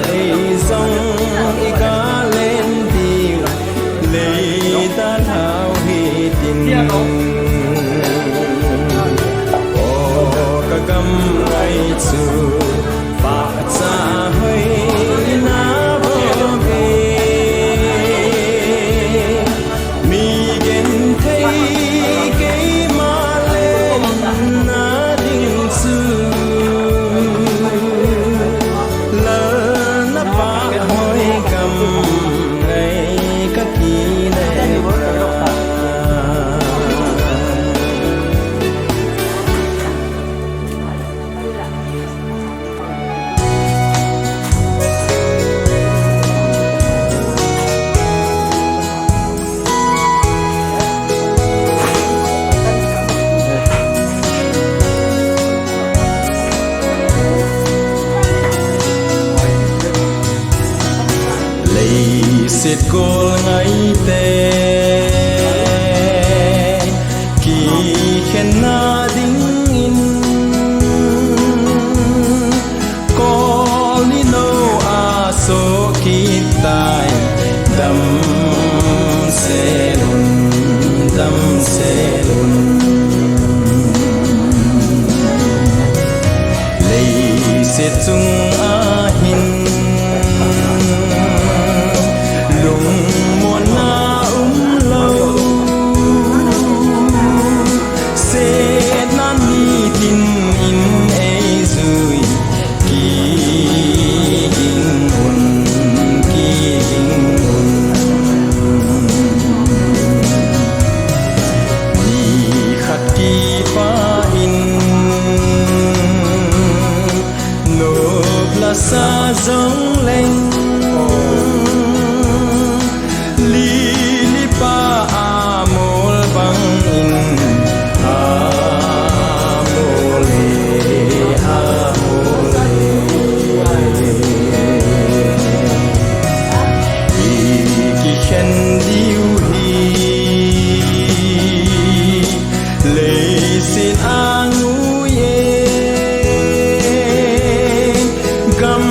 ấy dòng ý cá lên tiêu lấy ta thao hi tình ô cả căm ngày xưa bạc xa hơi na vô về mi gen thấy cái mà lên na đình xưa lỡ na bạc hơi cầm ngày các kỳ này siết cô ngày tê kỳ khen na đinh in có lý nô a số kỳ tài đâm xe lùn lấy siết chung a hin xa giống lên li li pa amol bang in ki khen diu hi lấy xin angu ye gam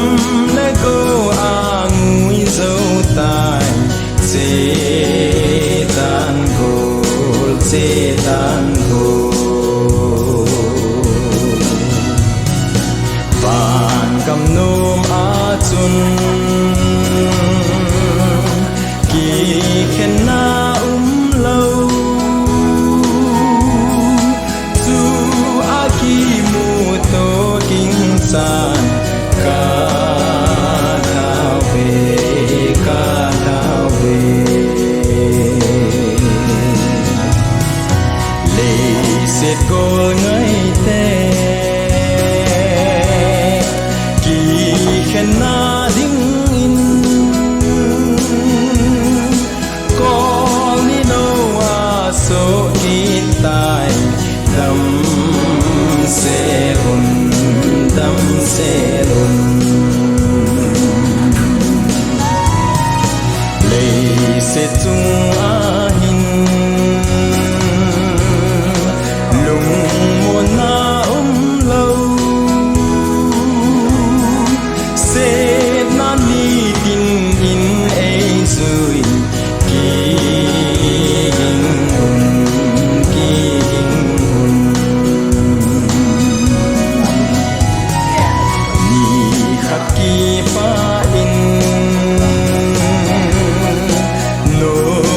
le go angui dâu tai chê tan gol van gam nom a chun ki khen na lâu chu a ki mu to king san ca thao về lấy siết cô ngày tê kỳ khen na đinh in có lý nô a số ít tài đâm xe lùn lấy sẽ chung a hin lùng muôn na lâu sẽ nan đi tin in ấy rồi kỳ hình ki pa in no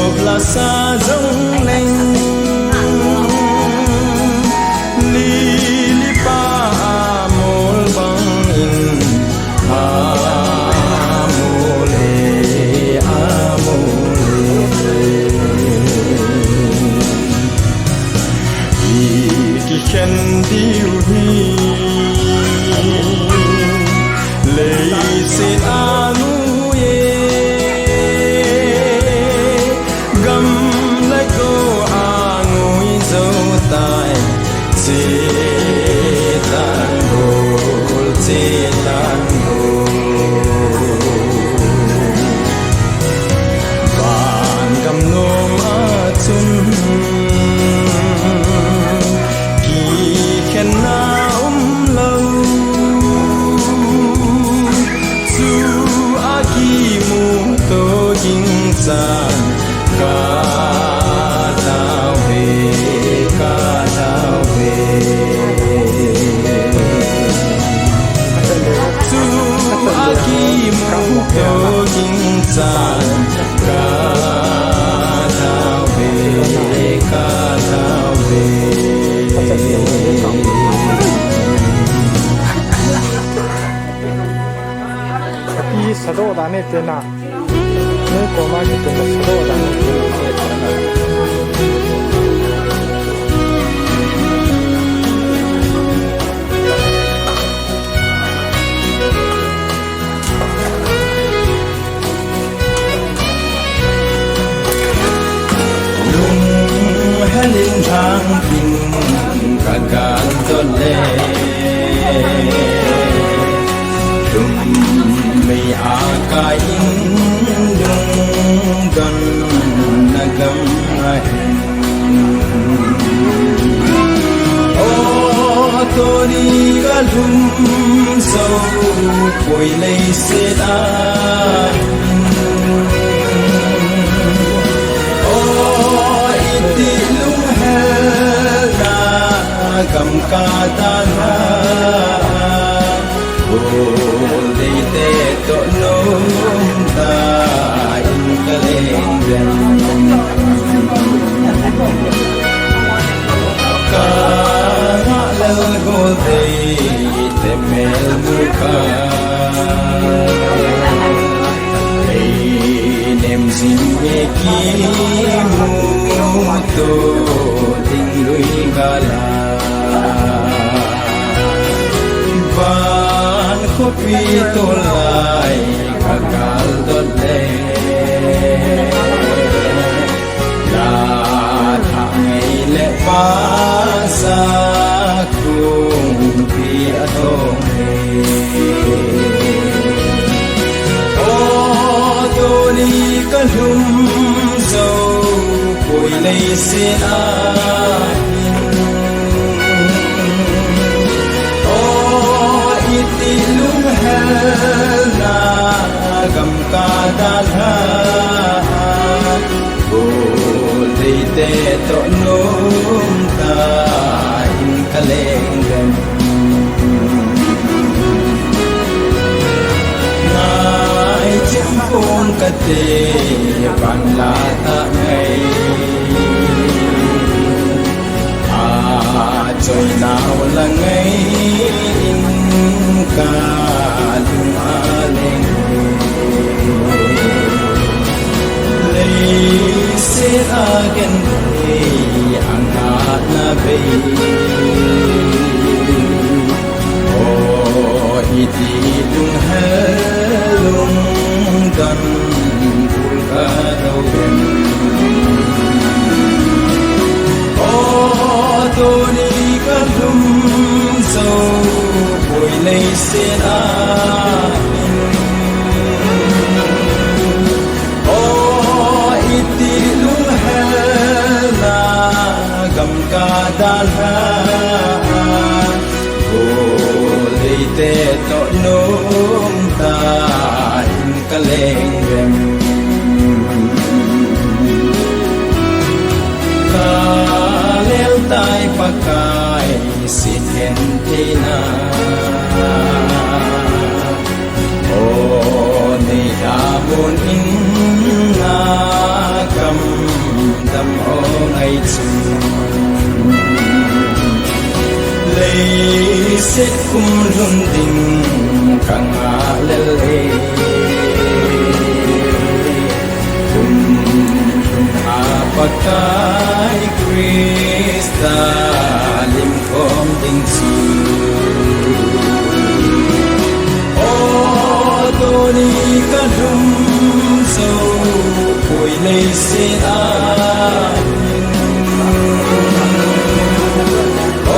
da ne tena ne ko ma ki tena sado da ne tena linh thang kinh cả gan cho lệ đùng mây à cái đùng gần na gam ai ô tôi đi cả lùng sâu quay lấy xe ta cầm ca ta na ô đi tê tội nôm ta in ca lên gần ca ngã lơ gô tê tê mel bu ca hey nem zin ye ki mu to ting lui gala van kopi tolai kakal dole la thangai le pasa kung pi atong o toni kalum so koi lei se a lung na gam ka dal ha bo de te to nom ta in kaleng gam nai chim pon ka te ban la ta ngai a choi nào là ngai ca lung a leng lei se a gen ei anga na be o iti lung ha lung dan pul ka do gen o to ni ka lum so ôi lấy xe na ô iti lung ha na gam ka dal ha ô lấy te to nom ta in ka leng gem ka lel tai pa kai sin hen te na o ni da bun in na kam dam o ngai chu lei se kum lun ding kang a le le kum a pakai krista lim kom ding chu Toni ka lum so koi lei se a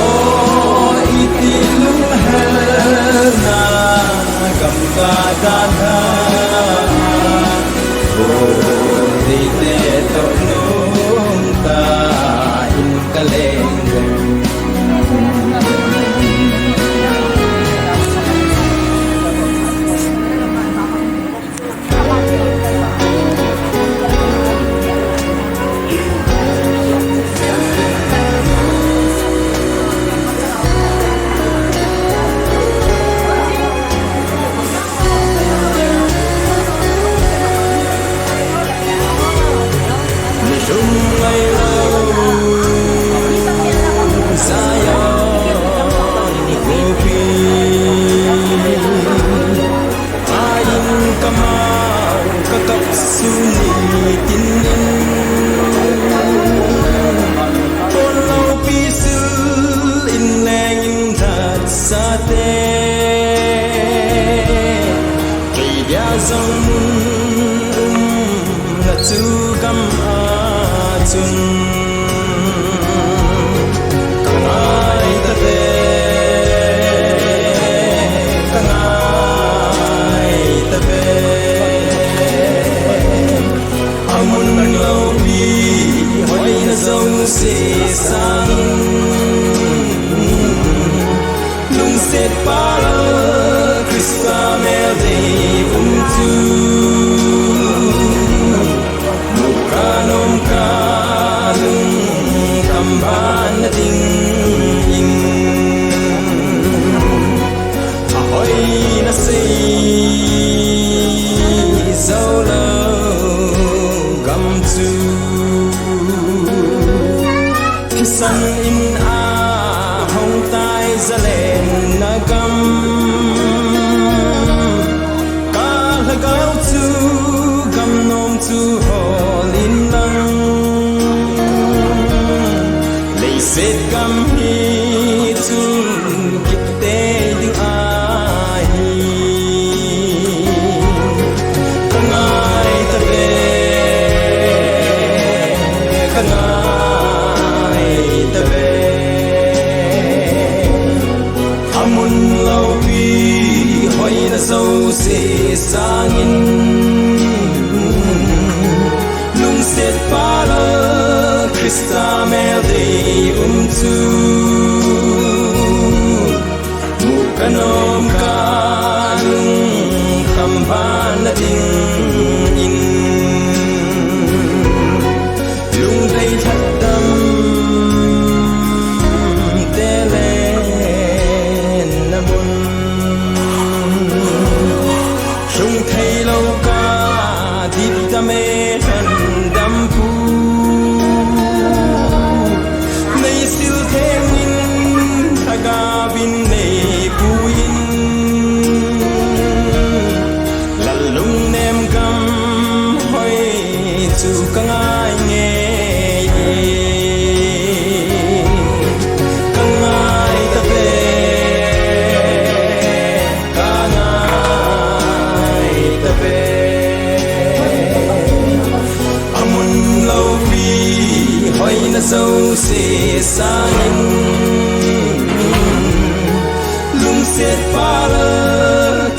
o iti lum ha na gam ka da ha o di te to nom ta in ka leng sa te kỳ dia dòng là chu gam a chun càng ai ta về càng ai ta về amun lâu bi hỏi na dấu se sang lung set para Krista mel de tu mukanom kalung kamban na ding in ahoy na say solo gam tu kisan in a hong tai za len na gam ka la gao tu gam nom tu hol in lang lei set gam hi tu kip te ding a hi kang ai ta ve kang ai ta ve amun lâu bi hỏi na dấu se sang in lung set para Krista mel de tu mukanom kalung kamban na ding in lung dei that dam te len na mun sung thei lâu ca dip ta me han dam pu nei sil thêm in thaga bin nei pu in la lung nem gam hoi chu kang ai nghe kang ai ta ve kang ai ta ve amun lâu bi hỏi na dấu se sang in lung set para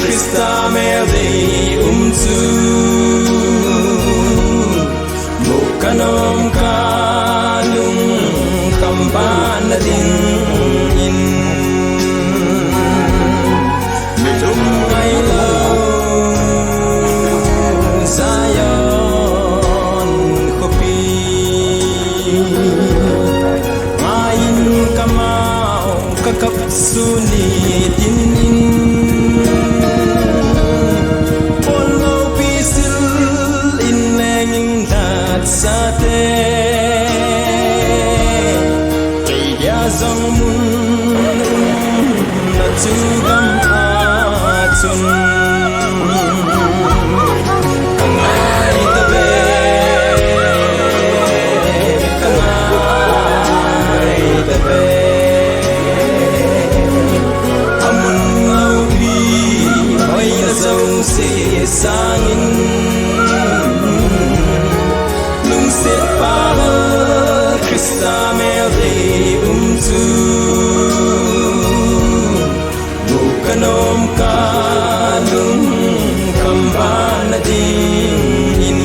Krista mel de tu mukanom kalung kamban na ding in mitum ay lâu Zion kopi main kamau kakap suni tin in follow pisil in lenging that sa te kay dia zong mun na chu gam a chun kang ai ta ve kang ai ta ve amun lâu bi hỏi na dấu se sang in lung set para Krista mel de tu mukanom kalung kamban na ding in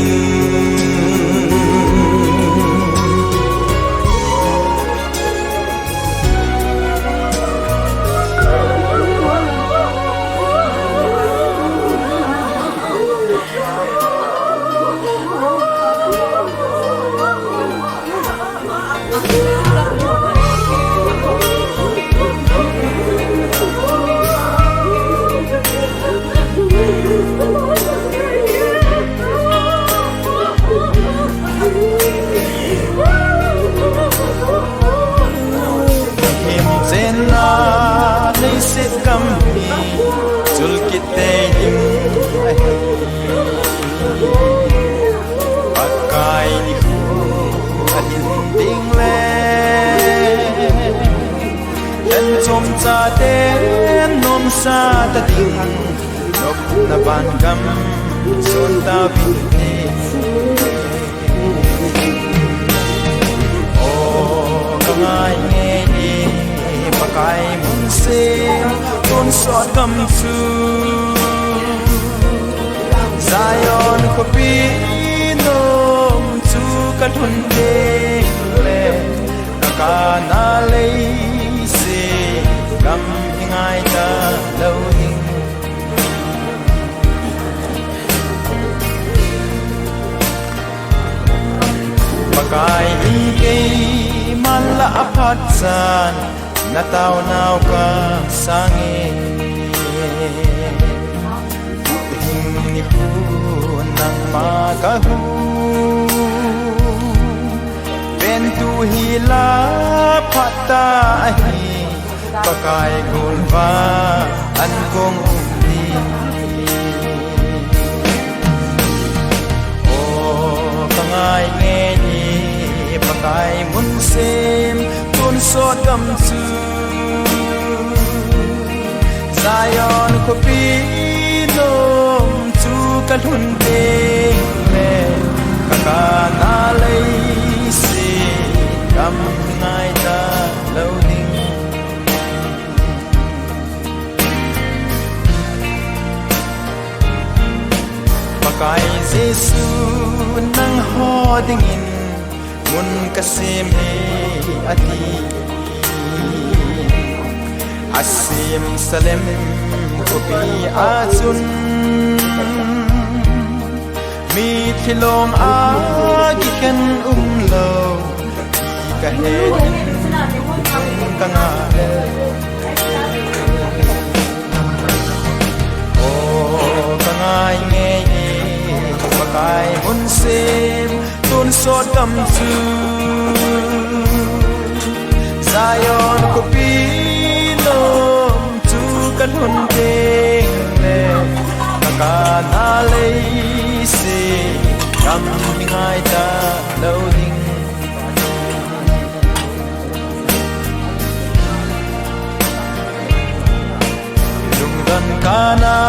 chom cha te นนมซาตะดิ่งนกนาบานกำส่วนตาวินเทโอ้ก็ง่ายเงี้ยปากไก่มุนเสียต้นสอดกำซูสายอนขบีนมจูกะทุนเดเลนักานาเลยเสียกำง่ายตาเลวหิงปากไก่เกยมันละพัดสานนาตาวนาวกาสังเอหิงนิพูนังมากะหูเป็นตูฮีลาพัตตาฮีปะกายกุลวาอันคงอุ้มดีโอ้ปังไอเงยีปะกายมุนเซมตุนสดกำซูสายอนขบีนมจูกะทุนเดเลกะกานาเลยเสียกำง่ายตาเลวดิ่งปากไก่เจสูนังหอดิ่งินมุนกะเซมเฮอดีอาเซียมสเลมขบีอาจุนมีที่ลงอากิกันโลกะเฮดินกังอาเลโอ้กังอาเงยปากไก่มุนเซมตุนสดกำจูสายอนขบีนมจูกะทุนเดเลกะกานาเลยเสียกำง่ายตาเลวดิ่งลุงดันกานา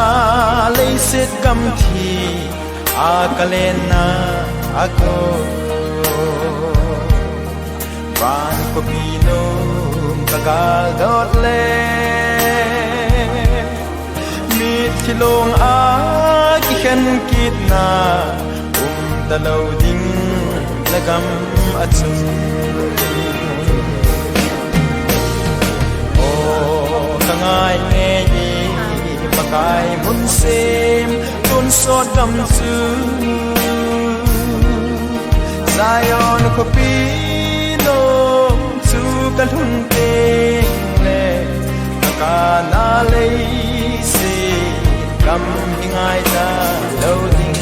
เลยเสียกำทีอากาเลนาอาโกบานขบีนมกะกาดอดเลมีที่ลงอากิเข็นกิดนาตะเลวดิ่งและกำอัดซุโอ้กังายเงยีปากไก่มุนเซมตุนสดกำซูสายอนขบีนมจูกะทุนเตเลกะกานาเลยเสียกำง่ายตาเลวดิ่ง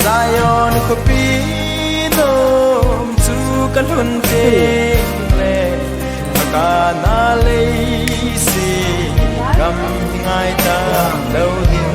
สายอนขบีนมจูกะทุนเตเลกะกานาเลยเสียกำง่ายตาเลวดิ่ง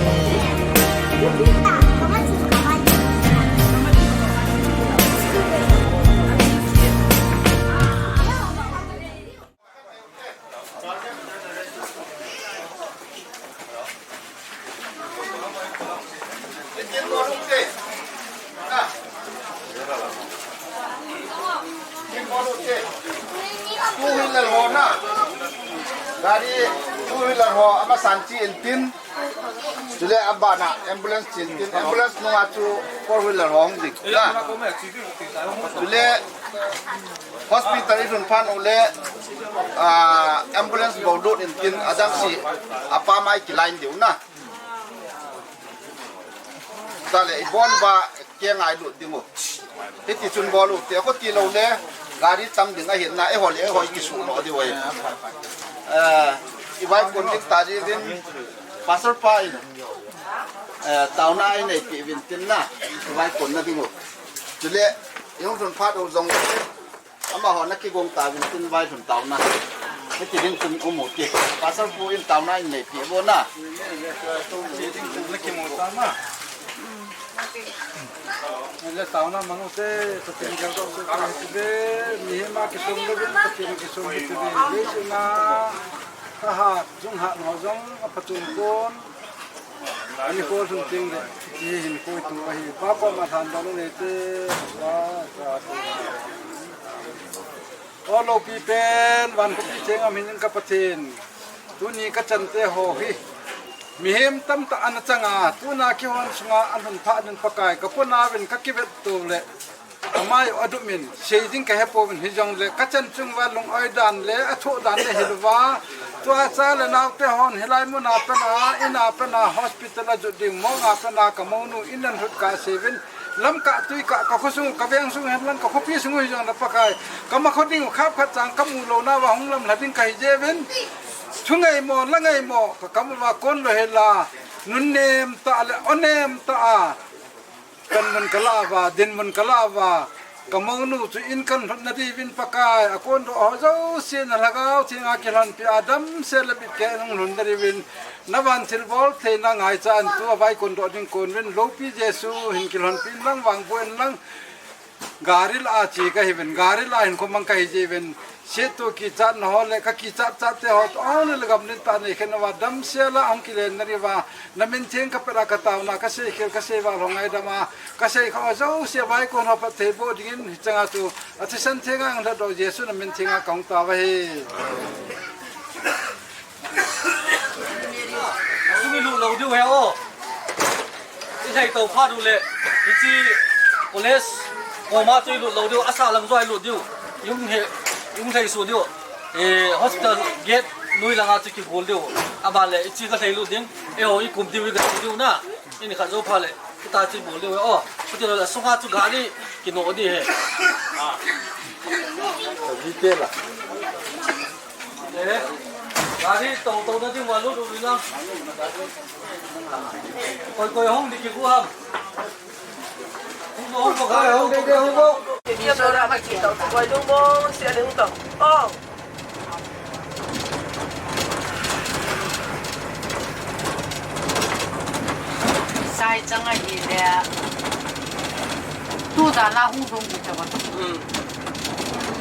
Dari two-wheeler ho ama sanchi entin jule abana ambulance chintin ambulance no achu four-wheeler ho dik na jule hospital idun phan ule ambulance bodot entin adam si apa mai kilain diu na tale ibon ba ke ngai du dingo ti chun bolu te ko ti lo le gari tam dinga hin na e hol e hoi ki su no di wai ibai kondik taji din pasar pai tauna ai nei pi vin tin na ibai kon na dingo jule yong thon phat o jong ama ho na ki gong ta vin tin vai thon tauna ni ti din kun o mo ti pasar pu in tauna ai nei pi bo na ti din kun na ki mo ta ma le tauna manu te patin ka ko so ka te mi ma ki sum le patin ki sum te be sina ha jung ha no jong apatun kon ani ko sum ting de ji hin ko tu hi pa pa ma than da ne te wa sa o lo pi pen wan ko pi cheng am hin ka patin tu ni ka chan te ho hi mi hem tam ta an changa tu na ki hon sunga an hun pha an pakai ka pona ven ka ki vet tu le amai adu min seiding ka hepo min hi jong le ka chan chung wa long oi dan le a tho dan le hilwa to a cha le naw te hon helai mu na pa na ina pa na hospital a ju ding mo nga pa na ka mo nu inan hut ka seven lam ka tui ka ko sung ka beng sung hen lan ka ko pi sung hi jong na pakai ka ma khoding khap khat chang ka mu lo na wa hong lam lading kai je ven chungai mo langai mo ka kamwa kon lo hela nunnem ta le onem ta a kan man kalawa din man kalawa kamonu chu in kan na di vin pakai akon do zo sin lagaw thinga kilan pi adam se le bi ke nong lun dari vin nawan thil bol the na ngai chan tu vai kon do ding kon vin lo pi jesu hin kilan pin lang wang buen lang garil a chi ka hiven garil a hin ko mang kai je ven se to ki chat no le ka ki chat chat te hot on le gam nin ta ne khen wa dam se la ang ki len nari wa na min theng ka pera ka taw na ka se khel ka se wa rongai dama ka se kha zo se vai ko na pa te bo ding in changa tu a thi san thenga ang do jesu na min thenga kaung ta wa he su mi lu lo du he o i thai to pha du le i chi police o ma tu lu lo du asa lang zoi lu du yung thai su du hospital gate nui la nga chi ki bol du aba le i chi ka thai lu ding e ho i kum diwi ka du na ini kha zo pha le ta chi bol du o pu ti la su ha chu ga ni ki no di he di te la ga ni to na ding wa lu du na koi hong di ki ku ham hong ko ga hong de hong ko Dia bola macam tu, kau itu mau siapa yang tahu? Oh, sai chẳng ai gì để tu đã là hung hung của cháu.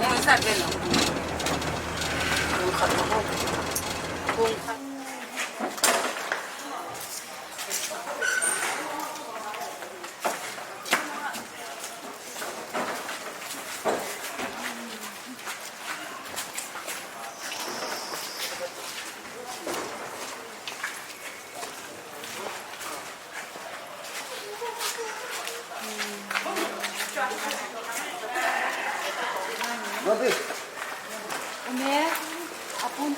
yang siapa yang? Bukan mau, bukan. Umi, apun.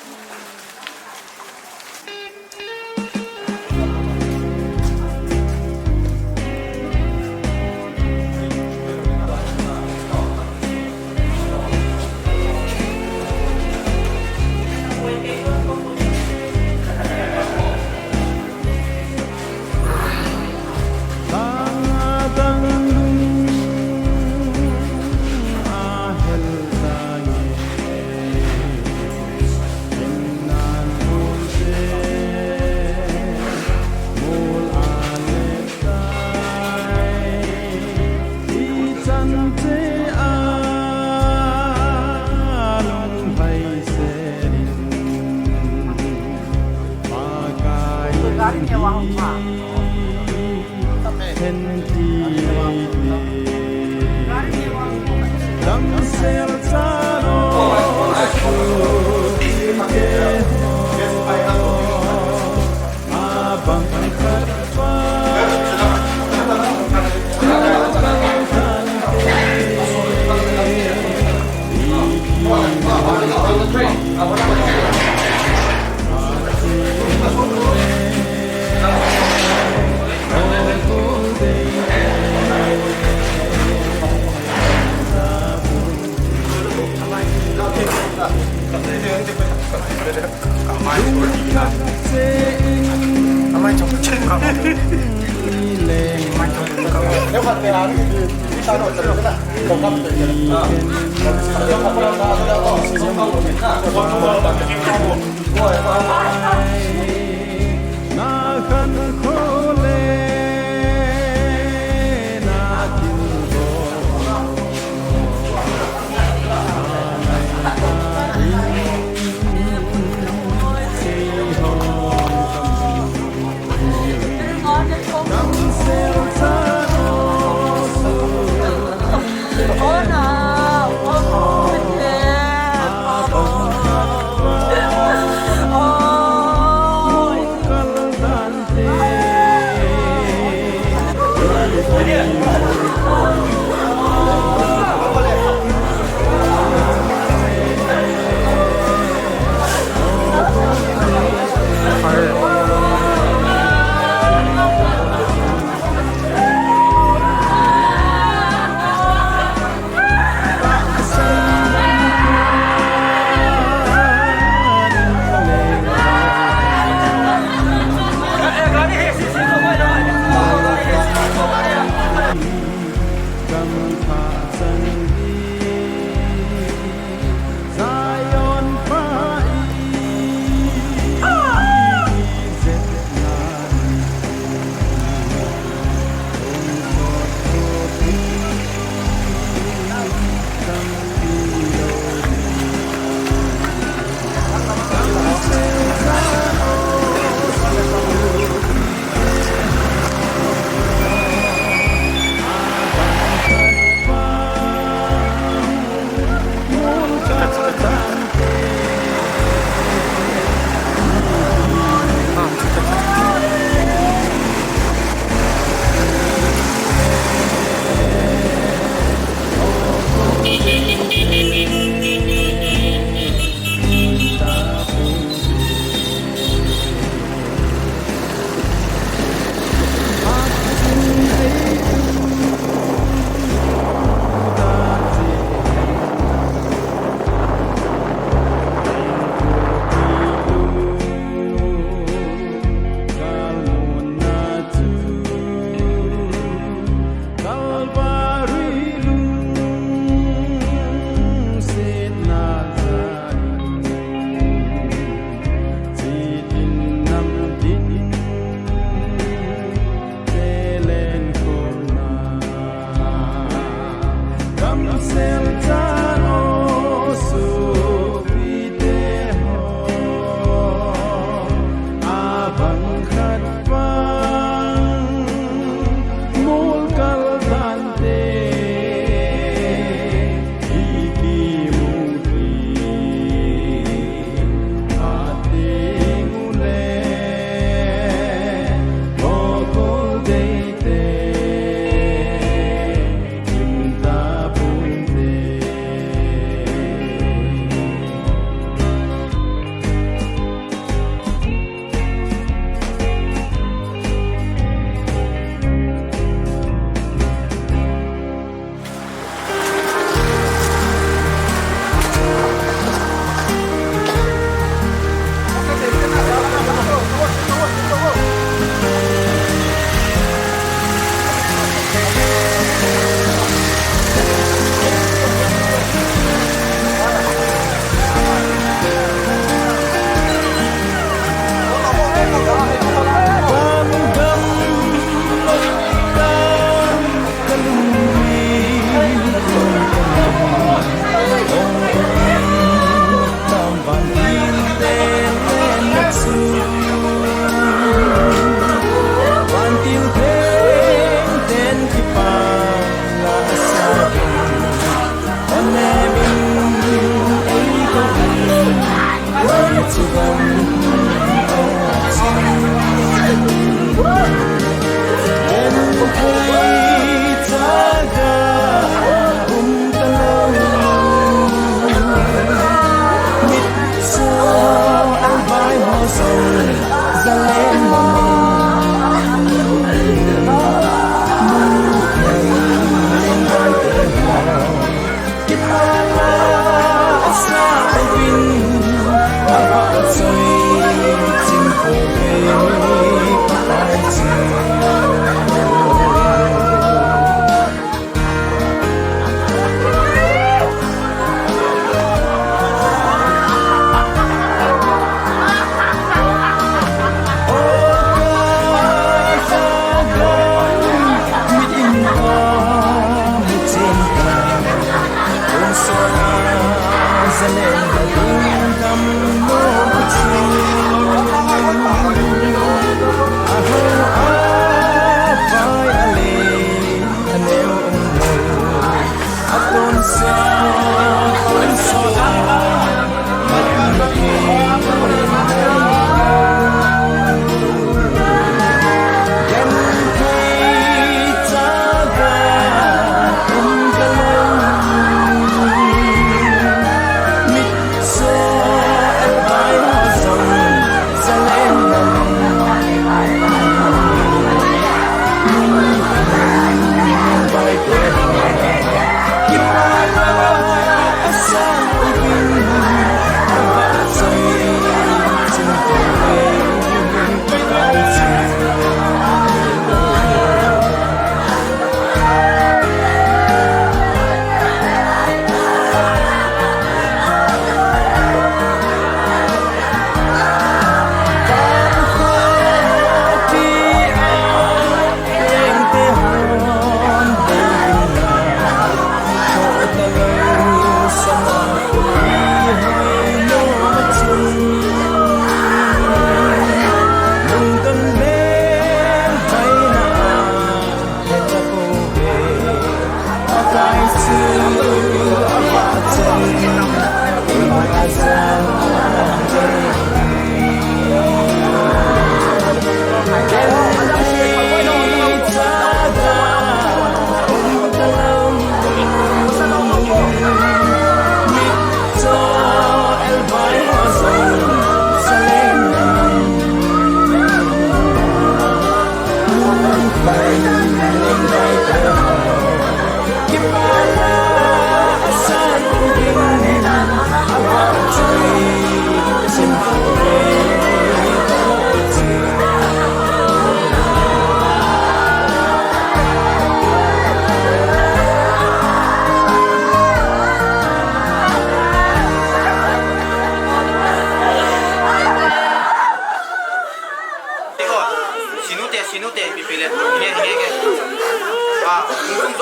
sinu te pi pile nge nge nge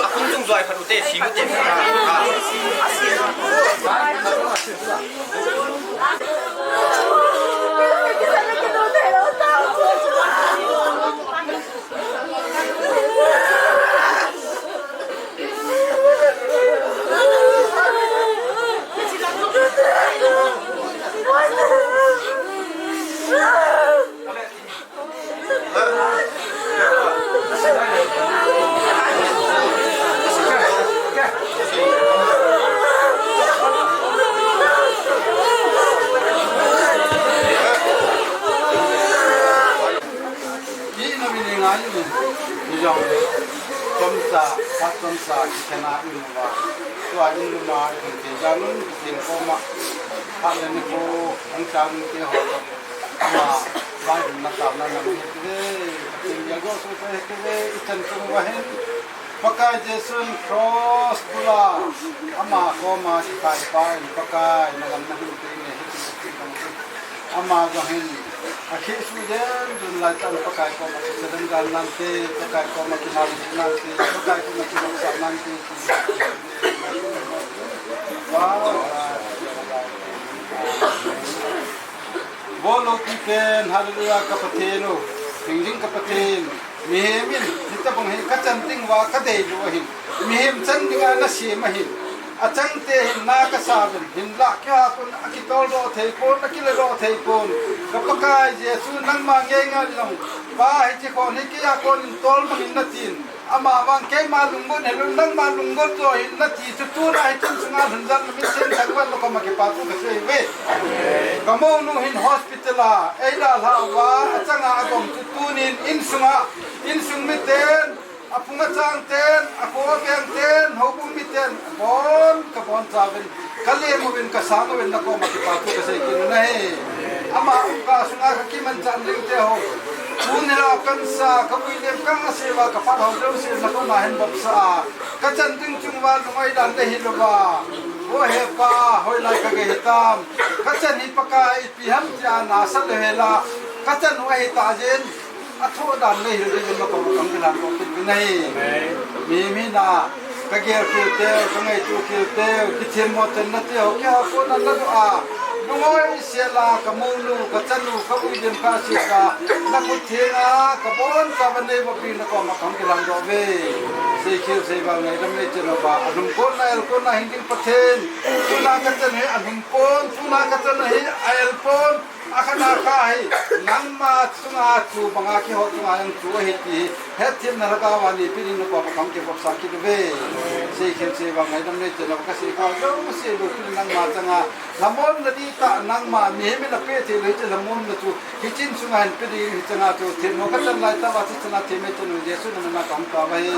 akung tung zoi khadu te sinu te Tomsa kena ilmuwa, tua ilmuwa itu jangan tingkoma, hanya ni ko angkang ke hoto, ama baik nak tahu nak ni tinggal go supaya ke ikan kemahin, pakai Jason cross pula, ama koma pakai nak ini, ama gohin. Akhir sudah dunlaitan pakai kau masih sedangkan nanti pakai kau masih nanti pakai kau masih masak nanti. Bolo pipen haleluya kapateno, tingling kapaten, mihemin kita penghi kacanting wa kadai luahin, mihem candingan nasi mahin. Acang teh na kasabin hinla kya kun akitol ro thei kon akile ro thei kon kapakai jesu nang mangai ngalong ba hi ko ni kya kon tol mangin natin ama wang ke malungun helun nang malungun to hin nati tu na hi tin sunga handan mi sen thagwan lo kama ke patu ka sei we kamo nu hin hospital a eila la wa achanga agom tu nin in sung miten apunga chang ten ako beng ten hobung miten bon kapon saben kali mo bin kasama ben nako makipatu kasi kin nahi ama ka sunga ka kiman chan ling te ho unila kansa kabuilem kang sewa ka par ho do se nako mahen babsa kachan ting chungwa lungai dan le hiloba ho he pa hoi lai ka ge hitam kachan hi pakai piham ja na sal hela kachan ho hi tajen atho dan le hil de ma ko kam kan ko tin nei mi na ka ge te ko ngai tu te ki them mo ten na te ho kya ko na la do a ngoi se la ka mo lu ka chanu ka u dem ka si ka na ku the na ka bon ka ban nei mo pi na ko ma kam kan do ve se khil se ba nei dam nei cheno ba adum ko na hinding pathen tu na ka chen he adum kon tu na ka chen he ael pon akana kai nang ma tunga tu banga ki ho tunga yang tu he ti he tim na ka wa ni pin no ko kam ke bok sa ki de se khem se ba ngai dam ne chena ka se ka lo se lu pin nang ma changa lamon na di ta nang ma mi he me na pe te le che lamon na tu ki chin sunga han pe di changa tu tim no ka chan lai ta wa chi chana te me chenu yesu na na kam ka ba he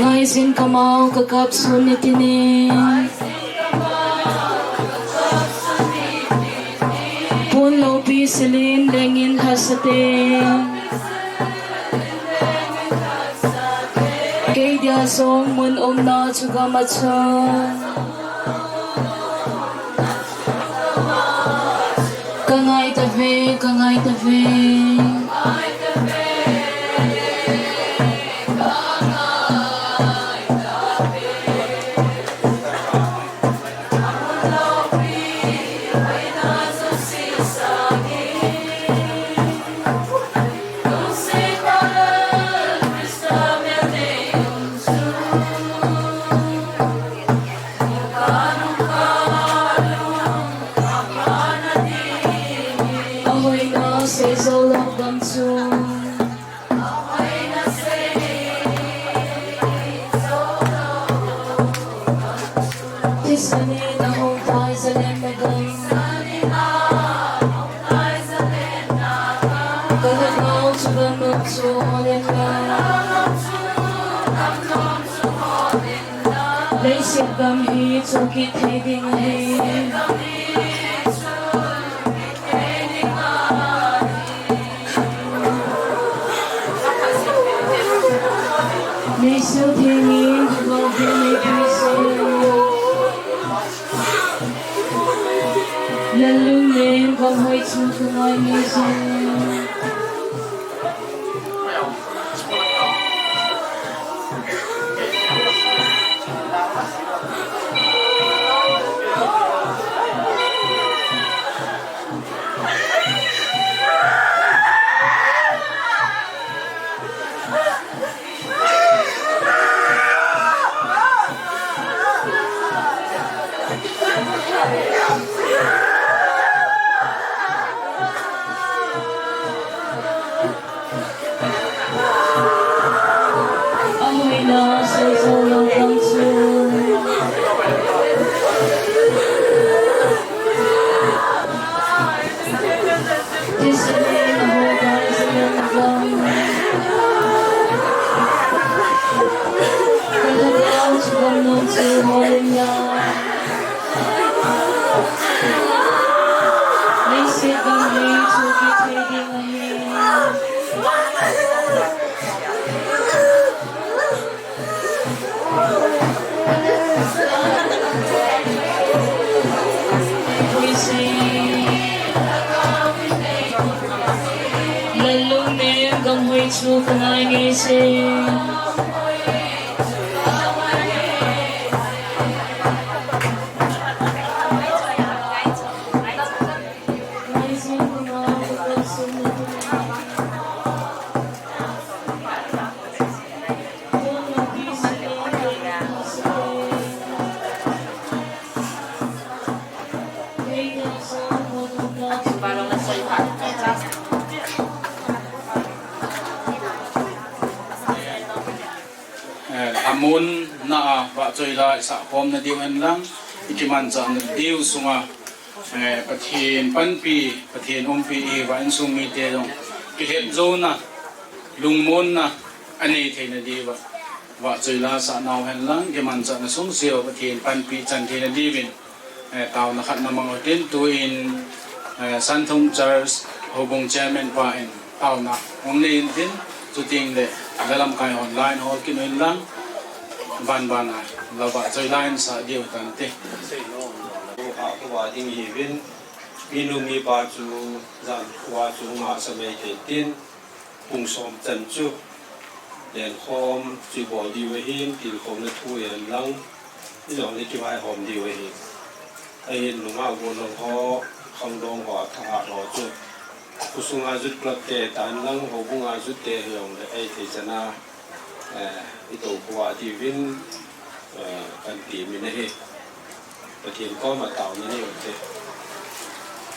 Ngai sin kamau kakap sunitini pun lopi silin lengin hasate kay dia song mun na chuga macha kangai tafe say so long gone soon. Listening the whole ties and then the gun. Gonna go to the moon to all in love. They said come here to keep heading ahead. They still hear me while they make me sing. Lalo na yung kamay tutunay minsan. Amoy na sa isolang kanso. Listening the whole guys and then the gun. Gonna go to the moon to all in love. They said come here to keep heading ahead. We say lalo na yung kamay tutunay minsan. Amun na ba choy la sa hom na diwan lang ikiman sa diw sunga pathin panpi pathin umpi wan sumi te dong kihet zona lungmon na ani the na diwa wa choy la sa naw hen lang kiman sa na sung sio pathin panpi chan the na divin taw na khat na mang hotel to in Santhong Church hobong chairman pa en taw na only din to ting de dalam kai online hol kinoin lang ban ai laba choi line sa diu tan te sei no ha ko wa ding hi vin minu mi ba chu zan wa chu ma sa me te tin pung som chan chu den khom chi bo di we hin til khom na thu yan lang ni dong ni ki mai hom di we hin ai lu ma go lo ho khong dong ho tha ro chu kusung a zut plak te tan lang ho bung a zut te hyong le ai te chana ito kuwa di vin kan ti mi na he patien ko ma taw na ni te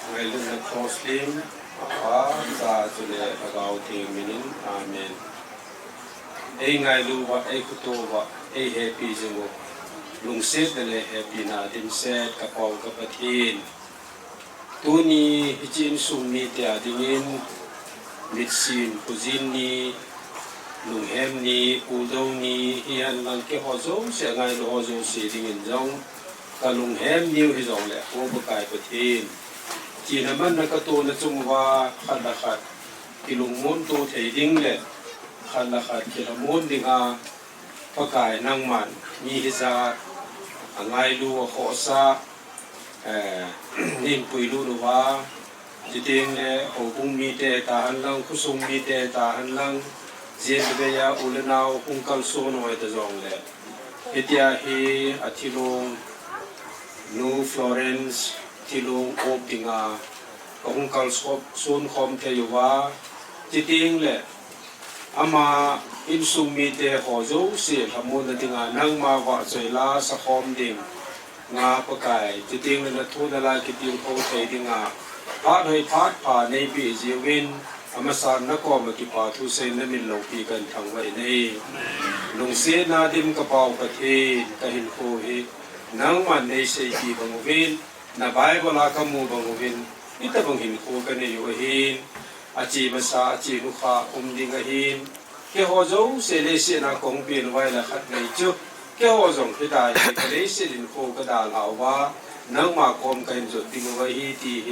ngai lu na cross lim a sa chu le agaw ti minin amen ei ngai lu wa ei ku to wa ei happy jingo lung set le happy na dim set ka paw ka patien tu ni hichin sum ni te adingin mitsin puzin ni lung hem ni udong ni hian lang ke hozo se ngai lo hozo se dingin jong ka lung hem ni hi jong le ho ba kai pathin chi na man na ka to na chung wa khan la khat ki lung mon to thei ding le khan la khat ki la mon ding a pa kai nang man ni hi za angai lu ho sa nin pui lu lu wa chi ting le ho bung mi te ta han lang khu sung mi te ta han lang Jen beya ulenau ungkal sono ita zong le. Itia hi atilong New Florence tilong optinga ungkal son kom te yuwa titing le. Ama insumi te hozo si hamon na tinga nang ma wa choy la sa kom ding งาปะไก่จิติงเลนะทูนลากิติงโคเทดิงาพาดให้พาดผ่าในปีเจวินอมสารนักกอมกิปาทุเซนมินโลปีกันทางไว้ในลุงเสนาดิมกระเป๋ากระเทกะหินโคเฮนังมันในเซกีบังวินนาบายบลากมูบังวินอิตาบังหินโคกันในอยู่หินอาจีมาสาอาจีลุขะดิงหินเกี่ยวกับเสเลเสนาคงเปลี่ยนไว้ละขัดในจุเกี่ยวกับส่งที่ได้ทะเลเสดินโคกระดาลาวานังมาคมกันจุดติงไว้ฮีตีเฮ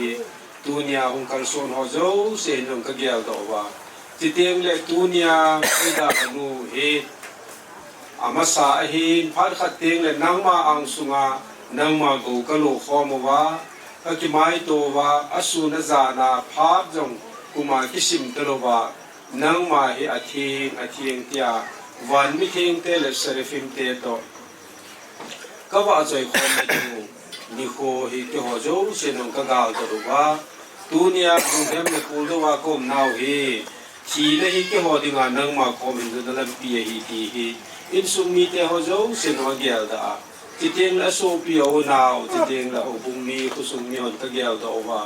ตัวเนียองค์ส่วนหัวเจ้าเสียงก็เกี่ยวกับว่าจิตเองเลยตัวเนียที่ได้กันนูเฮอามาสาหินพัดขัดเตียงเลยนังมาอังสุงานังมากูกะโลขอมว่าก็กิไม้ตัวว่าอสุนจานาพัดจงกุมากิสิมตลว่านังมาเฮอธิงเตียวันมิเทงเตเลสเรฟิมเตโตก็ว่าใจคนไม่ดูนิโคฮิเกหัวโจเชนงก็กล่าวตัวว่าตัวเนี้ยบุญเทมเนี่ยพูดว่าก็น่าเฮชีเลฮิเกหัวดิ่งนังมาคอมอินโดนั่นปีฮิตีฮิอินสุมีเตหัวโจเชนงเกียร์ดาจิตเองละโซปีโอนาวจิตเองละอุบุมีคุสุมีอนก็เกียร์ดาว่า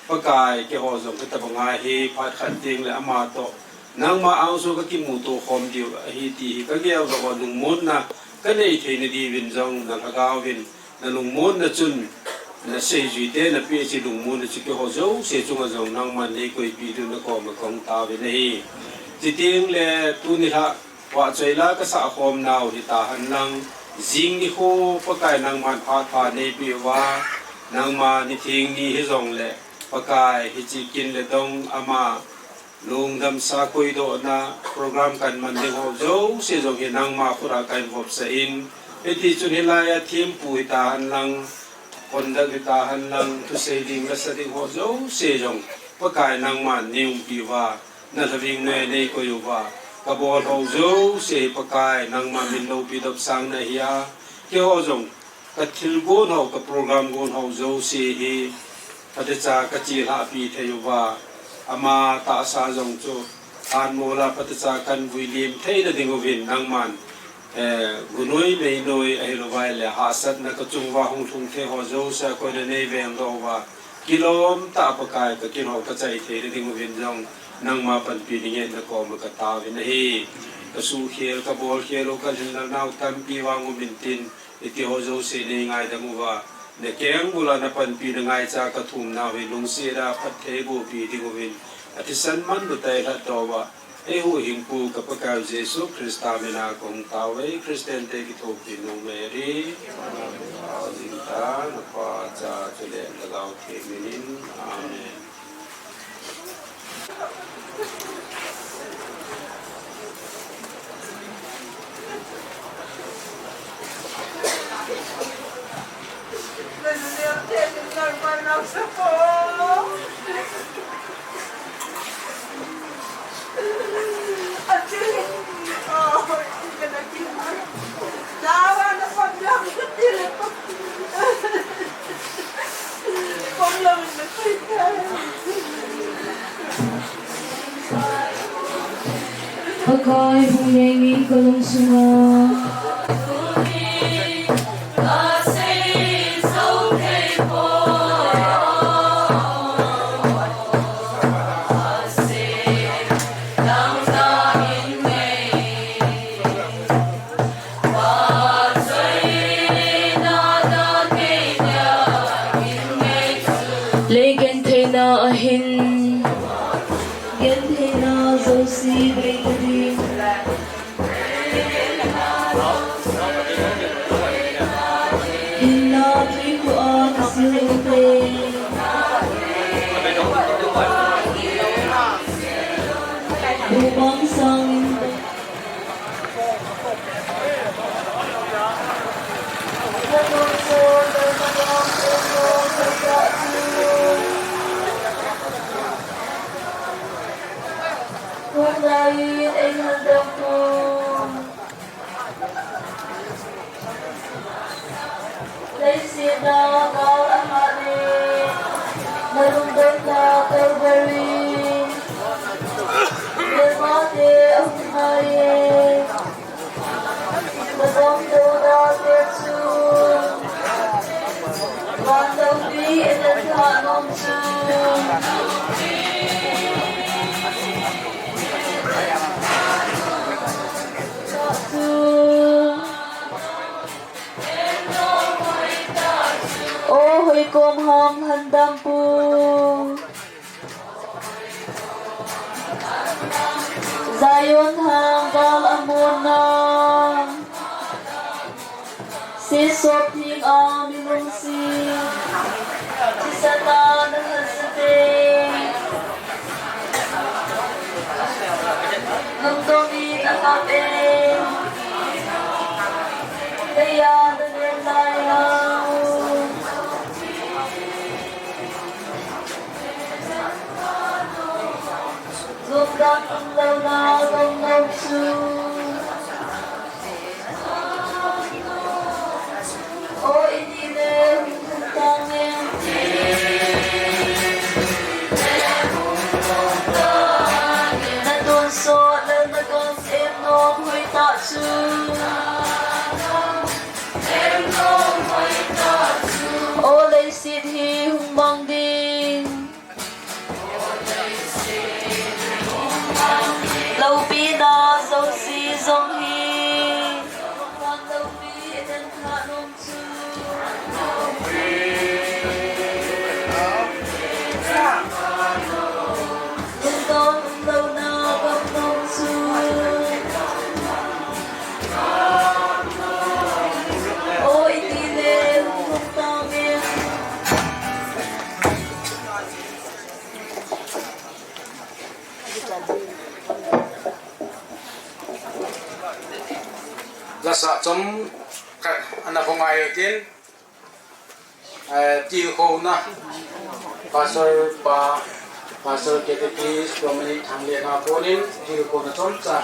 ปะกายเกหัวโจก็ตะบังไงเฮพัดขันเตียงละอามาโตนังมาเอาสุก็กิมูโตคอมดิวฮิตีฮิก็เกียร์ดาว่าลุงมุนนะก็เลยเทนดีวินจงนักกาววินนั่นลุงมุนนะจุนนั่นเสียจุดเด่นนั่นเปียจิลุงมุนนั่นจิเกี่ยวกับเจ้าเสียจงกับเจ้านังมันเลยก็อีปีดูนักกอมกองตาวินนี่จิตเองเลยตัวนี้ละว่าใจละก็สะคมนาวที่ตาหันนังจิงนี่โคปะกายนังมันพาดในปีว่านังมานิทิ้งนี่ให้จงเลยปะกายให้จิกินเลยต้องอามาลุงดำสาคุยโดนะโปรแกรมกันมันเดียวเจ้าเสียจงเห็นนังมาคุรากันพบเสียนไอ้ที่จุนเฮลายทีมปุยตาหันลังคนดังตาหันลังทุเสดิงและสดิงหัวเจ้าเสียจงปะกายนังมันนิวปีว่านั่นทวิ่งเนยในก็อยู่ว่ากบฏหัวเจ้าเสียปะกายนังมันมินโลปีดับสังในเฮียเกี่ยวจงกัดทิลโกนหัวกับโปรแกรมโกนหัวเจ้าเสียฮีพัฒจากกัจจิลาปีเทอยู่ว่าอามาตาสาจงโจทานโมลาพัฒจากกันวิลิมเทนดิงวินนังมันกุนวยไม่นวยไอ้ลูกไอ้เลยหาสัตนักจุงว่าหงทุ่งเทหัวเจ้าเสียคนในเวงเราว่ากิโลมตาปกายก็กินหัวกระจายเทดิงวินจงนังมาปันปีนี้นักกอมกตาวินเฮกสู้เขียวกบอลเขียวลูกกันแล้วนาวตั้มปีวางอุบินตินอิติหัวเจ้าเสียในไงดังว่าเด็กแก่งบุลานับปันปีไงจากระทุ่มนาวิลุงเสียดาพัดเทบูปีดิงวินอธิสันมันบุตรละตัวว่าเอหูหิงปูกับพระเจ้าเยซูคริสต์ตามินาคงตาไว้คริสเตียนเตกิโตปิโนเมรีอาจิงตานปาจาจุเลนละกาวเทมินินอาเมนPakai bunyi kolong semua. Legen tena ahin, gen tena zosi beri. Inna triku aksilute. Ubang sang. Kung dahil ay handa ko dahil sila kaahari narundan ka Calvary dermati ang maye madamdo na Yesus kom ham handam pu Zion hang gal amuna si sop thing am lung si si satan hasde nung domi nakape Daya daya Lúc đó không lâu nào không lâu xưa Ôi đi đêm không tăng em Đã tuôn xô lên đã con em nôm hơi tạ xưa Ô lấy xịt hi hùng bằng đinh Lâu bí đa dấu si dông hi Hoàng lâu bí đến khả nông chư Đừng tôn lâu nào gặp nông chư Ôi đi lên không ta miệng là sợ chống anh là không ai tin tiêu khâu na pastor KTP Dominic thằng liền nào cô đến tiêu khâu nó chống trả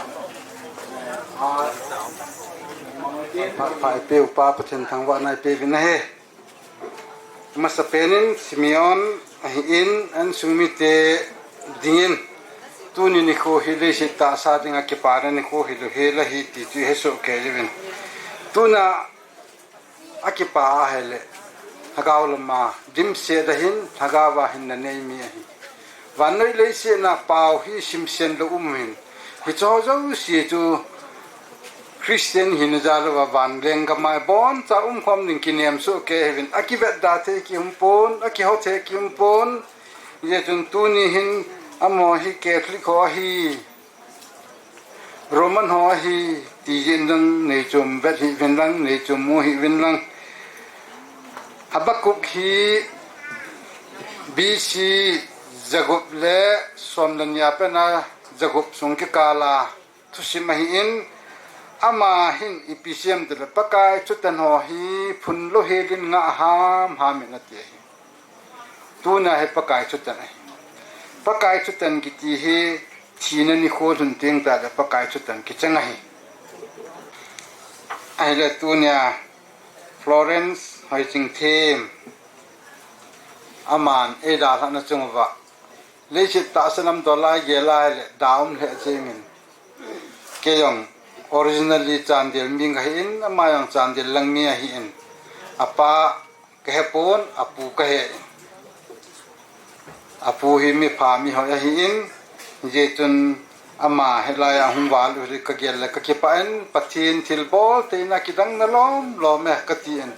phải tiêu pa pathen thằng vợ này tiêu này mà sắp đến Simeon in anh sumi te dingin tu ni ko hile si ta sa dinga ke para ni ko hile hela hi ti tu he so ke livin tu na akipa hele hagaul ma dim se da hin hagawa hin na nei mi hi van noi le se na pau hi sim sen lo hin hi cho zo si tu Christian hin ja lo van leng ka mai bon cha khom ning kinem so ke hevin akivet da the ki pon aki ho the ki pon ye chun tu ni hin amo hi Catholic ho hi Roman ho hi ti jin dang nei chum vet hi ven lang nei chum mu hi ven lang Habakuk hi BC Jacob le somlan ya pe na Jacob sung ki kala thusim hi in ama hin ipisiam de pakai chutan ho hi phun lo he din nga ham na te tu na he pakai chutan pakai chutan ki ti he thina ni kho thun teng ta da pakai chutan ki changa hi ai le tu nya Florence hoi ching them aman e da na chungwa le chi ta sanam dola gela le daum le chengin ke yong originally chandel ming hin amayang chandel lang mi hi in apa kahepon apu kahe apu hi mi pha mi ho hi in je chun ama helaya humwal ri ka gel ka ke paen pathin thilbol te na kidang na lom me ka tien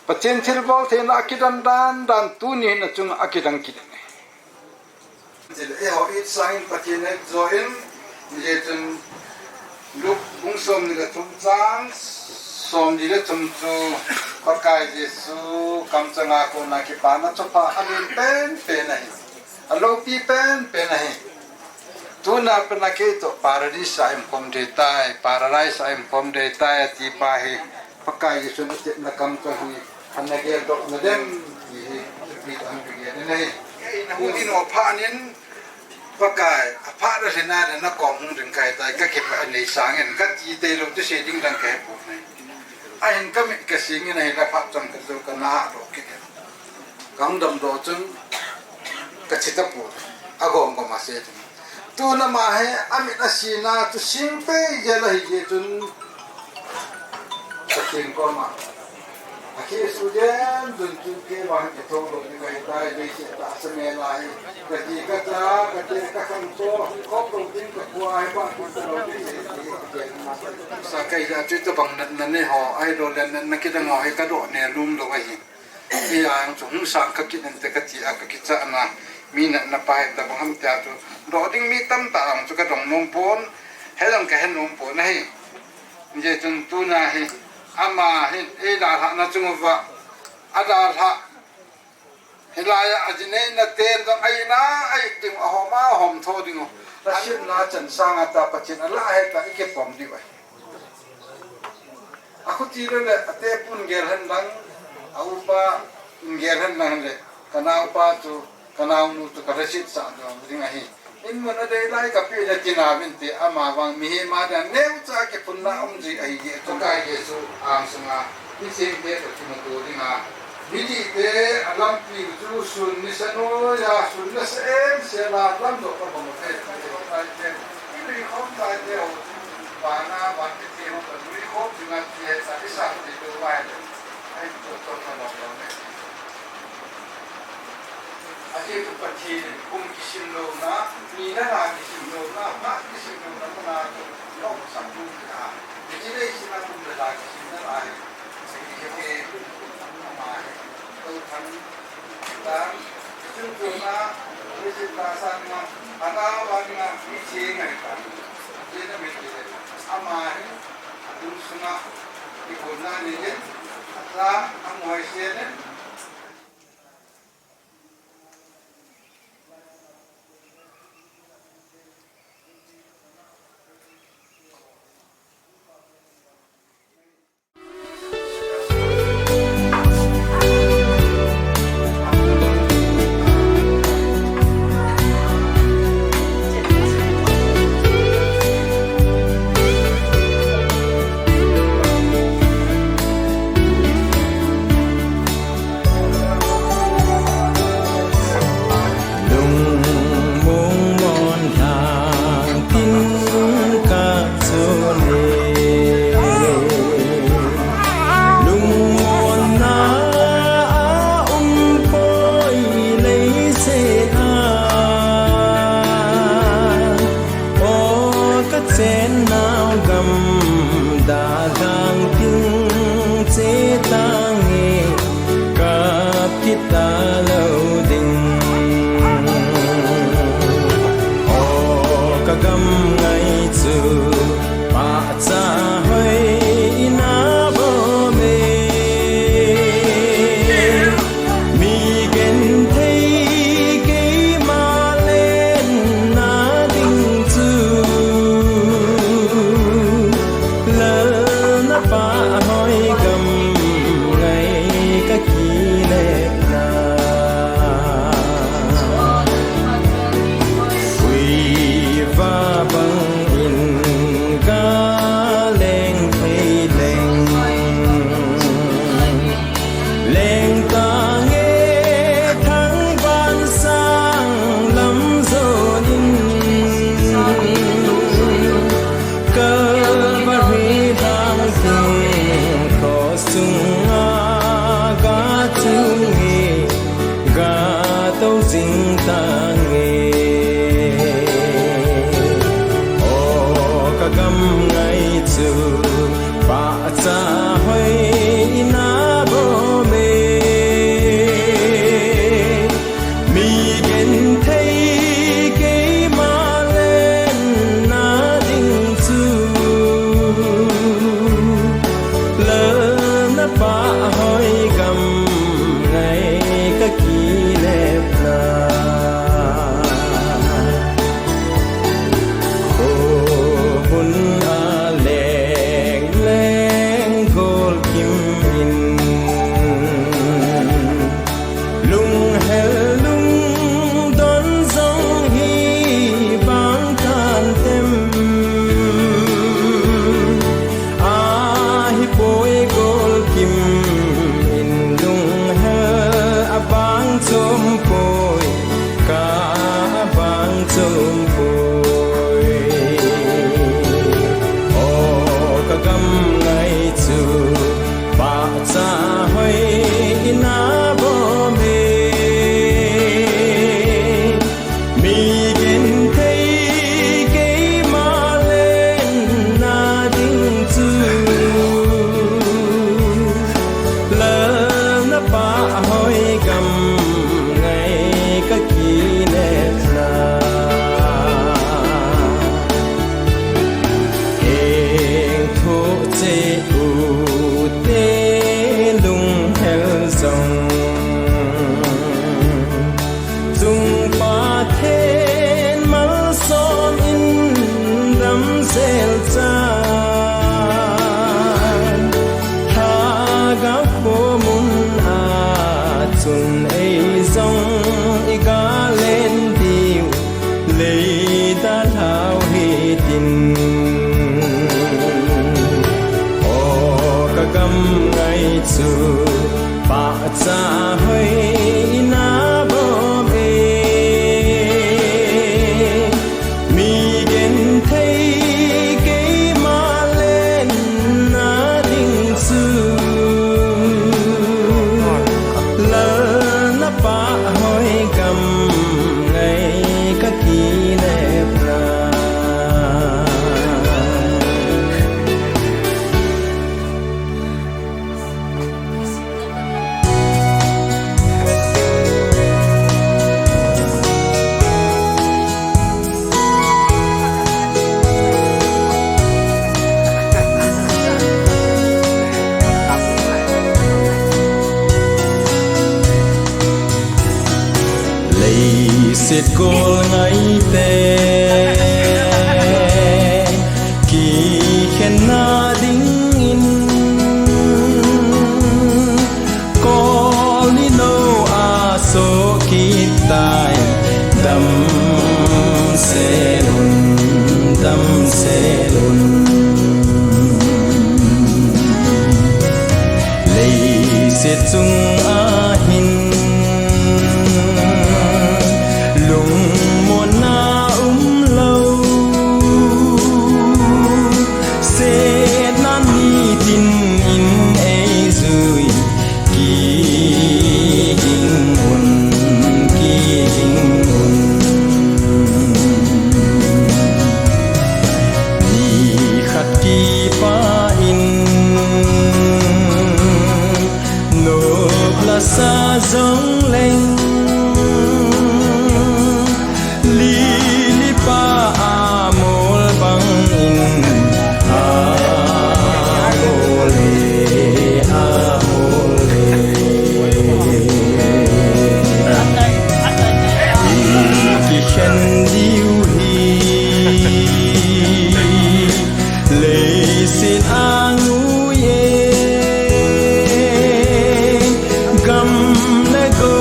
pathin thilbol te na kidan dan tu ni na chung akidang kidan je e ho it sign pathin e zo in je chun lúc bung som ni ga tum chang som ji le tum chu pakai jesu kam changa ko na ki pa na chopa anin pen na hi alo pi pen na hi tu na pe na ke to paradise im pom de tai paradise im pom de tai ti pa hi pakai jesu na te na kam cha hi an na ge do na dem hi pi tan ge ne nei na hu ni no pa nin pakai apa dah sena dan nak komung dengan kaitan kakek ni sangen kat kita lu tu seding dan kakek pun ni. Ain kami kesingin ni dapat jam kerja kena do kita. Kang dam do jeng kecita pun. Agom ko masih tu. Tu nama he amit asina tu simpe jelah hije jun. Keting ko ma. Akhir sudah bentuk ke bahan itu dengan kaitan ni kita semelai. Jadi kata kantor kau mungkin kekuai pak kita sakai jatuh tu bang nan ho ai do dan nan kita ngoi ka do ne lum do ai yang chung sang ka kin te ka chi a ka ki cha na mi na na pai ta bang ham ta tu do ding mi tam ta ang chu ka dong nom pon helang ka hen nom pon nei je chung tu na hi ama hi e da ha na chung wa ada ha hilaya ajine na ten dong ai na ai ding a homa hom tho ding ta shin na chan sang ata pachin ala he ta ike pom di ba aku tira le ate pun ger han lang au pa ger han lang le kanau pa tu kanau nu tu karasit sa do ding a hi in mon ade lai ka pi le tina bin te ama wang mi he ma da neu cha ke pun na om ji ai ye to kai ye su ang sunga ni sim te to tu tu ding a Bidi te alam pi tu sun ni sano ya sun na sem se la lam do ka mo te ta te ni khom ta te o pa na ba te te o ni khom ju na ti sa ti sa ti do wa le ai to to na lo lo ne a je tu pa ti kum ki sim lo na ni na na ki sim lo na ma ki sim lo na na lo sa tu ka ni ji le sim na kum la ki sim na ai se ki ke dan itu na itu bahasa na ada warna ini kan jadi begitu amai itu semua digunakan ini adalah amuasnya gol ngai te ki khen na ding in call ni no a so ki tai dam se lun lei se chung a hin lung muôn na lâu se nan ni tin in ei zui ki ging hun ni khat ki pa in no plasa zong leng li pa amol bang in amole ki khen diu hi le sin angu ye gam le go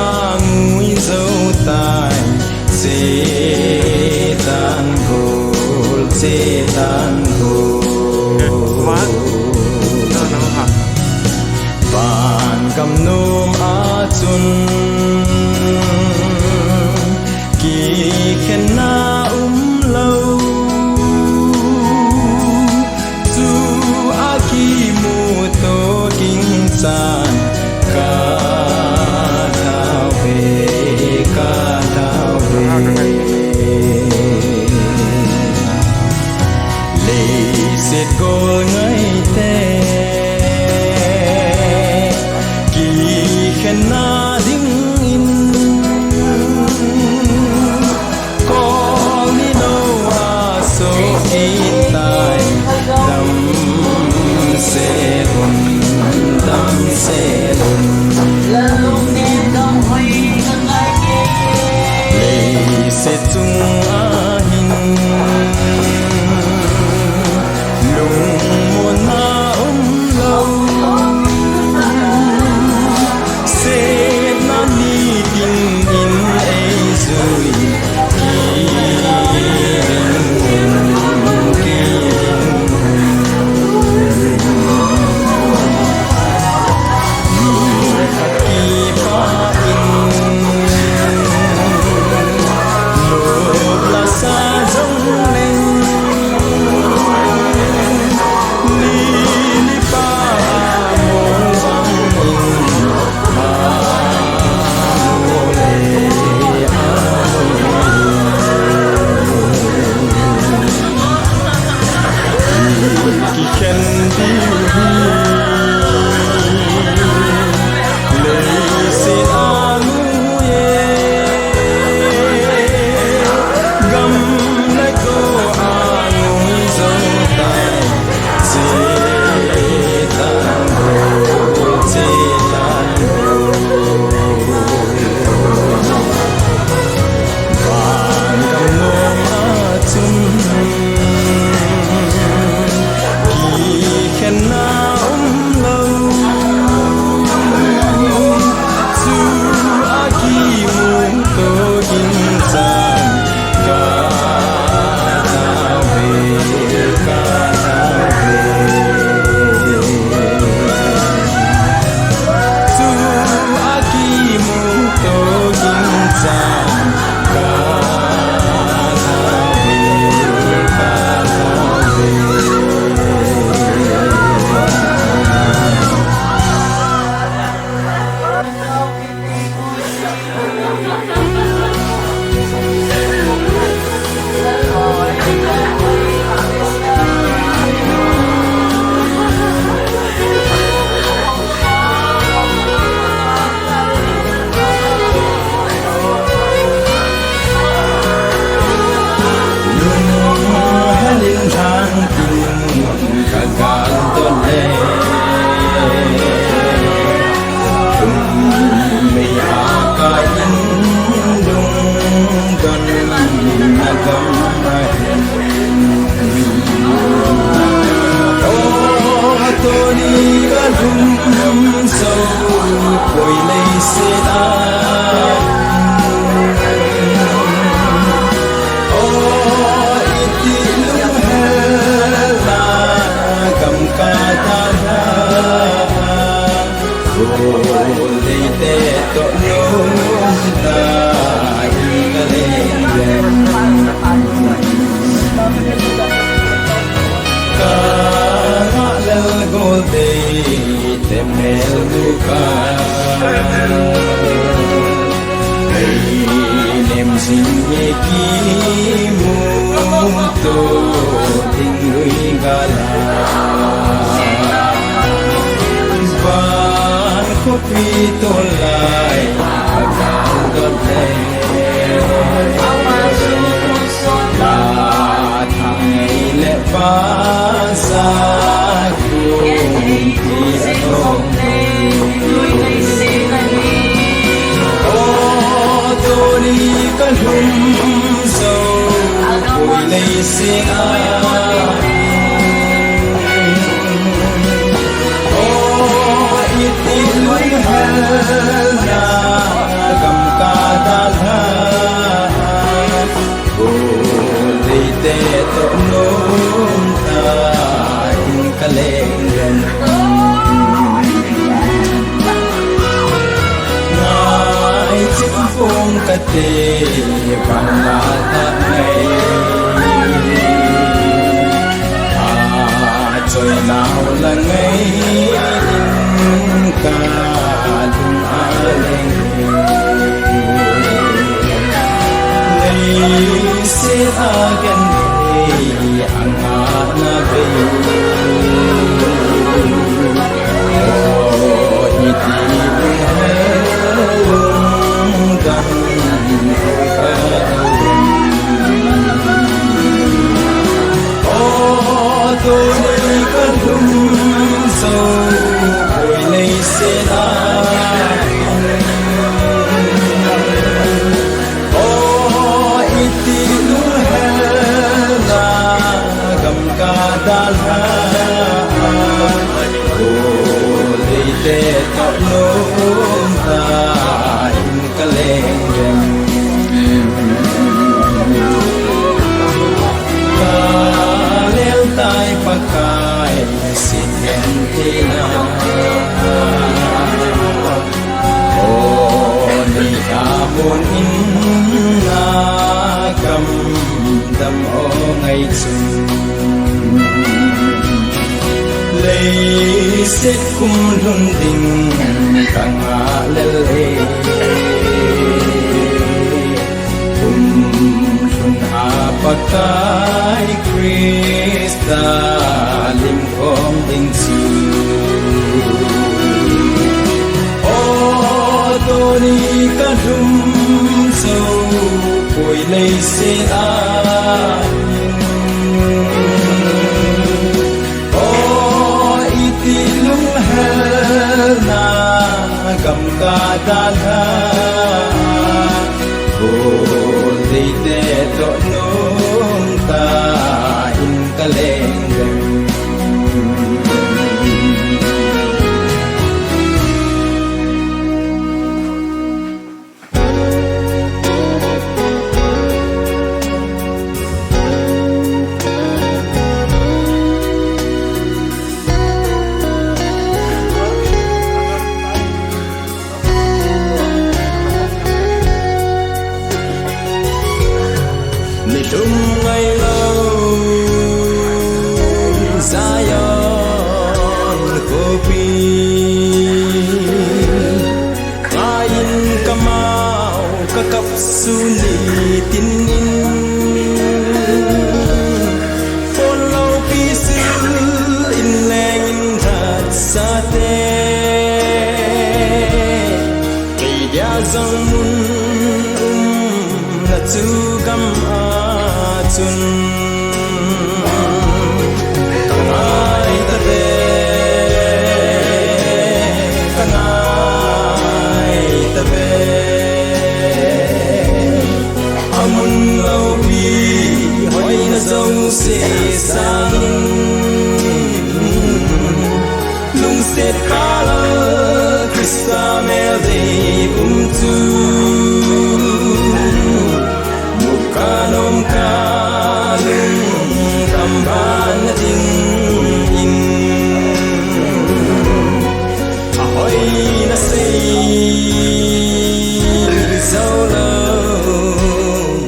angui zo tai se tan gol ban kam nom a chun ki khen na lâu chu a ki mu to king san ka thao về lệ sẽ gol ngai te ki khen na ding in call me no a so ki tai dam se Sinye ki muto tingui gala Ban kopi tolai agang dotle La thang le pasa Hum so vui lấy xe ít ít lối hell na cầm ca ta tha cô lấy tê to nôm ta in ca lên gần chiếc phong cà tê bằng lá ta ngày trời nào là ngày ca đừng lên lấy xe ta gần anh na về tôi đây cơn hum sâu hồi lấy xe ta ít tin đúng hell na gầm ca ta la lấy tê tọt nôm ta in ca lên tai pakai sinentina oh ni kamun inna kam dam o ngai chu lấy set kum lun ding kanga lele pakai Krista lim khom ding chu o toni ka dum so koi lei se a o iti lung hel na kam ka ta tha o dei te to nôm ta in ca lên gần Trong ngày lâu Zion kopi kain kamau kakap suni tinin follow pisil in leng that sate dia zong na tu gam chun kangai ta ve amun lau bi hoi na zong se sang lung set kala Krista mel de kum tu mukanom kalung kamban ding in ahoy na sei solo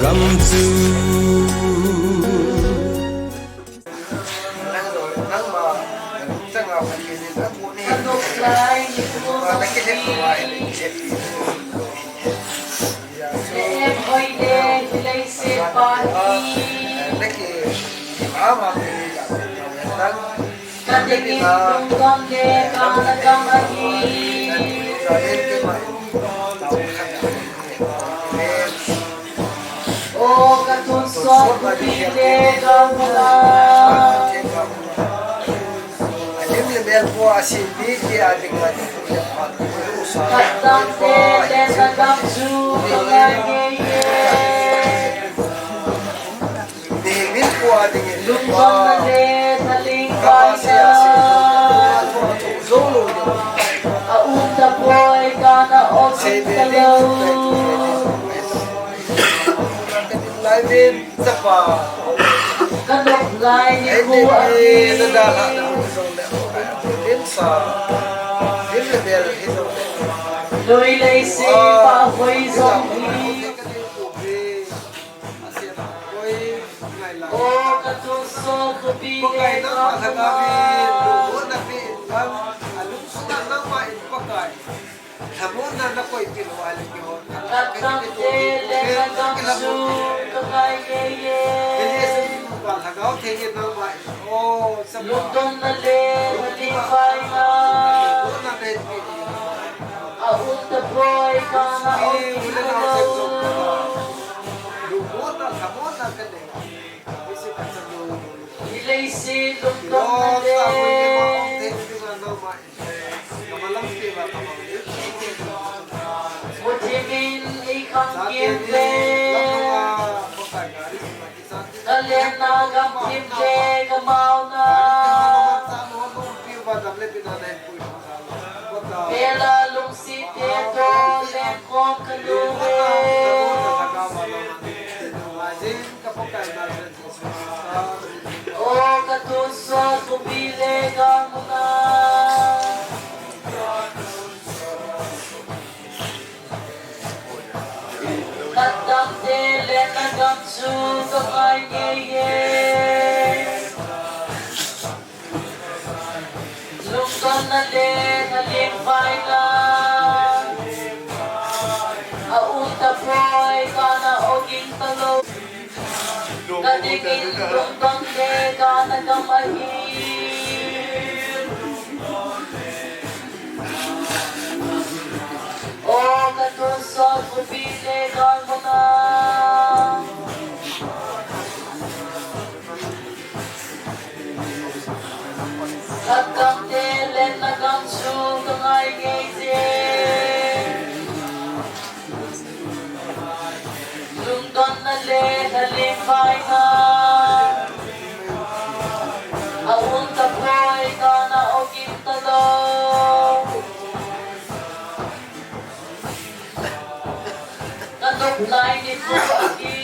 gam tu Hãy subscribe cho kênh Ghiền Mì Gõ để không bỏ lỡ những video hấp dẫn. Kadingin tungkong de kanagam ahi O katunsot kupile kamula Katang de tenagam su kagayeye Lumpang na de taling kaya Aunta boy kana osin kalaw Kanok lai ni ku Loi lay si pa hui zong hi O katuso kubile Katang tele nagamsu kakayeye Lutong na le malipay na Aunta boy kana Ilay si lutong na le Mujimin ikang kimle Kalian nagam kimle kamaw na Pela lungsi teto lengkong kaluwe O katuso kubile kamuna Katang tele nagamsu kakayeye Lungkong na le nalimpay na Aunta boy kana oging talo Kadingin lungkong de kana gamahir O katusok kubile kamuna Katang tele nagamsu kakayeye Lungkong na le nalimpay na Aunta boy kana oging talo Kanok lai ni po aki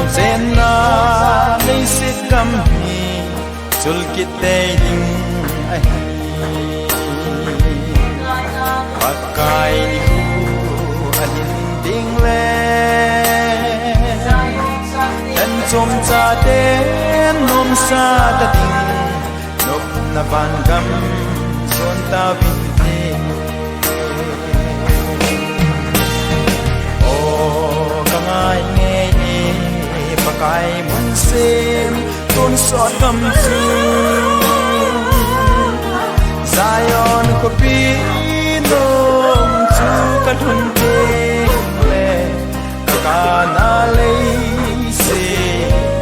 Sena may sikam hi sulkit ding ahi pakai ni hu ahin ding le dan som cha den nom sa ta ding lok na ban gam son ta bin te o kangai nge pakai mun sem ton sot gam chu Zion ko pi nom chu ka thun te le ka na le se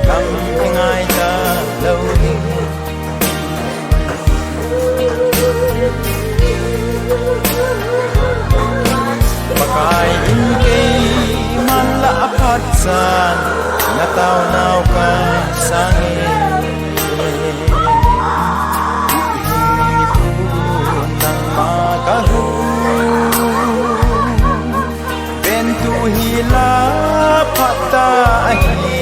kam ngai ta lo ding pakai in ke man la aphat san na tao nao ka sangi ni pu nang ma ka hu ben tu hi la phata hi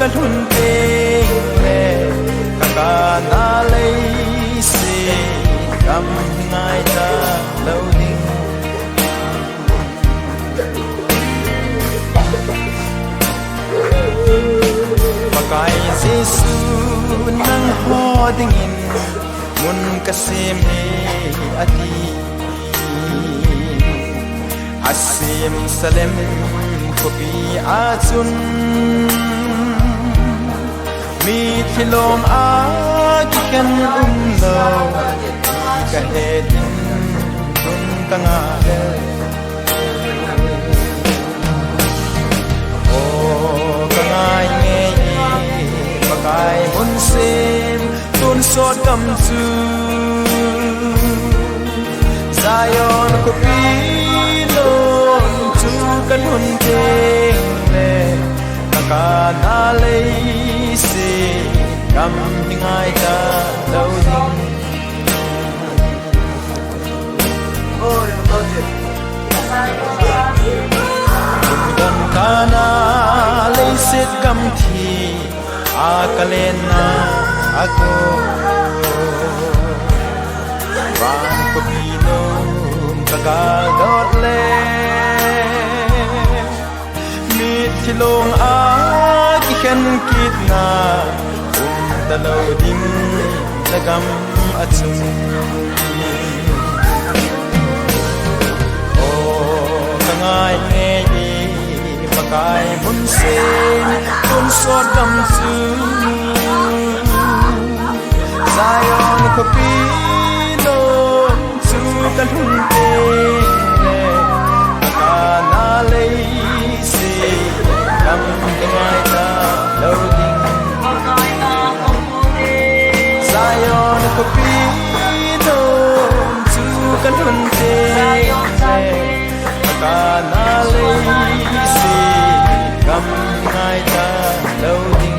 กันทุนเตงเลกะกานาเลยเสกำง่ายตาเล่าดิ้งปากายเจสูนังหอดิ่งินมุนกเสมเฮอดีอัสเซมสเลมคุปีอาจุนมีที่ลมอากิกันโลกะเฮดินดุนกังอาเลโอกังอาเงยปากายมุนเซมตุนสดกำจูซายอนคุปีโลจูกันหุนเจงเลกะกานาเลยเสกำง่ายตาเล่าดิ้งบุญกันกานาเลยเสกำทีอากาเลนาอาโกบานคุปีโลกะกาดอดเลมีที่ลงอากิเข็นกิดนาอุ้มตะเลาดิ้งตะกำอัดซุโอ้กะง่ายเงยปากายมุนเซนตุนสดกำซูซายอนคุปีโลจูกันหุนเตเลกะกานาเลยเสกำง่ายตาเล่าดิ้งซายอนคุปีโลจูกันหุนเตเลกะกานาเลยเสกำง่ายตาเล่าดิ้ง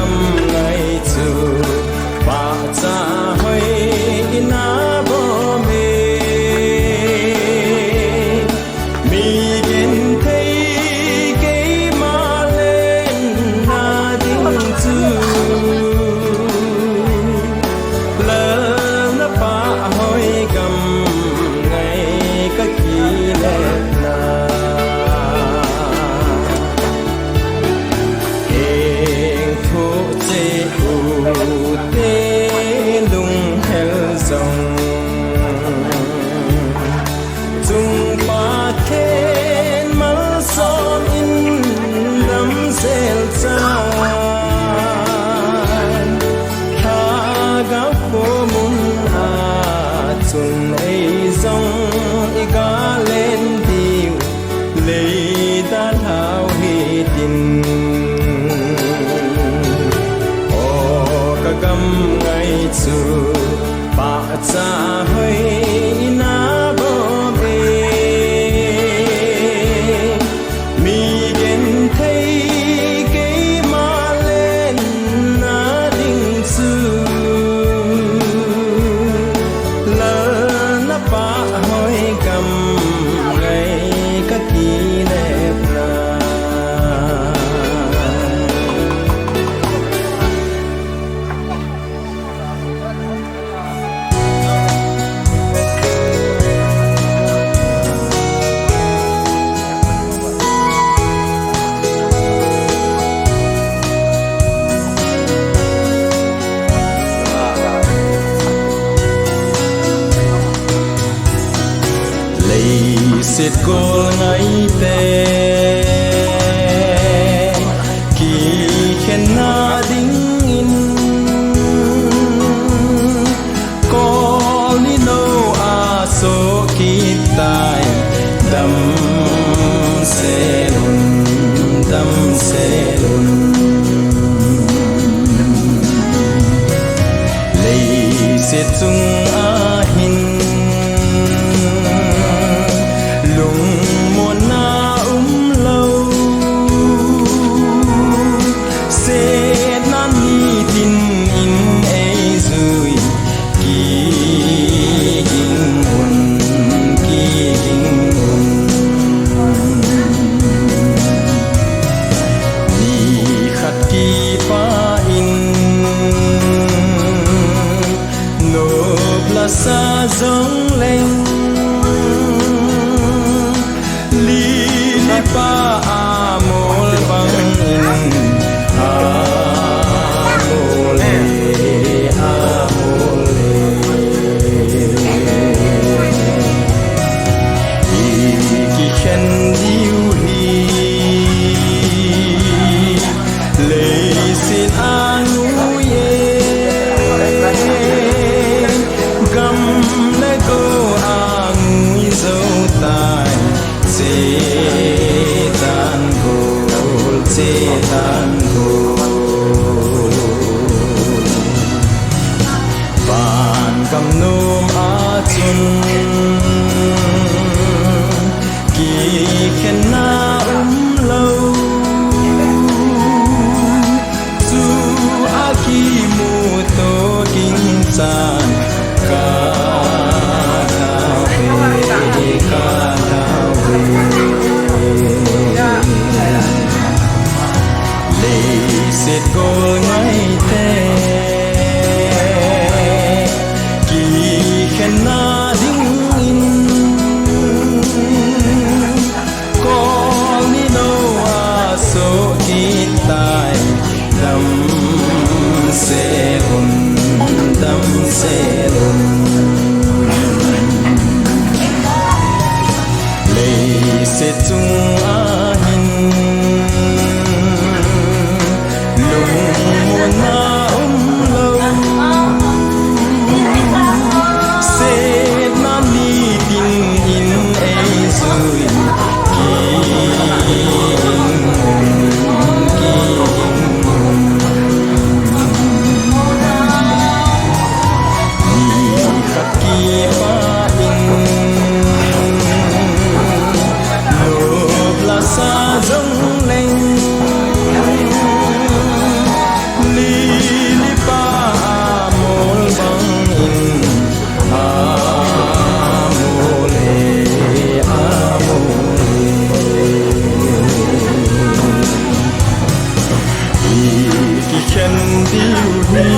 gam ngai chu ba cha hoi ina bo me mi gen thei ke ma len na ding chu la na pa hoi gam ngai ka ki le na cha hơi na bo be mi gen thấy cái ma lên na ding su la na pa hơi cầm ngày các kỳ đẹp na Sit cô ngay te kỳ khen na ding in có li no a so ki tai dam se lun lei se chung a hin sa giống lên li li pa amol bang in amole ki khen diu hi le sin anu ye gam na go ang zo tai se tan gol ban kam nom a chun ki khen na lo tu a ki mu to king san ka sit go ngay te kỳ khen na ding in có ni no a so ki tai dam se lun lei se chung a hin diu hi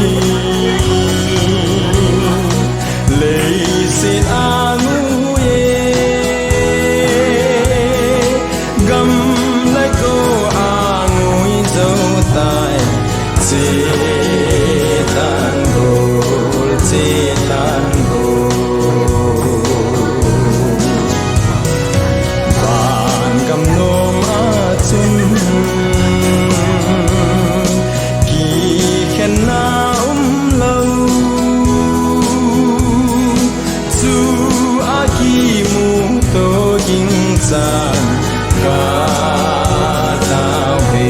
lấy xin angu ye gam lại cô angu dấu tai chế tan gol van gam nom a chun ki khen na lâu chu a ki mu to king san ka ta ve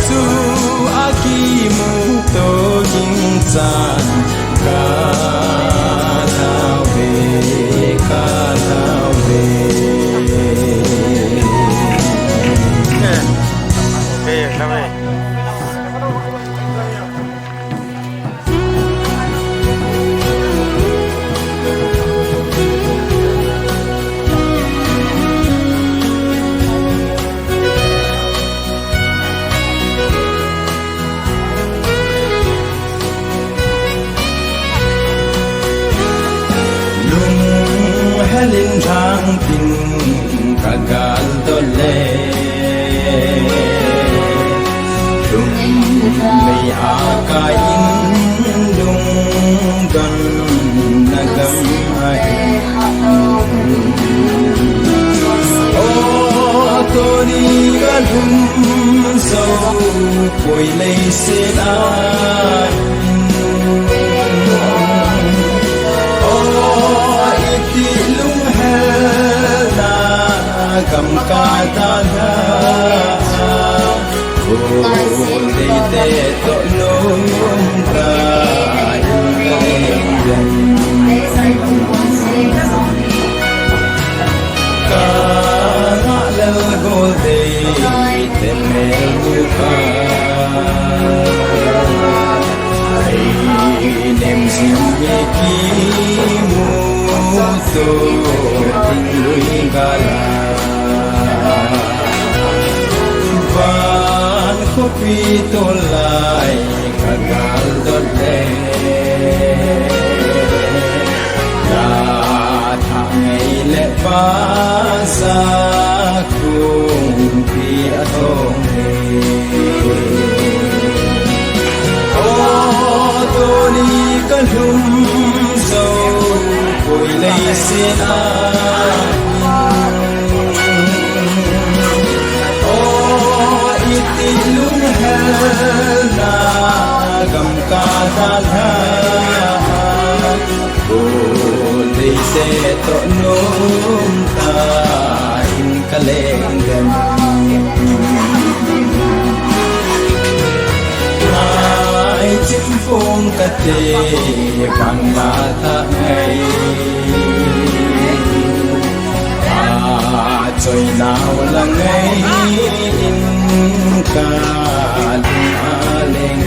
chu a ki mu to king san ka ta ve linh thang tin cả gan tôi lệ lùng mây a ca in lùng gần nagam ai ô tôi đi cả lùng sâu quay lấy xe ai cầm ca ta na cô đi tê tội lỗi ta ca ngã lơ cô đi tên mẹ như ca đem xin nhẹ kí mu tô tình lối gala van kopi tolai kagal dole la thangai le pa sa kung pi athong o toni kalum so koi lei sena lung na gam ka ta na cô đi xe to nôm ta in ka lên gần ai chim phong ka te bằng la ta ngày trời nào là ngày ca lên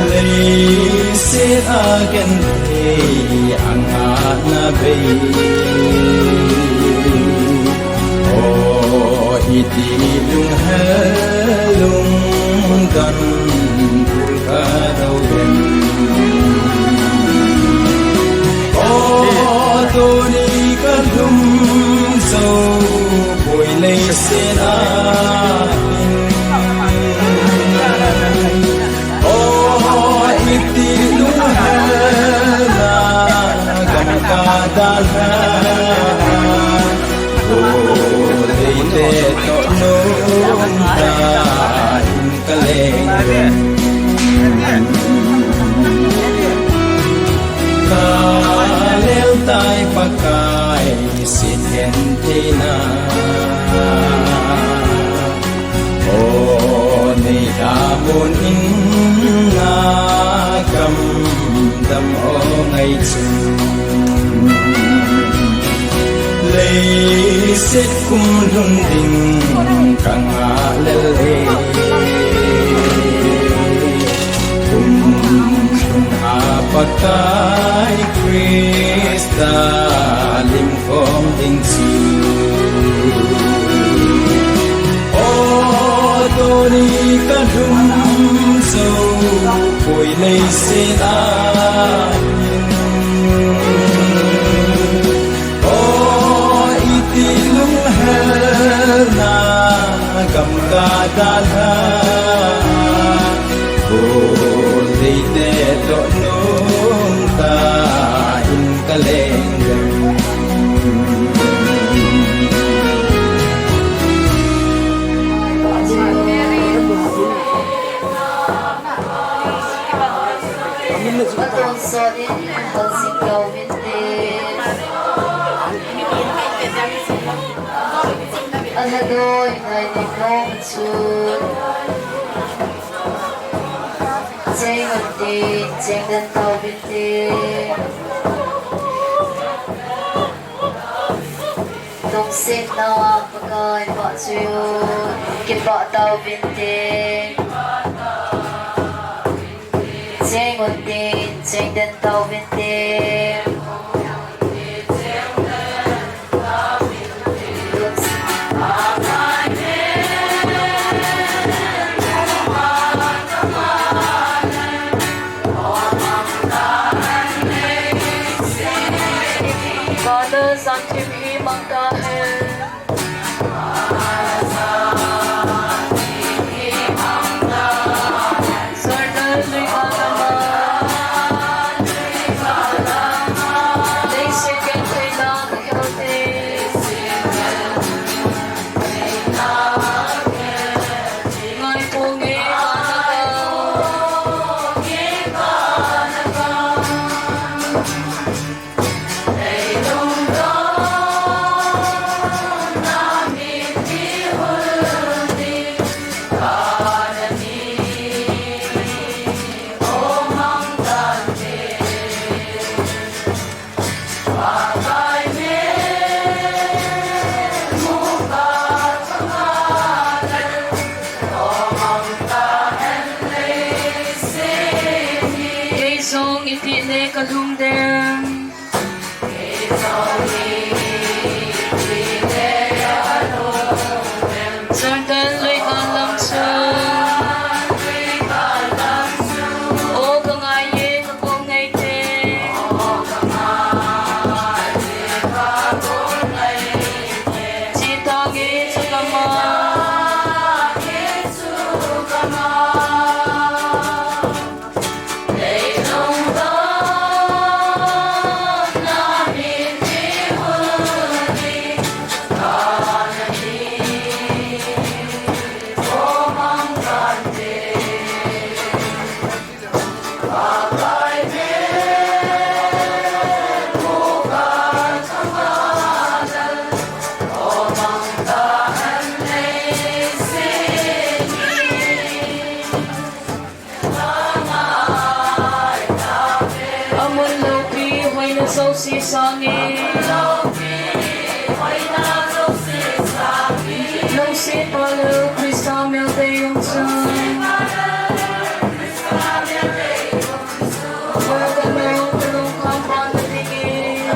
lấy sẽ agen te ang na be o iti lung halung dan pul ka dau den o to ni ka lum so koi lei se na o iti lung hala gam ka da na o lei te to no ta in ka leng ka leo tai pakai sin hen te na o nei ta mon in na kam dam o ngai chu lấy xét kum lung ding kang a le le kum chung a pakai Krista lim phong ding su o to ni ka dum so koi nei se na o iti lung hel na gam ka da la o dei te to nung ta in ka leng Batong solid halsing gawin din Aladoy ngay ni mong tsun Cheng on din, cheng dan tawin din Nung sin na ang pagkain pa tsun Kipa tawin din Cheng on din, cheng dan tawin din Father, Son, Tim, He, Mangka, Hel Sardal, Lui, Alama They second, they long, healthy Ngay po ngi Song itine kalung dem Sardan loy kalam su O kangaye kakong ngay te Chitage sa kama So si sangi Nung si palo Krista mil de yung sun Wala na yung tulong kampan na tingin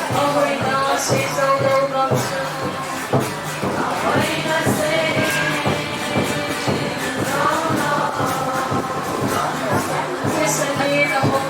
Ako'y na si solo kamsun Yes, I need a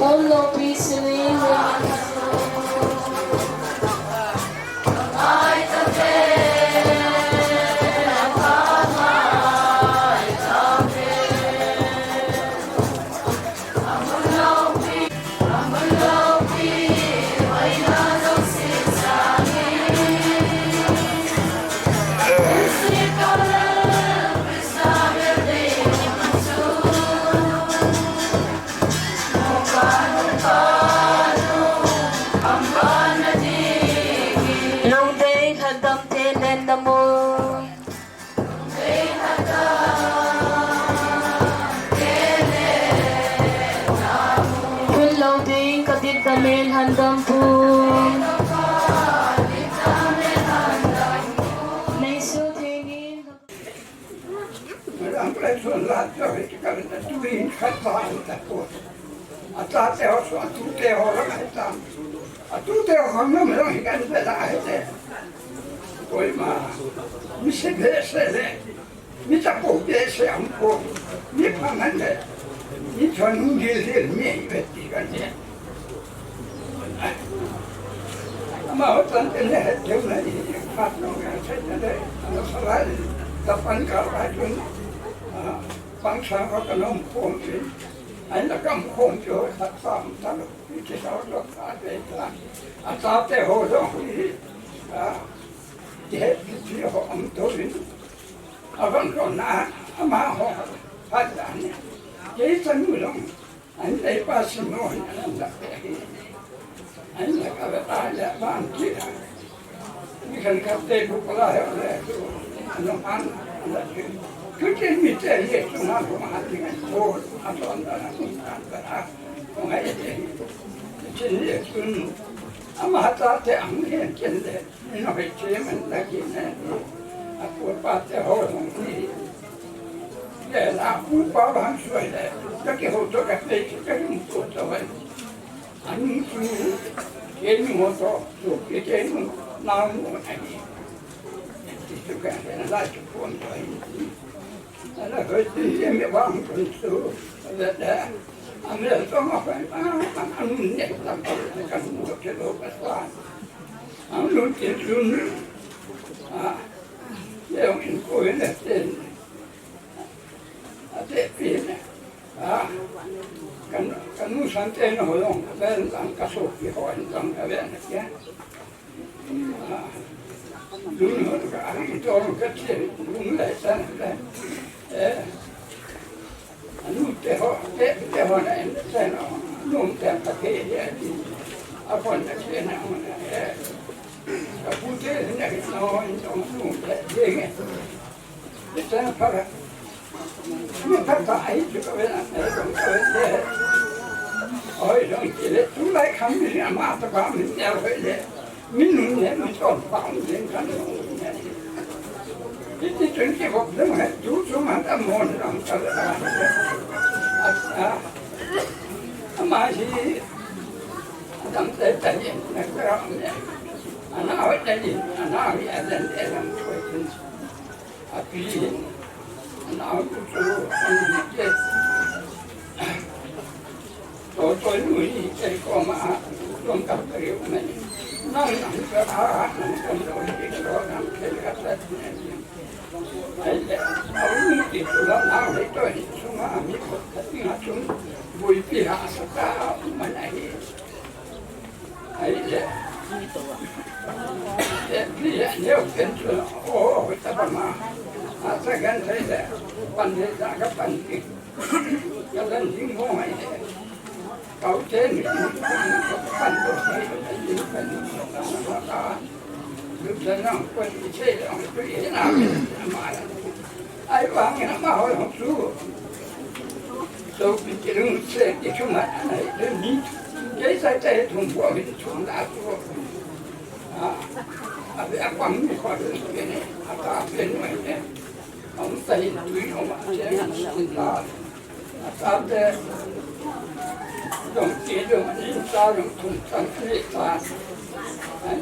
Follow peacefully Long day hadam telen namo Hello day kadit tamen handam pu Nay su thengin Ang presyon lahat ay kikalit na tuwing kataan tapos. At lahat ay oso, at tute ho lang ay tam. At tute ho kang naman ang hikan na lahat eh. Ko'y misibese le, mitapo bese ang po, mi pamande, mi tonunggil mi ibeti kanya. Mautan lahat yung na ipatong nga sa inyo, ano salal, tapan karajun, bangsa ko kanong pongin, ay nakamkong yo at samtalo, ikisaulog sa atin. At ate ho dong, Dia ho ang tuwin. Abang ko na ama ho hatan niya. Kaya sa nulong, ang naipasin mo niya ng laki. Ang nakabatala ba ang kira. Ikan kapte ko pala yung leto. Anong ang laki. Kutin miteri ito na kumahatingan ko. Ato ang darang kantara. Kung ay ito. Sinili ito ama hatate ang hentende. Inohichimen lagi na aku pate hodong ni ya la ku pa bang suai lagi hodo ka te ka ni to to ba ani ku ye ni mo to to ke ke ni na mo ani itu kan na la ku pon to ai ala ko ti ye me bang ku to da amre to ma pa an ni ta ka mu ke lo pa sa ang lutin yun, yung ko yun natin, at ipin, kanusan tayo na hulong, dahil ang kasuki ko, ang kabianak yan. Lunod ka, ang itong kasi, lunod sa natin, ano teho na yun, nung tayo pakaya, ako na siya na muna, Kapute na no itong nungke yenge. Ito para ay ito ba na itong kawete. Oy dong kile tulay kami na mata kami na wele. Minun ne mo to pang din kan no. Iti tunki ko dem ha tu mata mon ang kala. Amaji dam te tani na kram ne. Anak awak tadi, anak awak ada dalam kuatin, api, anak awak tu anak dia, toto ini cari koma, lengkap dari mana, nang kerana nang kembali ke orang kelihatan ni, ada, awak ni tu lah nang itu ni semua ambil tapi macam boleh pihak sekali mana ni, ada. Dia kenal, oh, betapa mah, asalkan saya pandai jaga pandai, jalan tinggal aja. Kau cendol, pandai saya pandai, jangan pandai saya pandai nak mana. Ayo angin apa orang tu, so pikiran saya cuma ada ni, jadi saya tunggu itu cuma aku. Abi apa ni kau ini? Apa ni ini? Kamu tadi tu yang macam apa? Apa dong tiada macam dong tuntang kita.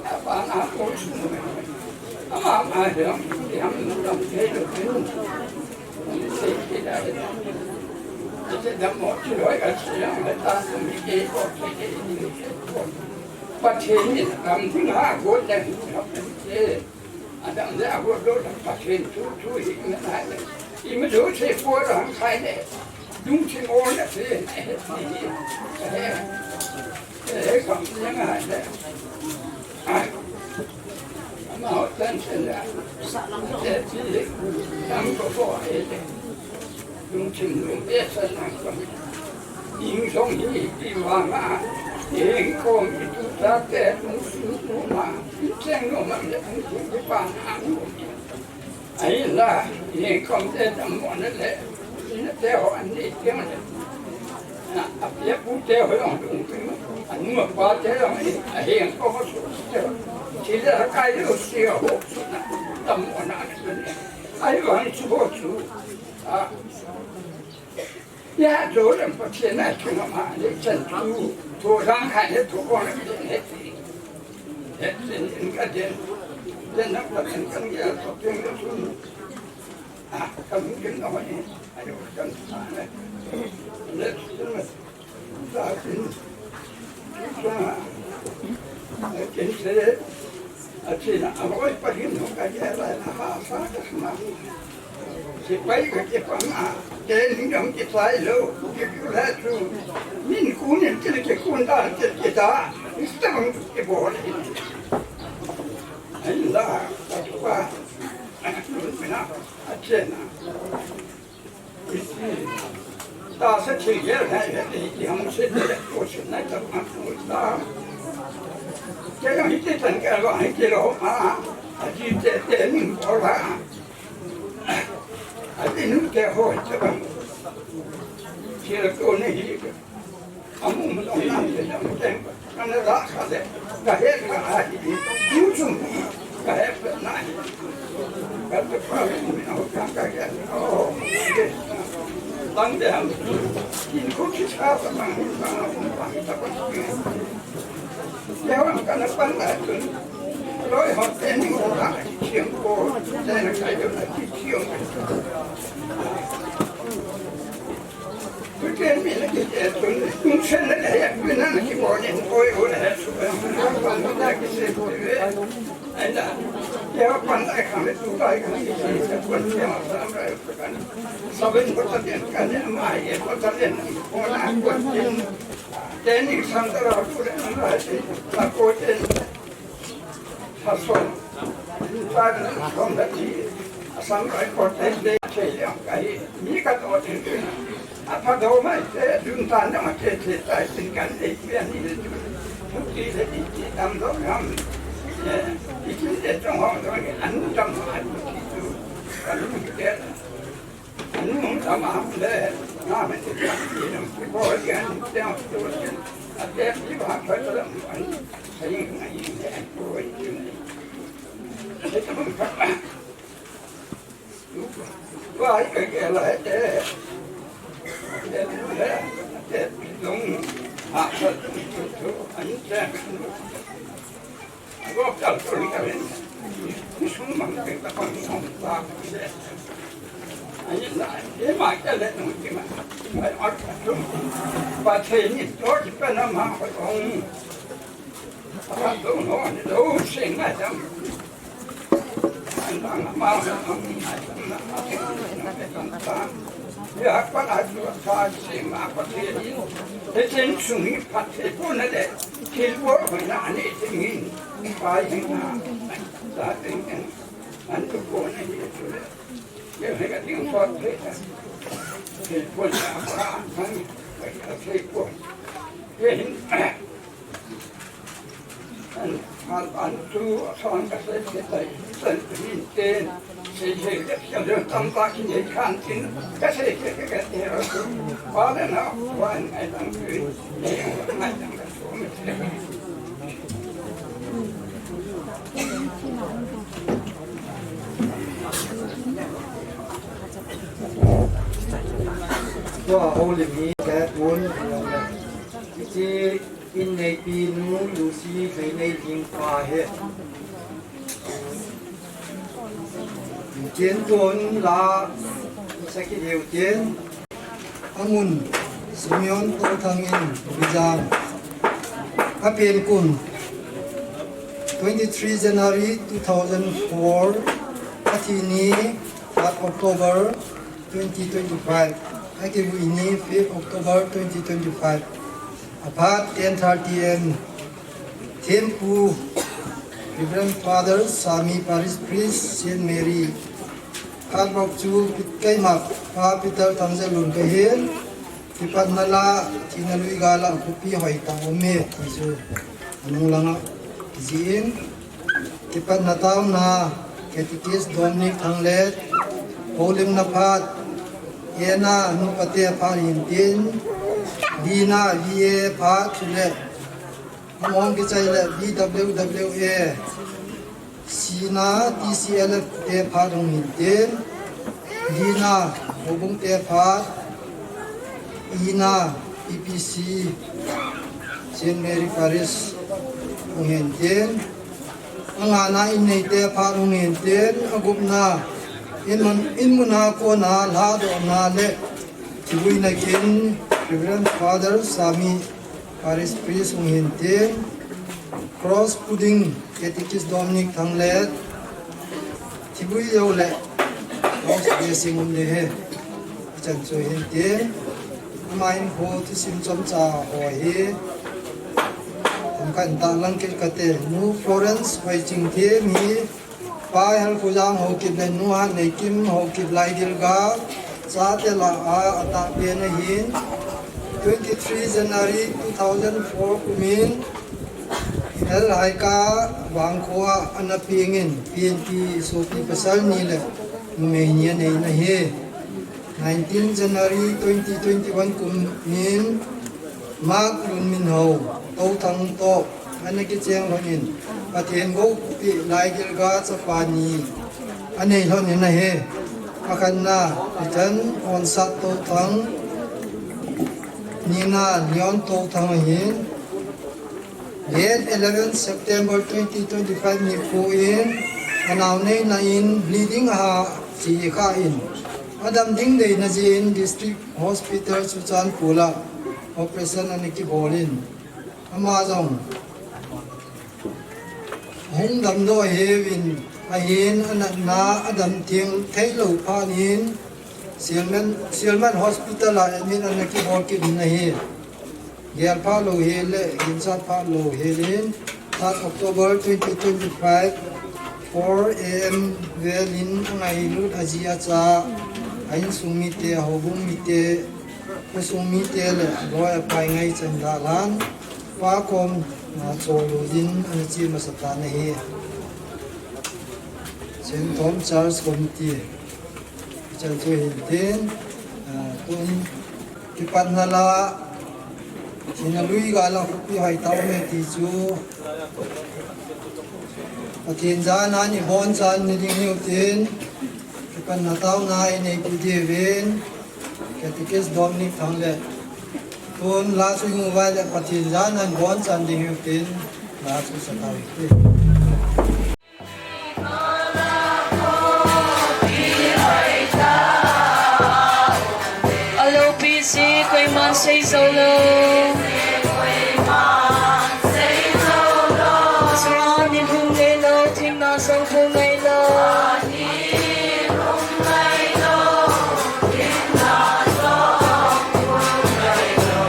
Apa aku semua? Apa yang dong tiada pun tidak ada. จะดำหมดที่ร้อยกันเสียงและตาจะมีเอกก็ที่ดีประเทศนี้ทำที่5 คนเนี่ยครับเจ้อันนั้นเนี่ยว่าเราประเทศช่วยอีกไม่ได้เลยอีไม่รู้เสียปวดหลังใครเนี่ยยุ่งชิงโอนเนี่ยเสียคำยังไงเนี่ยมาเอาเส้นเส้นเนี่ยเจ้ที่ทำก็พอเองยุ่งชิงยุ่งเอ๊ะสันนักก็ยิงสองที่ว่ามาเองก็มีทุกท่าแต่มุ่งสู่มาแจ้งโน้มันจะมุ่งสู่ไปบ้านหางไอ้ล่ะเองก็จะทำวันนั้นแหละนี่เจ้าอันนี้เจ้าเนี่ยอับเย็บผู้เจ้าให้ลองดูอันนู้นป้าเจ้าไอ้เองก็มาสู่เจ้าที่จะใครรู้เสียหกสุดนะทำวันนั้นเนี่ยไอ้วันชั่วชั่วยาโดนประเทศนั้นถึงมาเนี่ยฉันดูตัวร่างกายเนี่ยตัวคนเนี่ยสิ่งก็เด่นเด่นนักประเทศกันเนี่ยตัวเองก็สุดก็มีกันน้อยอายุกันสานเลยเนี่ยสาธิตกินเสร็จอาทิตย์น่ะเอาไว้ไปกินของกันแย่เลยนะฮะสาธิตมาสิไปก็เก็บมาเดินถึงยังเก็บใส่แล้วเก็บอยู่แล้วจู่นี่กูเนี่ยจะเก็บกูได้จะเก็บได้ต้องเก็บบ่อยไอ้ล่ะก็ว่าไม่น่าเช่นนะตาเสียชีวิตได้ที่ห้องเสียชีวิตก็ชนะกับมันตาจะยังหิ้งตันกันว่าให้เจริญมาอาชีพเจริญพอละอันนี้นึกแค่หัวจะบังเชื่อกูนี่อามุมต้องนั่งเลยนะมันเต็มกันแล้วรักเขาเลยก็เห็นกันอะไรยุ่งจุ่มก็เห็นเป็นนายก็จะพาไปเอาทางกันโอ้ตั้งแต่กินคุกกี้ชาสมังบางตะวันแล้วมันก็นับปันได้ถึง100 หัวเต็มหัวละเชียงโก้แต่ในใจเดียวกันที่เชียงทุกเรื่องมีอะไรที่จะตุนมุ่งเส้นอะไรอย่างนี้นั่นที่บอกเนี่ยโอ้ยโอ้ยอะไรสุดยอดมันไม่ได้กินเสียเลยไอ้นั่นเดี๋ยวปันได้คำเป็นตัวได้กันที่จะควรเที่ยวสามร้อยกันสวินก็จะเรียนกันเนี่ยไม่เห็นก็จะเรียนโอ้น่าควรเรียนเจนี่สังตระดูแลอะไรสิตะโกนเจนผสมใส่ในของแบบนี้สังร้อยคนเด็กเด็กเชี่ยวไก่มีกระโดดถึงพอโดนไม่เจอดึงตาเนี่ยมาเจอใจสิ่งกันเด็กเรียนนี่เลยทุกทีเลยที่ทำต้องทำที่ที่เด็กต้องห้องต้องอันนู้นทำอันนี้ดูอันนู้นเด็กอันนู้นทำอะไรเลยน่าไม่ติดกันที่นั่นที่พ่อเรียนเจ้าตัวเรียนอาเด็กที่บ้านเขาจะเริ่มอันใช้ยังไงยังไงป่วยยังไงใช้ทำแบบว่าไอ้แก่อะไรเด็กลงหาสัตว์อันนี้แจ้งก็จับตัวนี้กันที่สุ่มมันเป็นตะกอนสองตาอันนี้ได้เดี๋ยวมาจะเล่นหนุ่มที่มันไม่อดชุ่มประเทศนี้ตัวที่เป็นน้ำมันไปของถ้าดูโน่นดูสิ่งไหนจังอันนั้นมาทำต่างอยากประหลาดตัวชาสิมาประเทศแต่เช่นสุ่มประเทศพวกนั้นแหละคิดว่าไม่น่าเนี่ยจะมีไปยังไงสาธิตอันทุกคนนี่สุดเลยเดี๋ยวให้กันยิ่งสอดเลยคิดว่าจะผ่านทั้งไปประเทศพวกเห็นอันตัวสอนก็เสร็จไปเสร็จยินเต้นเสียเด็กยังเดินตามตากินยัยขันกินก็เสร็จก็เกิดเหตุว่าแล้วนะว่าไอ้ตั้งคืนเนี่ยไม่ตั้งกระทรวงก็เอาเรื่องนี้แก้ปุนที่อินในปีนู้นดูสิในยิงฟ้าเหตุเจนตัวนู้นละสักเดียวเจน Angun Simeon Totangin Bijang Apien Kun 23 January 2004 Atini 5 October 2025 Akibu ini 5 October 2025 Apat 10:30 am Tempu Reverend Father Sami Paris Priest Saint Mary Harbok Chu Pitkai Mak Pa Peter Tangzalun Kahin Tipat Nala Tinalui Gala Kupi Hoi Tangome Tisu Anung Langa Kiziin Tipat Nataw na Ketikis Dominic Tanglet Holim Napat Ena Nupate Parintin Dina VA Pat Chulet Among Kichayla BWWA Sina TCLF Te Padong Hintin Dina Hobong Te Pat Ina PPC Saint Mary Paris Hintin Angana Inay Te Padong Hintin Agupna Inmuna Ko Na Lado Na Le Tibuy Na Kin Reverend Father Sami Paris Priest Hintin Cross Pudding Ketikis Dominic Tanglet Tibuy Yole Cross Blessing Lehe Chan Su Hintin Amain Ho Tisim Chomcha Hohe Tamkan Talang Kilkate Nu Florence Vai Ching Te Mi Pai Hal Kujang Ho Kip Le Nuha Nekim Ho Kip Lai Gilga Sa Te La A Ata Pena Hin 23 January 2004 Kumin El Haika Bangkhoa Anapingin PNP Sopi Pasal Nile Numenia Neina He 19 January 2021 Kumin Mark Lunmin Ho Tau Thang To Anaki Cheng Honin Patien Go Pi Lai Gilga Chapani Anei Honin He Akanna Pitan On Sat Tau Thang Nina Leon Tau Thang Hin Date 11 September 2025 ni Puin Anawnay na in bleeding ha si ka in Adam ding day na in District Hospital Suchan Pula Operation Aniki Bolin Amazon Hong dam do hevin ahin anak na Adam ting Taylor Panin Silman Hospital admin Aniki Bolkin na he Gel Palo Hele, Ginsat Palo Helin, 3 October 2025, 4 AM Velin, Angailut Azia Cha, Ain Sumite, Hobung Mite, Sumite, Loya Paingai Chandalan, Pakom, Choludin, Anachi Masatana He, St. Tom Charles Committee, Chanto Hilton, Tun Kipanala. Sinalui Gala Kupi Hai Tau Me Tisu Patien Zan Ani Bon San Niding Newton Kipan Natau Nai Nei Pudi Ven Ketikis Dominic Tanglet Tun Lasu Mubay Patien Zan Ani Bon San Niding Newton Lasu Satawik Alo PC Koi Man Say Solo Surrounding Hung Ngay Lo Tim Na Song Hung Ngay Lo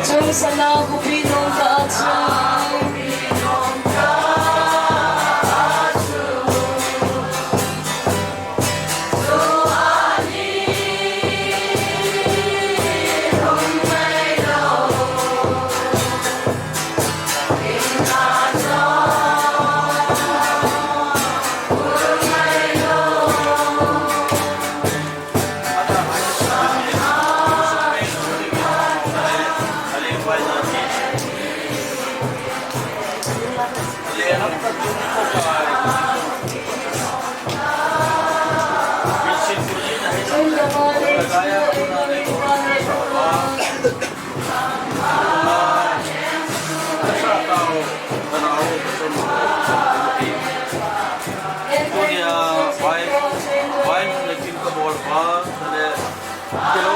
Chung Sala Kupi Nong Ka Chung Wine naging kabor pa, kilo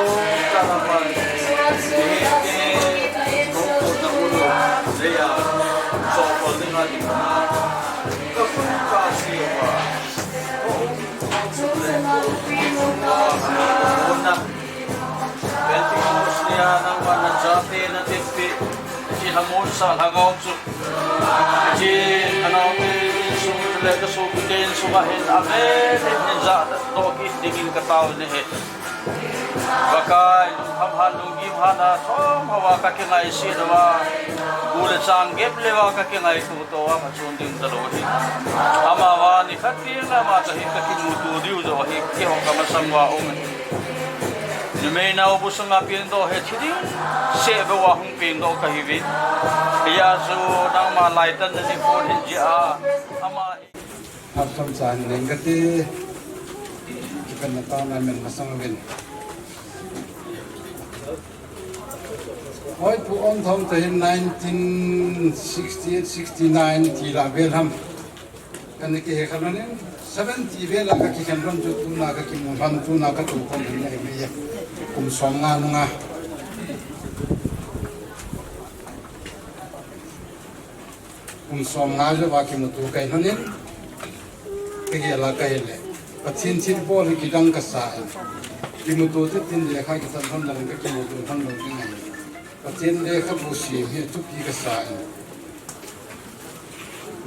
karapan. Hamon sa hagaw su ji ano su le ka su den su ba hen ame ne za to ki dingin ka taw ne he bakai ham han lungi hana thom hawa ka ke ngai si dawa gul chang gep lewa ka ke ngai tu to wa ma chun ding ta lo hi ama wa ni khati na ma ta hi ka ki mu tu diu zo hi ki ho ka ma sam wa ong Jumay na ubos ang apian do he chidi sebe wa hung pin do kahivin ya so nang malaitan na ni po hinja ama Hapsam san nengati ikan nata namin masangin Hoy pu on thom tahin 1968-69 tila belham kaniki he kalanin 70 bela ka kikan ron tu na ka kimun han tu na ka tu kon ni ye kum songa nunga kum songa jo ba ki mutu kai hanin ke la kai le pathin chin bol ki dang ka sa ki mutu te tin le kha ki tan han dang ka ki mutu han dang ki ngai pathin le kha bu si he tu ki ka sa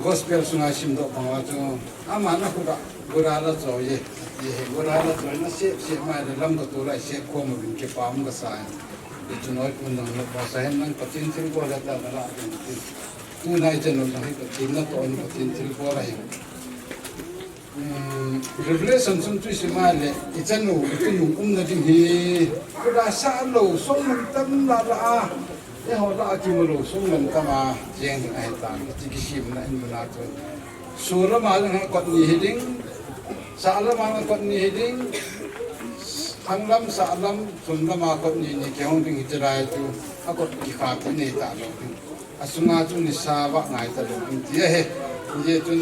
gospel sunga sim do pa wa chu ama na ku da gura la zo ye ye gura la zo na se mai de lam do tu lai se ko mo bin ke pa am ga sa tu noi kun dang na pa sa hen nang pathin chin ko la ta la tu nai chen no nai pathin na to ni pathin chin ko la hi revelation sun tu si mai le I chen no tu nu na ding hi ku da sa lo song mun tam la la ये होला अकिमलो सुमन कमा जेंग ना हेता चिकिसिम ना इन ना तो सूर माल ना कटनी हेडिंग साल माल कटनी हेडिंग हंगलम सालम सुंदम मा कटनी ने केहों दिं हिजराय तो अकट की खात ने ता लो असुंगा तु निसावा नाय ता लो ये हे ये तुन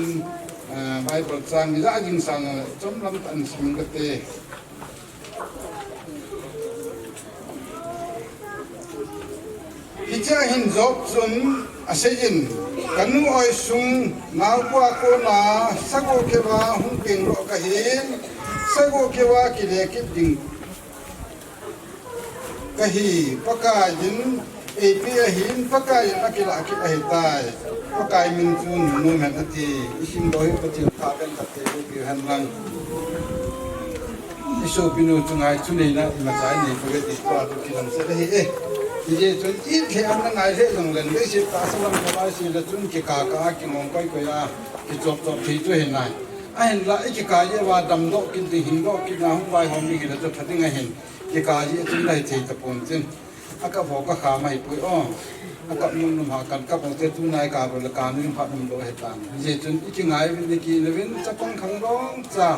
बाइबल सांग नि जागिंग सांग चमलम तन सिंगते Hija hin job sun asejin kanu oi sung nau kwa ko na sago kewa hung ping ro ka hin sago kewa ki le ki ding ka hi paka jin e pi hin paka yin akila akila hi tai paka min chun nu men ati isim doi pati ka ben ka te bi han lang iso pinu chungai chunei na ma chai ni page ti pa tu ki lam se hi e ये चुन इन थे अन्ना नाइसे जंगलन में से तासलम कमाई से लचुन के काका के मोंकोई को या कि चोप चोप थी तो है ना अहन ला एक काजे वा दम दो किन ति हिंदो कि ना हम बाय होमी के तो थतिंग अहन के काजे चुन लाई थे त पोन चिन अका भोका खा mai पुई ओ अका नुम नुम हा kan ka पोते तु नाय का बल का नुम फा नुम दो है तान ये चुन इकि ngai विन की लेविन चपंग खंगों चा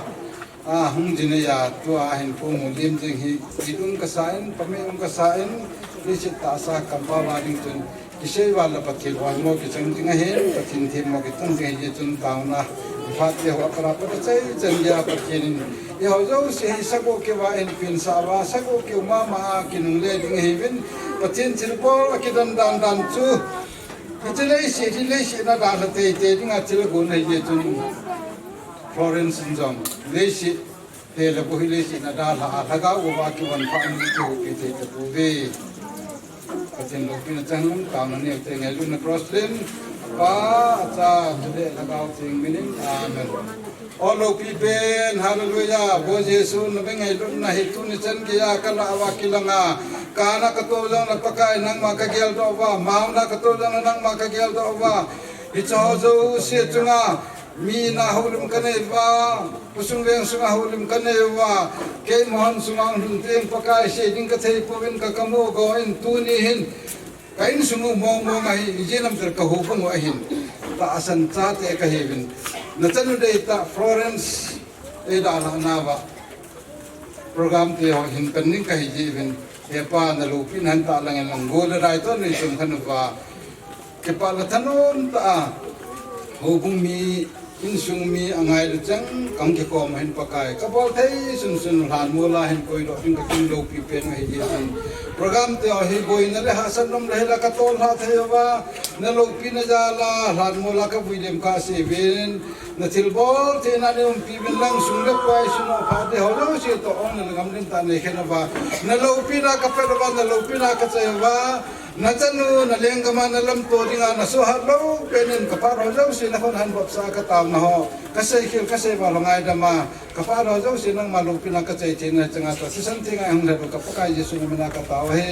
hung jine ya tu ahin pu mu lim jing hi idun ka sain pame ka sain Risit tasa kampa waring tun kisay wala patil wan mo kisang tingahin patin tim mo kitang tingahin tun kauna ifat ye ho para pa chay jangya patin ye ho jo si sago ke wa en pin sawa sago ke mama kinung le tingahin patin silpo akidan dan chu Ijilay si na dan te te tinga til gun ye tun Florence Njong le si te la bo le si na da la ga go wa ki wan pa ni ki ho ke te tu ve Patin lopi na changlum kauna ni te ngelu na crosslin pa cha jule lagao ting minin amen all lopi ben hallelujah bo jesu na be ngelu na hitu ni chan ki ya kala awa kilanga kana ka to jang na pakai nang ma ka gel do wa maung na ka to jang nang ma ka gel do wa hi cho zo se chunga mi na holim kane wa pusung leng sunga holim kane wa ke mohan sungang hun teng pakai se ding ka thei povin ka kamo go in tu ni hin kain sungu mong mong ai jinam ter ka hopung wa hin ta asan cha te ka hevin na chanu de ta Florence e da na wa program te ho hin penning ka hi jivin e pa na lupin han ta lang lang go la rai to ni sum khan wa ke pa la thanon ta hopung mi in sung mi angai lu chang kang ke kom hen pakai kapol thei sun han mula hen koi lo ting king lo pi pen he ji an program te he boi na le hasan nom le la ka tol ha the wa na lo pi na ja la han mula ka bui dem ka se ven na til bol te na le pi ben lang sung le kwai suno pha de ho lo se to on le gam len ta ne khen ba na lo pi na ka pe ba na lo pi na ka che wa na chanu na leng ka ma na lam to dinga na so ha lo penen ka pa ro lo se na kon han bop sa ka taw na ho ka sei khil ka sei ba lo ngai da ma ka pa ro lo se nang ma lo pi na ka che che na changa ta si san ti ngai hang le ka pa kai jesu na na ka taw he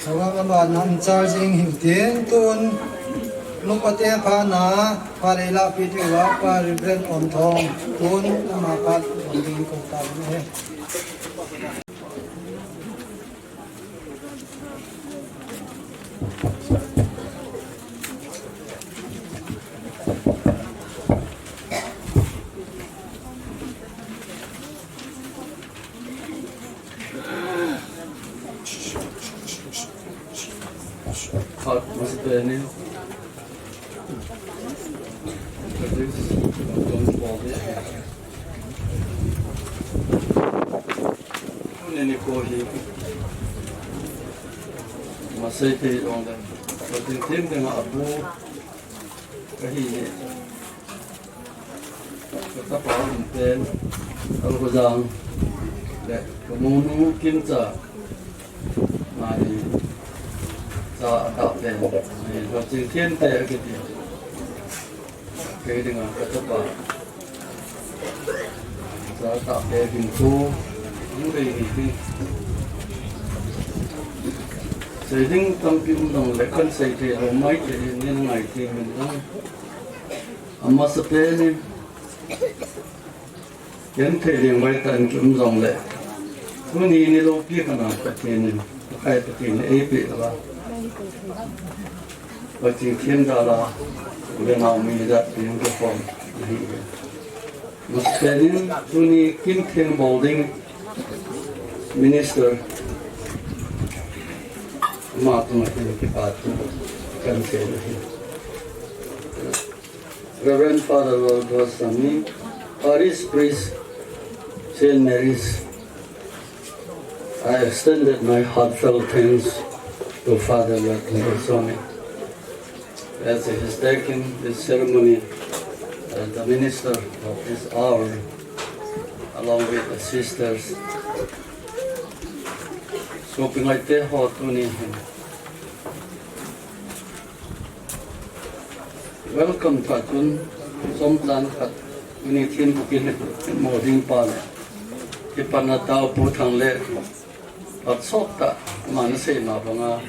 Sawa ka ba nan charging him tin tun lupate pa na parela piti wa pa riven on thong tun ma pat ding ko ta he Hot was it there now? Ini kohi masih di orang bertim dengan abu kahini kita paham pen kalau kejang dek kemudian kita mari sa tạo đèn và chữ thiên tệ cái gì cái đừng có chấp vào sa tạo đèn hình thu những cái gì xây dựng tâm kim đồng lại con xây thì ở mấy thì nên ngày thì mình đang amma sắp đến hiện thể hiện bài tận kim dòng lệ cứ nhìn đi lâu kia cái nào phải tiền phải tiền ấy bị là và chỉ thiên ra là bên nào mình đã tìm được phòng một cái đến tuni kim thiên building minister mà tụi mình cái part cần phải Reverend Father Lord Goswami, Parish Priest Saint Mary's, I extended my heartfelt thanks to Father Lord Goswami as he has taken this ceremony as the minister of this hour along with the sisters. So pingaite ho tuni him. Welcome Fatun Somtlan Khat Uni Thiên Bukin Moding Pal Ipanatao Putang Le Pat Sokta Manase Mabanga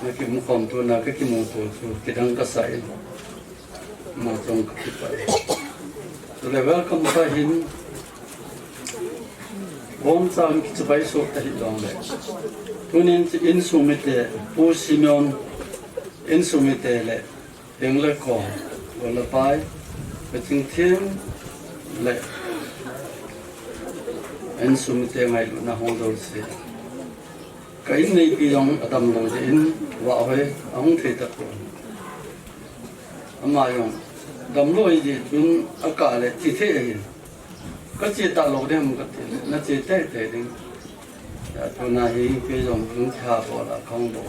Nakim Kom tu na Kimu tu Kidang Kasai Motong Kipai. So le welcome to him. Bom Sam Kitbai Sokta Hidong Le Tunin Insumite Pu Simeon Insumite Le Tiếng lệ cổ của là bài về tiếng thiên lệ anh sum tiếng ngày lúc nào không đâu xí cái này bị ông đâm đầu đến vợ hơi ông thấy thật rồi mà ông đâm lôi gì chúng ở cả lệ chỉ thế gì cái chỉ ta lâu đêm cái gì nó chỉ thế thế đi cho nên cái dòng chúng ta bỏ là không đủ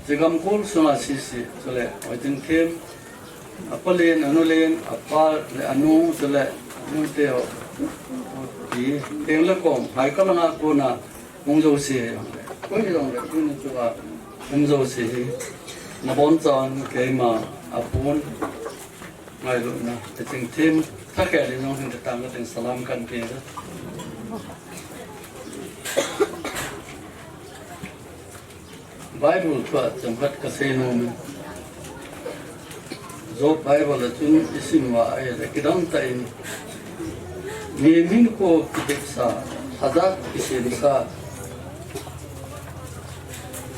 Jika mukul sungai sisi, sele, macam kem, apa len, apa le anu sele, anu teo, di, tengok kom, hai kalau nak guna, mungkin sih, kau ni dong, kau ni juga, mungkin sih, nabon jalan kema, apun, ngai lu na, macam kem, tak ada yang orang datang ke salam kan kita. Bible tuat jembat kaseno zo Bible atun isim wa ayat kidang tain min ko kibsa hada isim sa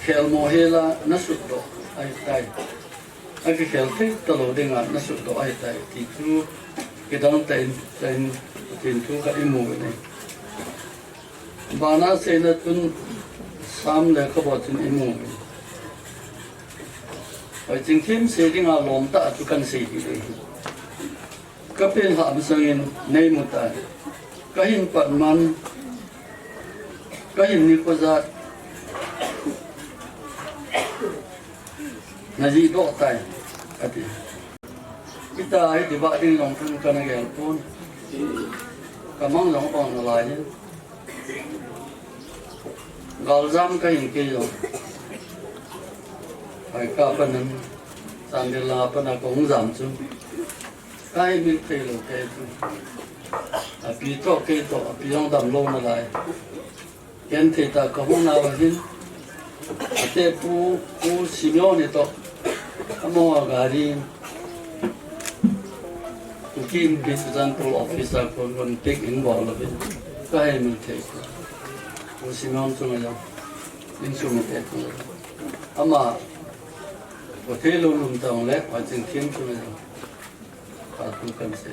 khel mohela nasutto ay tai agi khel te talo denga nasutto ay tai ti tu kidang tain tin tu ka imu ne bana sena tun sam le ka botin imu ไอ้จริงทีมเสียดิ้งอารมณ์ตาจุกันเสียดีเลยก็เป็นหามสังเงินในมุตตาก็เห็นปัดมันก็เห็นนิโคจัดนาจีโดตายอดีkita ay di ba din long pun kana gel pun kamang long pon la ni gal jam ka in ke yo ai ka panan san de la pana kong jam chu kai bil ke lo ke chu a pi to ke to a pi long dam lo na lai ken the ta ka hong na wa hin a te pu simyo ni to amo ga ri team representative officer kon take involved with ka hai mi the ko simon chung ya in chung te ko ama ko the lo lum tang le wa jing thim chung ya pa tu kan se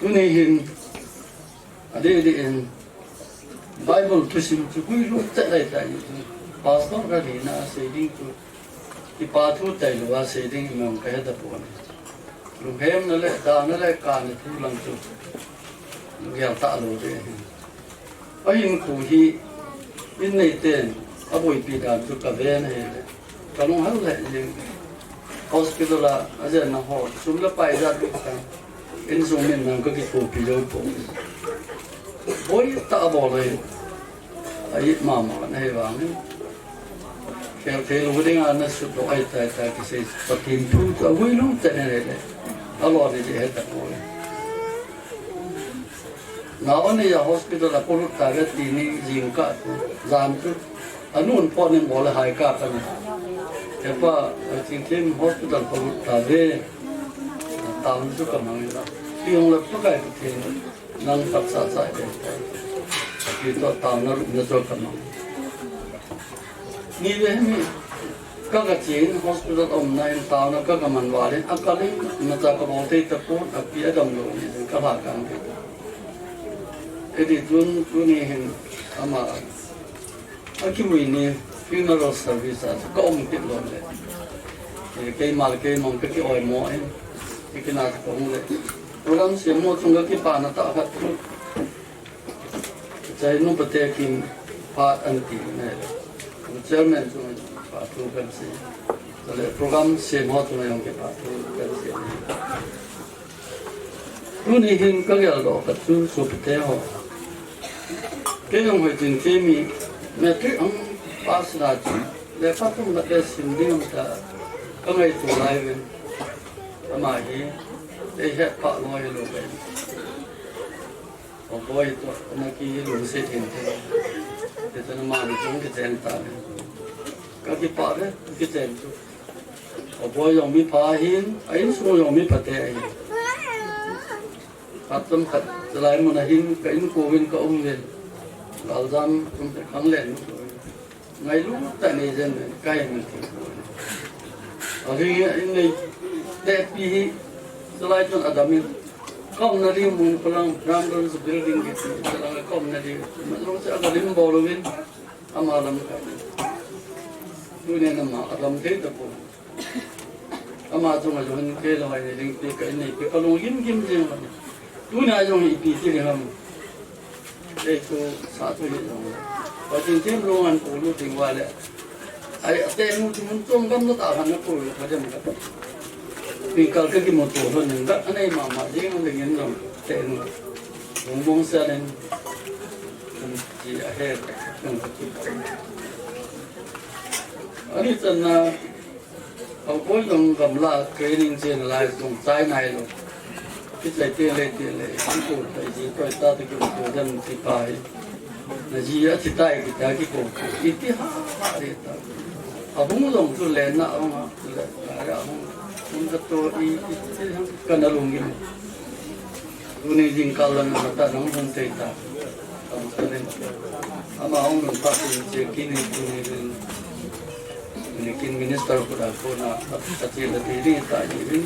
tu ne hin ade in bible to sim chu ku lu ta lai ta pastor ka ni na se ding tuที่ปาทุใจหรือว่าเสียดิ้งมันก็ให้ตะปวนลุงเฮมนั่นแหละตานั่นแหละการทุลังจุลุงยาวตาโลด้วยไอ้ยิงขู่ที่ยินในเต้นอาบุยปีดาจุกกระเวนให้เลยก็ลงหันเลยยิงฮอสพิทอลอาจารย์นะฮอสุนละไปจัดกันอินซูมินนั่นก็คิดกูปีโลปุ๊บโอ้ยตาบอเลยไอ้มาในวางนี่เทลูดิ้งอันนั้นสุดโอ้ยแต่ที่เสียปฏิมพูดเอาไว้ลุ้มแต่เนี่ยเลยอร่อยดีให้ตะโกนน้าวันนี้ฮอสพิทอลละคนตายก็ตีนี่ยิงกัดจามจุดอันนู้นพอเนี่ยบอกเลยหายกัดกันแต่ว่าจริงๆฮอสพิทอลคนตายตามจุดกำลังอยู่ที่องค์ละพวกไอ้ที่นั่งตักษาใจเลยที่ตัวตามนั่นนั่นจุดกำลังนี่เลยมีก็กระชิน hospital ในตาวนั้นก็กำมันว่าเลยอาการนี้มาจากกระบอกที่ตะปูนอับปีดำลงนี่ก็ผ่ากันไปไอ้ที่จุนนี่เห็นอามาอาคิวินี่ funeral service ก็อมติดลงเลยเกย์มาเกย์มองก็ที่อ่อยหมอเองที่กินอาตงเลยโปรแกรมเสียหมดตรงก็ที่ป่านาตาขัดทุกใจนุ่มประเทศกินพาอันตีนี่Chairman tu patu kansi, jadi program semua tu yang kita patu kansi. Tu ni hin kerja lo, tu seperti ho. Kita mungkin kami mesti pas lagi. Lepas tu kita sendiri kita kami tu lain, kami lihat pak loy lo kan. Oh boy tu nak kiri lu setin tu. Kita nama ni cuma kita entah. Kaki pare kita entah. Apa yang mi pahin, ain semua yang mi pakai. Katam kat selain menahin kain kawin kaumlen. Kalzam untuk kanglen. Ngai lu tak ni jen kain ni. Akhirnya ini tapi selain tu ada mi kom nadi mun pulang ramdan building gitu selang kom nadi macam ada lim bolowin amalam kan dunia nama alam kita pun ama tu macam ni ke lawan ni ling ke ini ke kalau gim je mana dunia yang ipi je ham itu satu je macam tim longan pulu tinggal le ai temu tu kan tu tak akan pulu macam apa Pingkal ke motor tu nenggak, anai mama dia yang dengan orang tenu, bumbung salen, di akhir yang kita. Ani cina, apa yang gamla training jen lai sung cai nai lo, kita le, aku tadi kita tu kita dan tipai, najia tipai kita kita itu hari itu, abang dong tu lena orang, ada orang. Untuk tu ini kena lungin. Dunia jingkalan mata nanggung cerita. Kamu sekalian. Ama orang nampak cekin itu ni minister pada aku nak kecil ini tak jadi.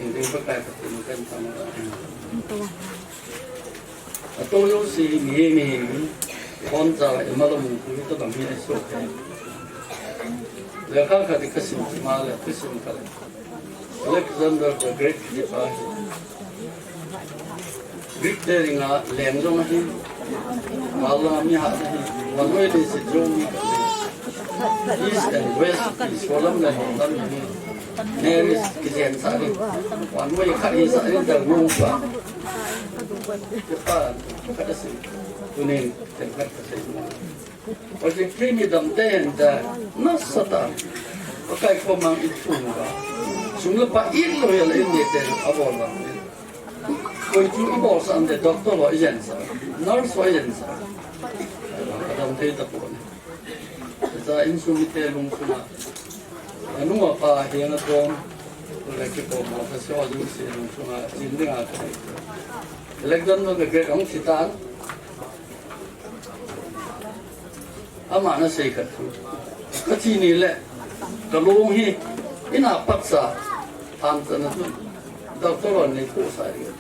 Ini pakai pertunjukan sama. Atau yo si mi kontra malam itu kami esok. แล้วข้าขัดกสิมมาเลยกสิมกันAlexander the Great ที่ไปวิกเตอริงาแหลมตรงนี้มาลามีหาที่วันนี้ดิสิตรงนี้กัน East and West is kolamเลยตอนนี้Neris kijen sari wan mo ikhari sari dal mo pa kita kada si tunin tempat kasi kasi krimi dam ten da nasata pakai ko mang itunga sumla pa ilo yala indi ten abola ko itu ibol sa ande doktor wa ijensa nurse wa ijensa kadam te ta po sa insumite lung suma anu apa yang ada lagi pun apa soal itu sih cuma cinta aja. Elektron itu kerja kamu sitan, amana sih kan. Kecil ni le, kalau ini apa sah, tanpa itu doktor ni kuasa dia.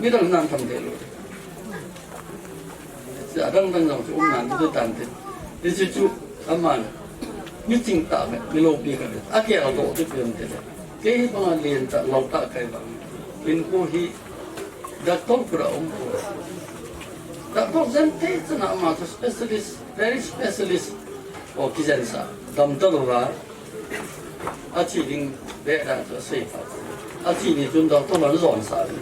Ni dah nanti dulu. Sekarang tu nanti tu tanti. Di situ amana. Mi cinta mi lobi kan. Akhir atau tu pun tidak. Kei pengalih tak lauta kai bang. Inku hi doktor kurang. Doktor jente tu nak masuk specialist, very specialist. Oh kijensa. Dam terura. Aci ding beda tu siapa. Aci ni tu doktor mana zon sari.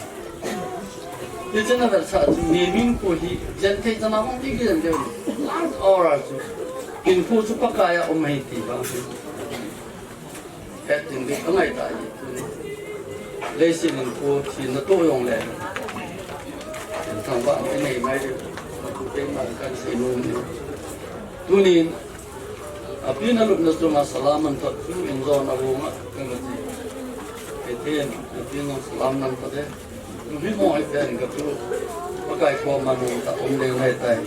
Di sana bersatu ni minggu hi jente tu nak mungkin jente. Large orang tu. Info supaya kaya umahiti bang. Heading di tengah itu, lesin info sini tu yang lain. Tambah ini macam tengahkan sini. Tunin, api naluk nasu masalah mentok tu inzon abunga kenapa? Ketian, api naluk salam mentok deh. Lebih mau itu tu pakai formal tak umleng letai.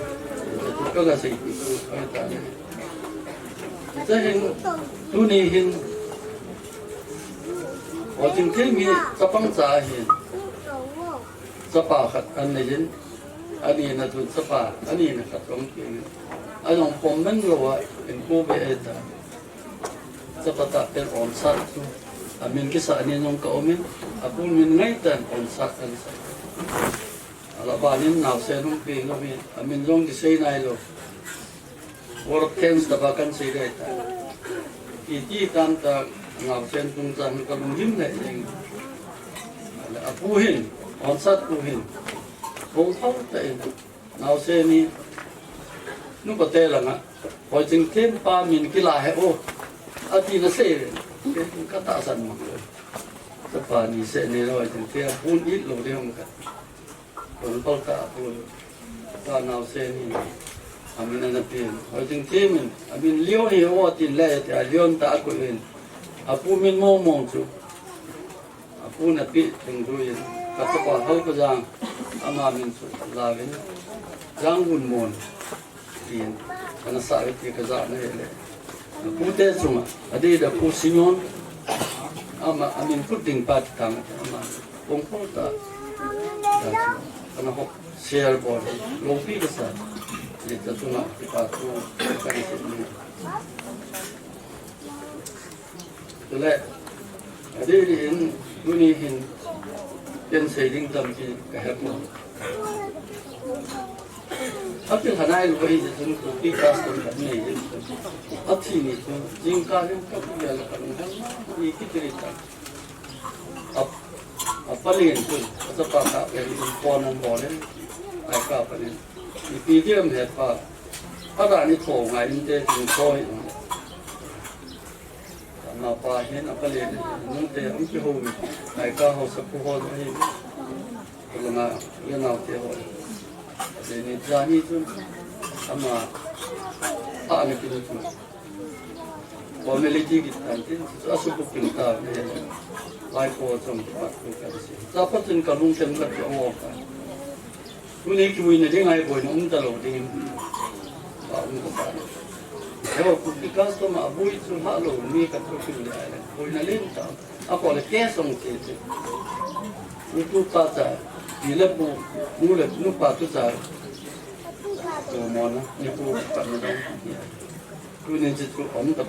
Itu kan sih itu letai. Jadi tunihin, orang kini sepang cahin, sepakat ane nak tu sepakat, ane nak katong kini, ayam komen luar, info beeda, sepakat ter onsat tu, amin kisah ni nong kaumin, aku min ngaitan onsat kan saya, alabanin nafsu nong pingamin, amin nong kisah nai lo. Work camps dapakan sih dah. Iti kan tak ngawsen tungsan kalau him dah yang. Apuhin, onsat puhin. Bongkau tak ini. Ngawsen ni, nu betul lah. Pojeng tem pamin kilah oh. Ati nasi, kata asan mak. Sepa ni se ni loh pojeng tem pun it loh dia muka. Bongkau tak pun. Tak ngawsen ni. Amin anapin. Pojeng temin. Amin lion ni awak tilai. Lion tak aku ini. Apu min momong tu. Apu napi tengguin. Kata kau kejang. Amamin tu lawin. Jangun mon. Tin. Karena sawit dia kejang ni. Apu teh cuma. Ada apu sinyon. Amin puting pat tang. Amin. Bongkol tak. Karena hok share board. Lopi besar. Kita tu nak dipatu kan sini. Itulah. Ada ini gunihin yang sering tampi kehebun. Apa yang hanai lupai itu kopi kaston kami. Apa ini tu jingkar yang kau biar lakukan ini cerita. Apa lain tu? Apa pakar yang ponan ponan, apa ni? Di dia melihat ada ni thong ngain deh thoi. Apa hen apa leh nanti ampi home, mereka harus sepuh ni. Kalau nak dia nak teh. Jadi jadi tu sama ni tu. Pemilih kita nanti asup pintar ni. Baik orang cepat berkasi. Dapat tu kalung sempat jawab. Ini kiwin dia ngai boy nong dalau dengan baru kepada. Kalau kupikas tu mak boy tu halu ni kat kucing dia. Boy nalin tak. Apa le kesong kece. Itu pada bila bu mula nu patu sah. Tu mana ni bu kat mana. tu nên chỉ chụp ống tập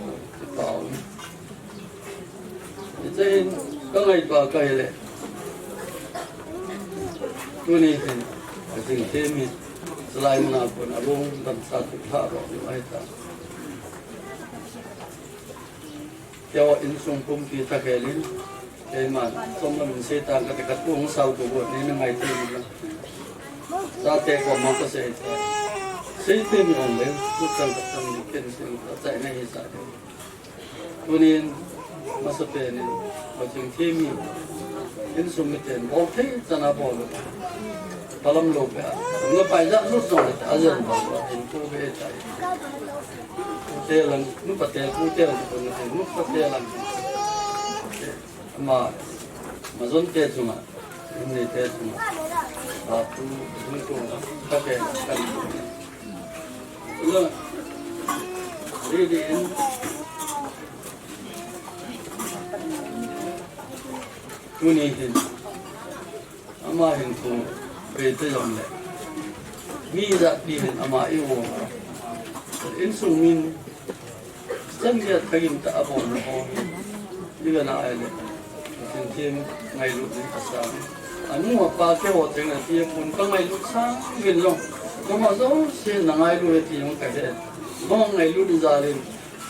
bảo thế cái ngày qua cái lệ tu nên thì ở trên thế mình selain nào pun abang dan satu hak rồi ta theo insung pun kita kelin mà xong mình sẽ tăng cái cách uống sau của buổi này ngày thứ mình ra tệ của nó có sẽ thêm nhiều lên chút trong những cái sự tại này hiện tại cho nên mà sắp tới này ở trên thêm nhiều những số người tiền bảo thế cho nó bảo được làm lộc à nó phải ra lúc rồi ta dần vào thành phố về tại thế là lúc bắt đầu cũng theo lúc bắt đầu làm mà dân tệ chúng à người tệ chúng à tu tu các cái cái rồi đi đến tu này thì ama hình thù về tới dòng này nghĩ ra đi hình ama yêu in sung min chân kia thấy người ta bỏ nó như là nào ấy thêm ngày lúc này sáng anh mua ba cái hồ trên là thì cũng có ngày lúc sáng gần rồi nhưng mà dẫu xin là ngày lúc thì không cái gì mong ngày lúc đi ra lên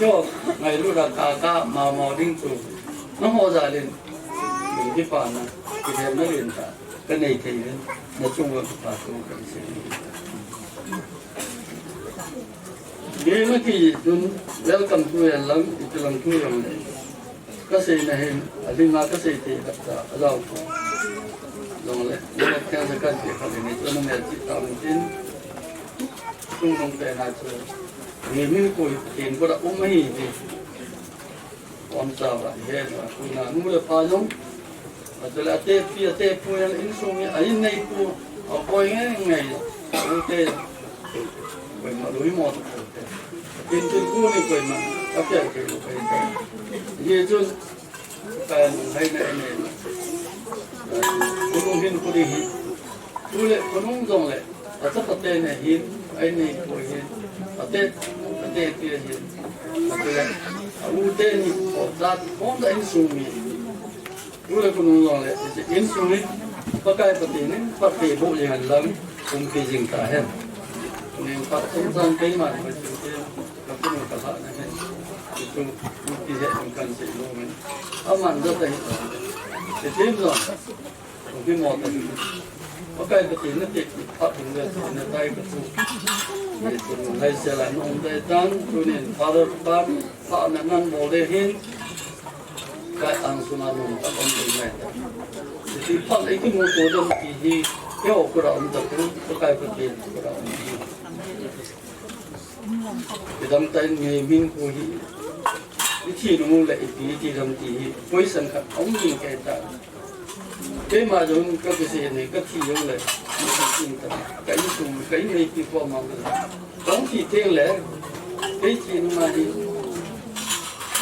cho ngày lúc là cả mà đinh chủ nó ho ra lên mình cái phần này thì thêm nó liền cả cái này thì nói chung là phải cũng cần sẽ cái nó thì welcome to lần itu lần tu yang này kasi nahin alima kasi ti adaw ko dong le dong kaya sa kan ti kali ni to nang ti ta tin tung dong te na cho ni mi ko tin ko da umai ni om sa ba he na ku na nu le pa jong atla te pi te pu yang in so mi ai nei pu o poi ngai u te ko ma lui mo tin tin ku ni ko ma các cái như chun cái hay này cũng hiền cũng đi tu lệ cũng giống lệ ở tất cả tên này hiền anh này cũng hiền ở tên kia hiền ở tên u tên ở ra không có anh sung mi tu lệ cũng giống lệ anh sung mi có cái vấn đề này phát triển bộ gì hành lắm cũng cái gì cả hết nên phát triển sang cái mà mình cái cái mình cả này itu tidak bukan sebelumnya. Aman saja. Jadi tu, mungkin mau tadi. Pakai betul nanti pak hingga nanti betul. Itu hai jalan orang dan tunin pada pak nan bolehin kai ansuna nun tak boleh main. Jadi pak itu mau kodam ini, dia orang tak perlu pakai betul orang. Dalam tahun ini minggu ini, itu nunggu lagi di dalam di poison kan, orang yang kita, kema jom kerja ni kerja yang le, kita, kain tu kain ni kita mahu, orang kita le, kerja ni mari,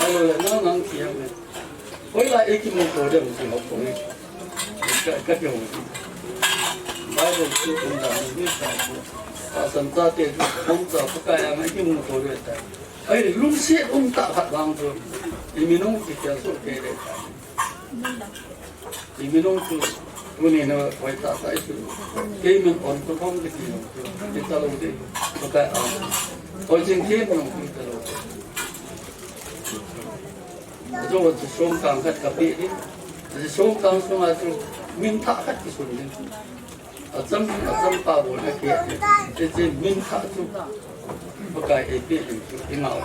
kalau le nang kita le, kau lah ekor motor dia mesti apa ni, kerja orang, baru tu pun dah ni satu. Sampai tu, orang tak pakai yang itu motor itu. Air lumpur orang tak patang tu, iminong kita suka dia. Iminong tu, ni nak buat tak itu. Kami orang tu pun begitu. Kita lalu pakai orang. Orang kami pun kita lalu. Jadi waktu songkang kat kapi ni, jadi songkang tu minta kat kesulitan. Asam pabol nak kiat, jadi minta tu pakai EP itu ingat.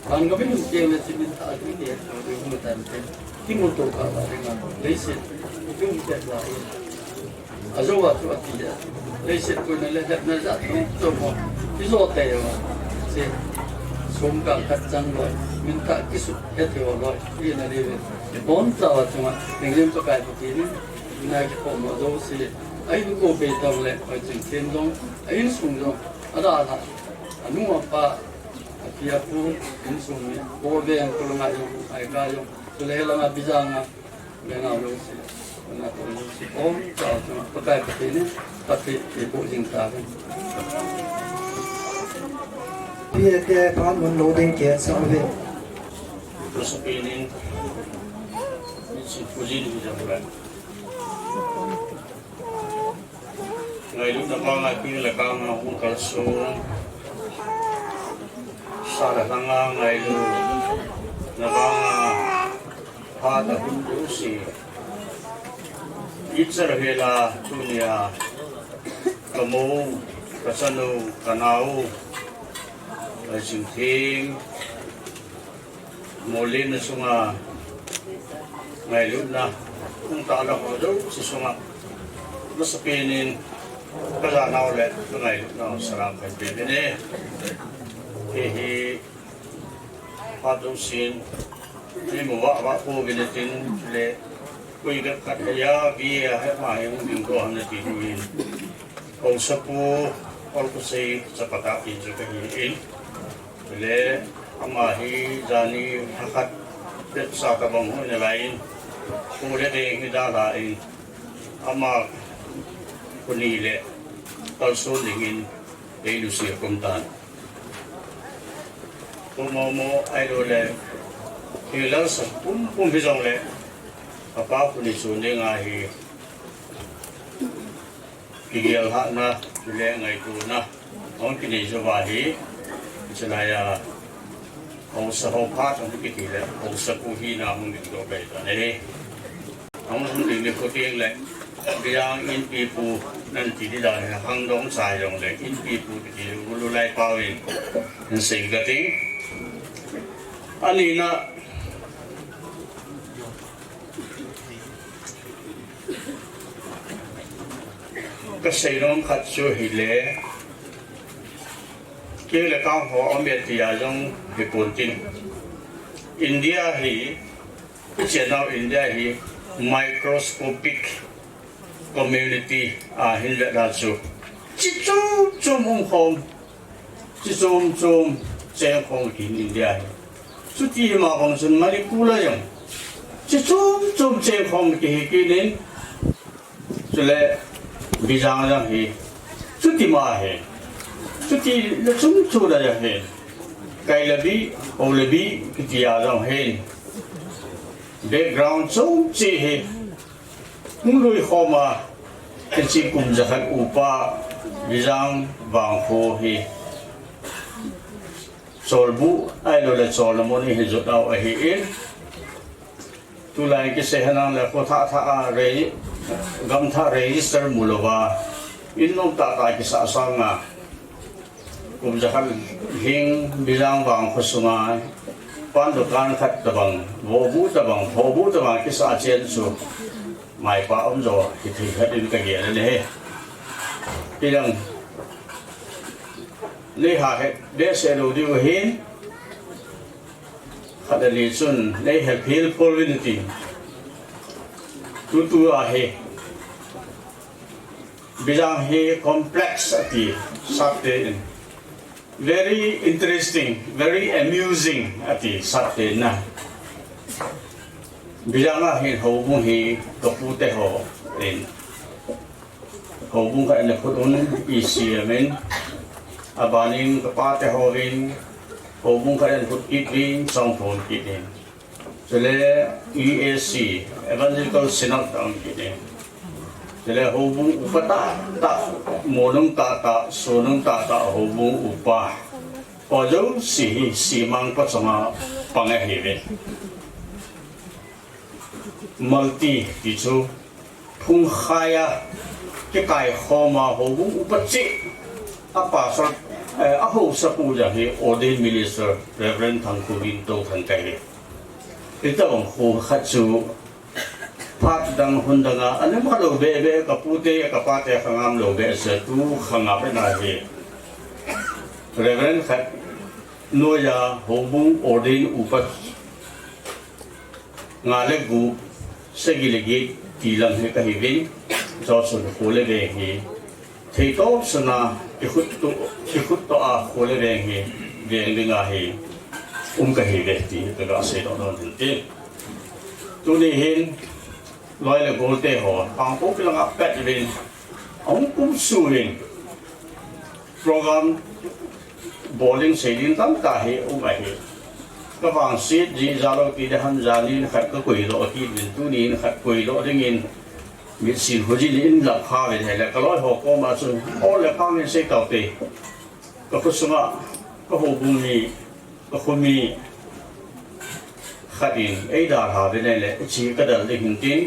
Kalau kami mungkin mesti minta tu dia, dia minta tu, kita tu kalau dengan lesen itu mungkin lain. Asal waktu dia, lesen pun nak tu mau, itu hotel, si songkang kacang loy, minta kisut itu loy, ini nanti, bon tahu cuma dengan pakai begini, nak komodo si. Ayu ko be tong le ai ching chen dong ai sung dong ada ada anu apa kia pu in sung ni ko be ang ko nga yo ai ka yo to le la nga bizanga me na lo si na ko lo si om ta to pakai pa ni pati e po jing ta phía tây phan muốn lô đình kia sao vậy tôi sẽ bên nên chỉ phụ gì được chẳng vậy ngày lúc đó con ngày kia là con học cũng có số sao là tăng ngày lúc là con pha tập cũng đủ gì ít giờ là là tu nhà cà mô cà sanu cà nau là chừng thiên mồ lên là sung à ngày lúc nào cũng tạo ra hoạt động chỉ sung à nó sẽ bên nên cái là nào lệ cái ngày lúc nào sẽ làm phải bên bên này thì hoạt động xin đi một vợ cô bên đây tin lệ quay cái cắt ya bia hết mà em đừng có hành gì luôn ông sắp cô ông có say sắp bắt đầu in cho cái gì in lệ ama hi jani hakat pet sa ka bang ho na lain ko le de hi da la in ama kuni le tal so dingin e lu sia kom tan ko mo ai lo le hi la sa pum bi jong le apa kuni su ne nga hi kigel ha na le ngai tu na on kini jo ba hi chalaya ông sẽ hậu phát trong cái kỳ lệ ông sẽ cố hi nào không được về này ông không định được có tiền lệ bây giờ in pipu nên chỉ đi đợi hàng đống xài rồi để in pipu thì lu lại bao in nên sinh cái tiếng anh ấy na cái xây dựng khát cho hi lệ kia là cao họ ở miền Tây trong Nhật Bản tin India thì cái chuyện nào India thì microscopic community hiện tại là số chỉ chung ông không chỉ chung chơi không in India chút gì mà không xin mà đi cú lại rồi chỉ chung chơi không cái nên cho nên bây giờ thì chút gì mà hết chút gì là chúng tôi đã hết cái là bị ô là bị cái gì à rằng hết background chúng chỉ hết những người họ mà cái chỉ cùng giải pháp upa vì rằng vàng phô hết sol bu ai đó là sol là món gì hết rồi đâu ai hết tu lại cái xe hàng là có thà rồi gam thà register mulova in nông ta cái xã sang à cũngจะหิงบิลังบางคนสมัยปันตุการขัดตะบังโวบูตะบังโวบูตะบังกิสอาเจียนสุไม่ป้าอมจ่อที่ถือขัดดินกระเกียร์เลยที่ดังนี่หาเหตุเดชเอลูดิวหินขัดดินสุนนี่เหตุพิลพอลินติตัวเหตุบิลังเหตุคอมเพล็กซ์ที่สับเต็นvery interesting, very amusing at the Saturday na. Bilang ahin hubung hi kapute ho in hubung ka na putun isiamin abaning kapate ho in hubung ka na put itin songphone itin. Sele ESC Evangelical Synod ang itin. Sele hubung upata ta monong ta sonong ta hubung upa có dấu xì mang có sama pangahirin multi thì chú phung khaya cái cài kho mà hubung upatsi apa sort aho sapu jahi ordained minister Reverend Thangku Binto Thangkai ito ang khatsu phát đăng hôn đăng à anh em lo bê kapute kapate khangam lo bê sa tu khangap na hi Reverend khat nuôi ra hubung ordain upat ngale gu segilegi tilang he kahivin josun khole ve hi theito sana ikhut to a khole ve hi velinga hi kahive ti ka se do don ti tu ni hin loi le golte ho pang ko lang pet vin ong kum suin program bowling sailing tam ta he umai he ka wang sit ji zalo ti de han jani khat ka koi lo ki bin tu ni khat koi lo dingin mi sin hoji lin la kha ve he la ka loi ho ko ma chu o le pa min se ka te ka kusuma ka ho bum ni ka khumi khatin ei da ha ve ne le chi ka dal de hin tin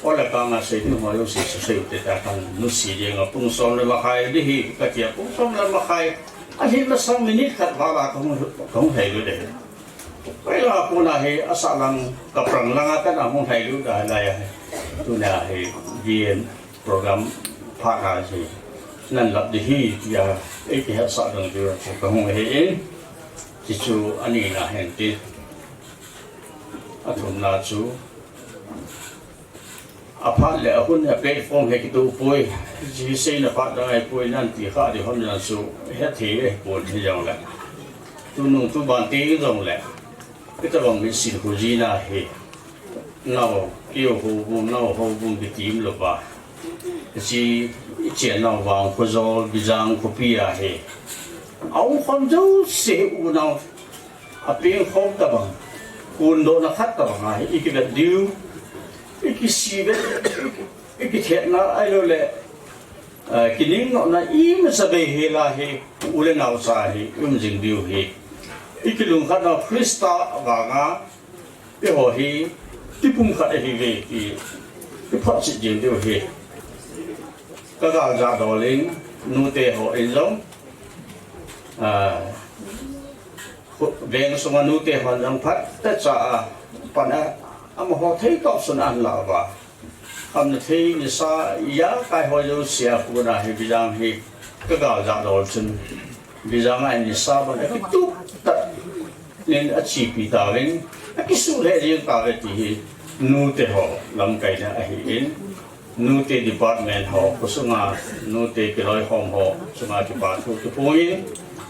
o le ka nga se ni ho yo se se te ta kan nu si je nga pung som le ma khai di hi ka tia pung som le ma khai a hi ma sang minit khat ba la kong hai lu de pai la pu na he asalang ka prang langa ka na mong hai lu da la ya tu na he vn program pha ha si nan lap di hi ya e ki ha sa dang ju ka hong he in chi chu ani na hen ti athum na chu apart le hun ha platform he ki tu poi ji sei na pa da ai poi nan ti kha di hom na su he thi e pon thi jong la tu nu tu ban ti jong la cái tao bằng cái xin của gì na he nào kêu hồ bùn nào hồ bùn cái tím rồi ba chỉ chuyện nào vàng của gió bị giang của bia he ông không dấu sẽ u nào à bên không tao bằng cuốn độ nó khát tao bằng ai cái vật điêu cái xì vật cái thiệt nó ai rồi lệ cái nín nó im sao về he là he u lên nào sai he dừng điêu he cái lùng khát nó Krista và ngã cái hồ hi cái bung khát hi về cái phát triển gì đều hi cái gạo già đỏ lên nuôi tê họ ấy giống về số mà nuôi tê họ giống phát tất cả phần mà họ thấy có xuân ăn là và không thấy như sao giá cái họ đâu xia của nó hi bây giờ hi cái gạo già đỏ chân bây giờ ngày như sao mà cái tút nên ở chỉ bị tạo lên cái số lượng riêng tạo về thì nuôi tê họ làm cái này hiện nuôi tê department họ có số mà nuôi tê cái loại hòm họ số mà chụp ảnh chụp phôi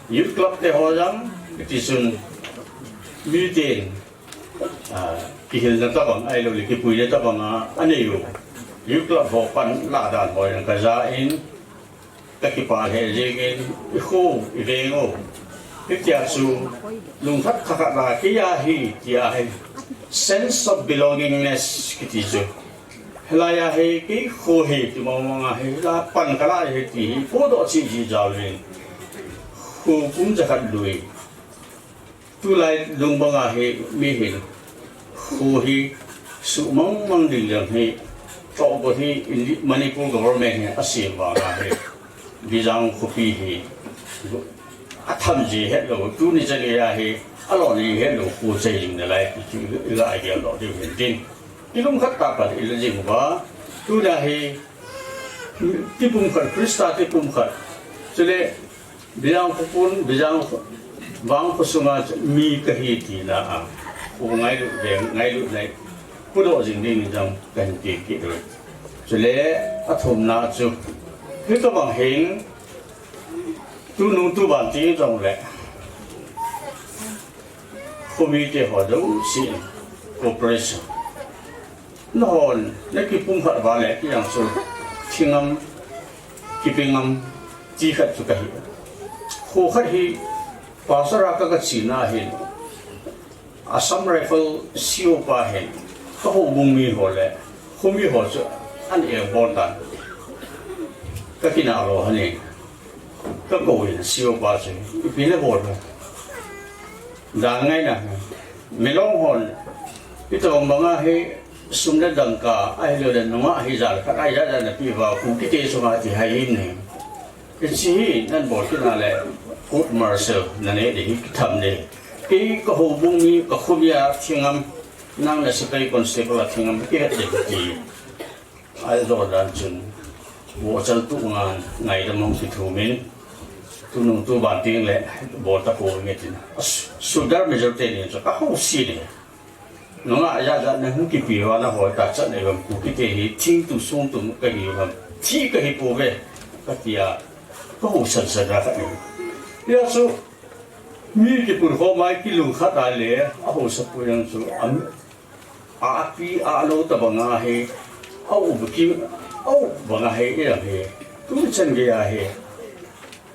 youth club tê họ rằng cái chuyện biểu tiền cái hiện tượng các bạn ai rồi cái bùi đấy các bạn anh ấy youth club họ pan lá đàn họ là cái giá in cái bản hệ riêng cái khu về ngô cái nhà su lùng thắt khắc là cái hi sense of belongingness cái gì là ya hi cái khu hi thì mà hi là pan cái là hi thì phố độ chỉ gì giàu lên khu cũng rất đuôi tu lại lùng bằng hi mi hi khu hi sự mong định lượng hi cho cái hi Manipur government hi asim vào hi vì rằng khu hi thậm chí hết rồi chú này chơi cái gì alo này hết rồi khu xây dựng này lại cái idea đó thì hiện tin cái lúc khác cả cái là gì mà chú này cái bung khởi Krista cái bung khởi cho nên bây giờ vang có số mà mi cái gì thì là ngay lúc này bữa đó dừng đi rằng cần tiền cái rồi cho nên thùng nào chú cái các bạn hình tu nung tu bản tiếng trong lệ community họ đâu xin cooperation nó hòn lấy cái bung khát vào lệ cái dạng số thiên âm cái bên âm chỉ khát cho cái hồ khát hi bảo sao ra cái gì na hi Assam Rifle siêu ba hi cái hồ bung mi họ lệ không mi họ cho anh em bọn ta cái nào rồi anh em các cổ hiện siêu ba chứ vì nó bột rồi đang ngay nè mình long hồn cái tàu mà ngay sung đất đằng cả ai lừa đàn nó hay giả các ai ra là đi vào cũng cái tê số thì hay im này cái gì nên bột cái nào lại cốt marshal là này để cái thầm này cái hồ bung mi cái khu bia thiên âm năng là sự cái concept là thiên âm cái để gì ai rồi đàn chân bộ chân tụ ngày đó mong thì thủ mình tu nung tu bản tiếng lệ bộ ta cổ nghe tin sudar major tên cho các hậu sĩ này nó lại ra nó không kịp biểu nó hỏi ta trận này bằng cụ cái gì thiên tu xuống tu cái gì bằng chỉ cái gì bộ về cái gì có hậu sần ra cái này bây giờ mi cái bùn hoa mai cái lùng khát đại lệ hậu sập bùn yang số pi lô ta bằng ai bằng ai cái là tu chân cái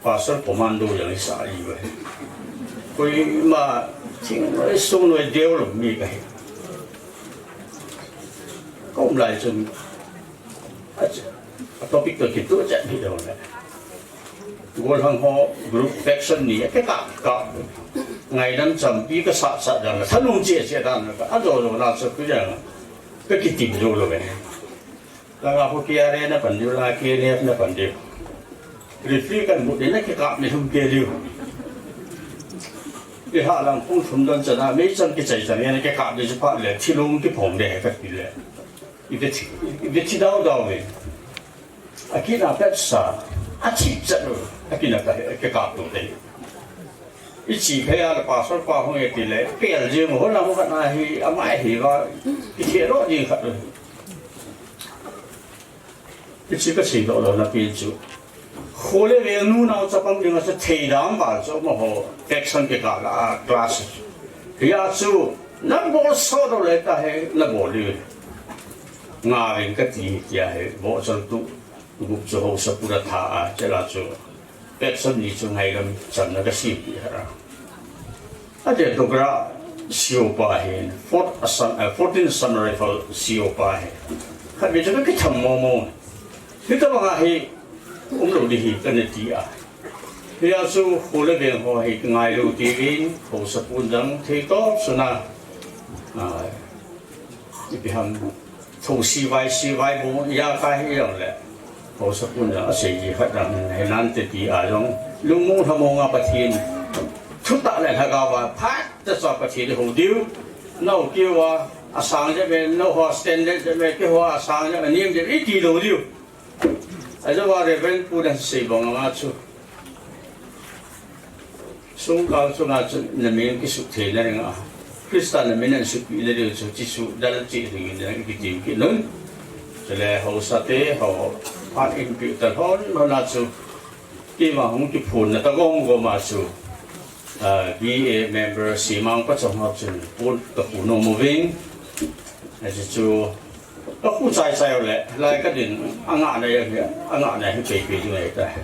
pastor commando yang isa iba koi ma ching sung noi deu lo mi ka kom lai chun a topic to kitu cha bi do na gol hang ho group faction ni ke ka ngày năm chậm bi ka sa sa dang tha nong che che dan ka a do lo na sa ku yang ka ki tim do lo ve la ga ho kia re na pan dio la kia ne na pan dio refri kan mu de na ke ka me hum ke dio cái hạ làm không thấm đơn giản là mấy trăm cái chạy chẳng nghe cái cạm để cho bạn là thi lông cái phòng để cái gì đấy cái thi đâu đâu vậy cái nào phải sợ chỉ dẫn rồi cái nào cái cạm đồ đấy cái chỉ cái là bà xuất qua không nghe thì lấy cái là riêng mà làm cái này thì âm ai thì có cái thiệt đó gì cả rồi cái chỉ có trình độ là biến chú khối lên về nu nào cho bằng những cái thầy đám vào cho mà họ action cái cả là class thì à chú nó bỏ số đâu lại ta hay nó bỏ đi ngà về cái gì thì hay bỏ cho tụ gục cho họ sắp ra thà chứ là chú action gì chú ngày làm chẳng là cái gì hết à ở đây tôi ra siêu ba hay 14 Sun Rifle siêu ba hay hay bây giờ cái thằng mò mò thì tôi bảo hay đầu đi cái này gì à bây giờ chú hồ lê biển họ hay ngày đầu tiên hồ sập bùn răng thì có số nào cái hàng thùng xì vai bố ya cái gì rồi lẽ hồ sập bùn răng sẽ gì phát rằng hay nan tết gì à giống lúc muốn tham mong ngọc thiên chút tạ lại thay gạo và phát cho sọt bát thiên hồ điếu nấu kêu sáng cho bên nấu hoa stand cho bên kêu hoa sáng cho bên niêm cho ít kỳ đồ điếu aja wari ben pudan sebong ngachu sung kau sung ngachu namin kisuk thela nga Krista namin ang suki na rin so jisu dal chi ring na kitim kinon sele ho sate ho pat in pi ta hon no na chu ki ma hong ki phun na ta gong go ma chu BA member simang pa chong hap chun pun ka puno moving aja chu nó cũng sai sai rồi lại cái điện ăn ngạn này cái bị như này tại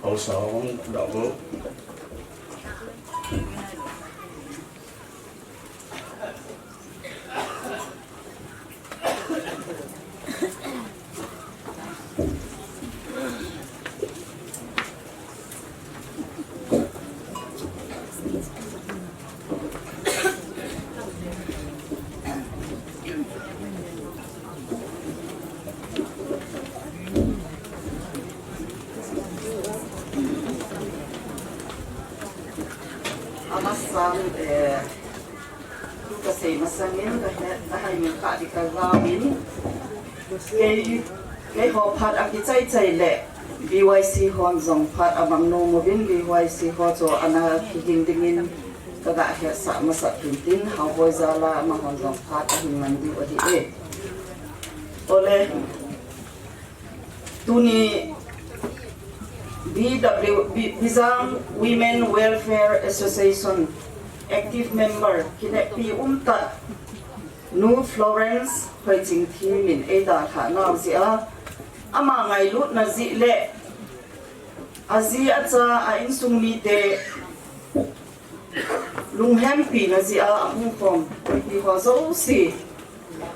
hậu sáu đậu bố cái họ phát ăn cái chay lệ BYC hòn dòng phát ở bằng nô một bên BYC họ cho anh khi hình đình cái gã hệ xã mà sắp hình tin họ voi ra là mà hòn dòng phát hình mình đi ở đây ole tuni Bizang Women Welfare Association active member kinepi umta nu Florence hoi ching thi min ada tha naw zia ama ngai lut na zi le azi acha a in sung mi te lung hem pi na zia a hung khom ti ho zo si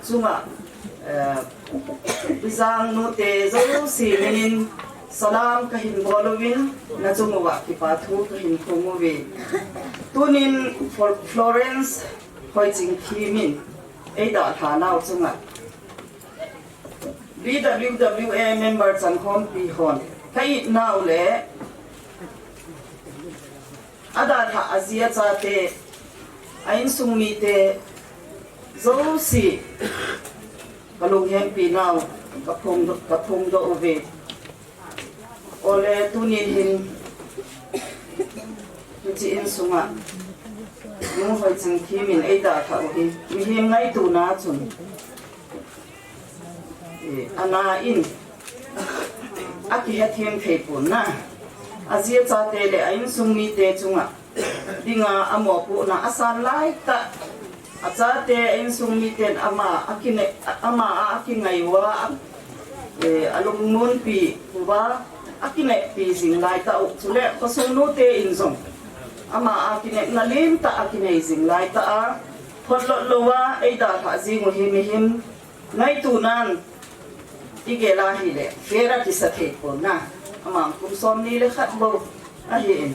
chunga Bizang nu te zo si menin salam ka hin bolowin na chungwa ki pathu ka hin khomowe tunin Florence hoi ching thi min ada tha naw chunga BWWA member chan khom pi hon kai naw le ada tha azia cha te ain sung mi te zo si kalung hem pi naw ka phung do ove ole tunin hin chi in sunga nu hoi ching thi min ada tha hi mi hem ngai tu na chun ana in aki hethem thei pun na azia cha te le ain sung mi te chunga dinga amo pu na asan lai ta acha te ain sung mi ten ama akingai wa alung mun pi wa akine pi zing lai ta u chule khosunu te in zong ama akine nalim ta akine zing lai ta a photlo lowa eida tha jing hi mi him ngai tu nan igela hi le fera ki sathe ko na ama kum som ni le khat bo a hi in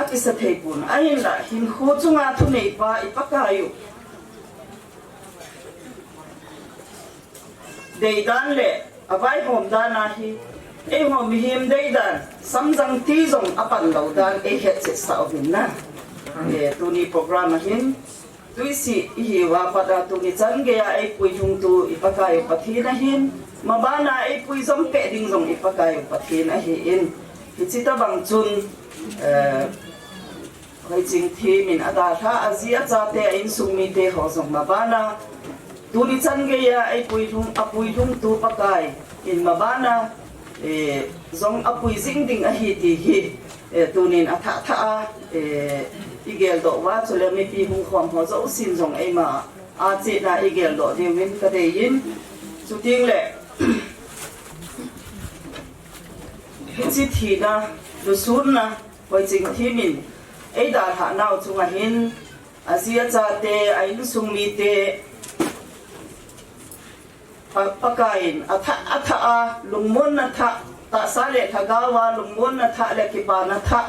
aki sathe pun ain la hin khu chunga thu nei pa ipakayu deidan le avai hom dana hi e hom him deidan samjang ti jong apan lo dan e het se sa ovin na e tu ni program hin tuisi hi wa pada tu ni change ya e pui thung tu ipakai pathi na hin mabana e pui jom pe ding jong ipakai pathi na hi in hichita bang chun hoi jing thi min ada tha azia cha te in sumi te ho jong mabana tu ni change ya e pui thung tu pakai in mabana e zong apui jing ding a hi ti hi tunin atha tha igel do wa chule mi pi hung khom ho zo sin jong e ma a chi na igel do de win ka de yin chu ting le chi thi na lu sun na hoi jing thi min e da tha nau chunga hin azia cha te ai lu sung mi te pakain atha a lungmon na tha ta sa le thagawa lungmon na tha le ki pa na tha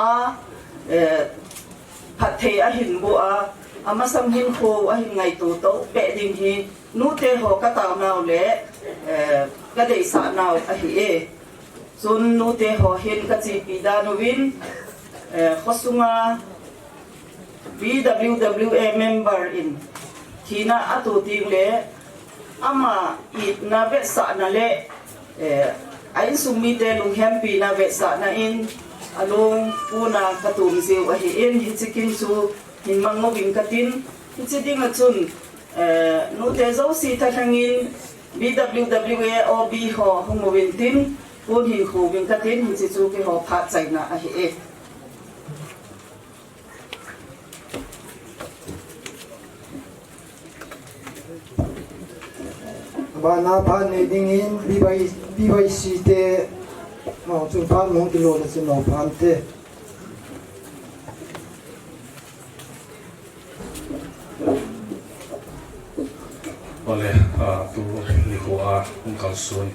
a pathe a hin bu a amasam hin kho a hin ngai tu to pe ding hi nu te ho ka taw naw le ka dei sa naw a hi e sun nu te ho hin ka chi pi da no win khosunga BWWA member in China atu ting le ama it na ve sa na le ai sumi te lung hampi na ve sa na in alung puna katum siu a hi in hi chikin chu hin mango wing katin hi chiding a chun nu te zo si ta thangin BWWA OB ho humowin tin pun hin khu wing katin hi chi chu ke ho pha chai na a hi e bana phan nei ding in BYC te ma chu phan mong kilo na sin no phan te ole tu ni ko a un kal sun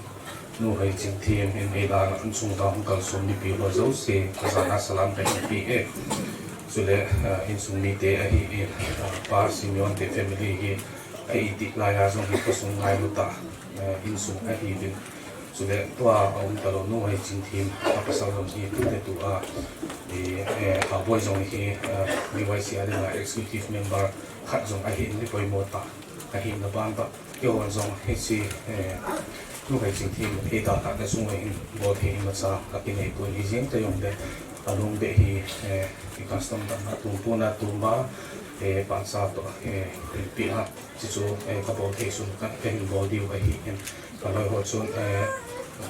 nu hai jing thim in he da na chung da un kal sun ni pi lo zo se ka na salam pe pi e sule in sung ni te a hi par simyon te family hi ai ti la ya zong hi pasung ngai lu ta in sung a hi bin sule tua om ta lo nu hai jing thim a pa sa zong hi tu te tu a ha boy zong hi BYC a na executive member khat zong a hi ni poi mo ta a hi na ban ba yo an zong hi si nu hai jing thim he ta ta na sung hi bo the ma sa ka ki nei ko ni jing te yong de along de hi custom ta na tu pu na tu ba pan sa to pi ha chi chu ka bo the sun ka hin bo di wa hi en ka loi ho chun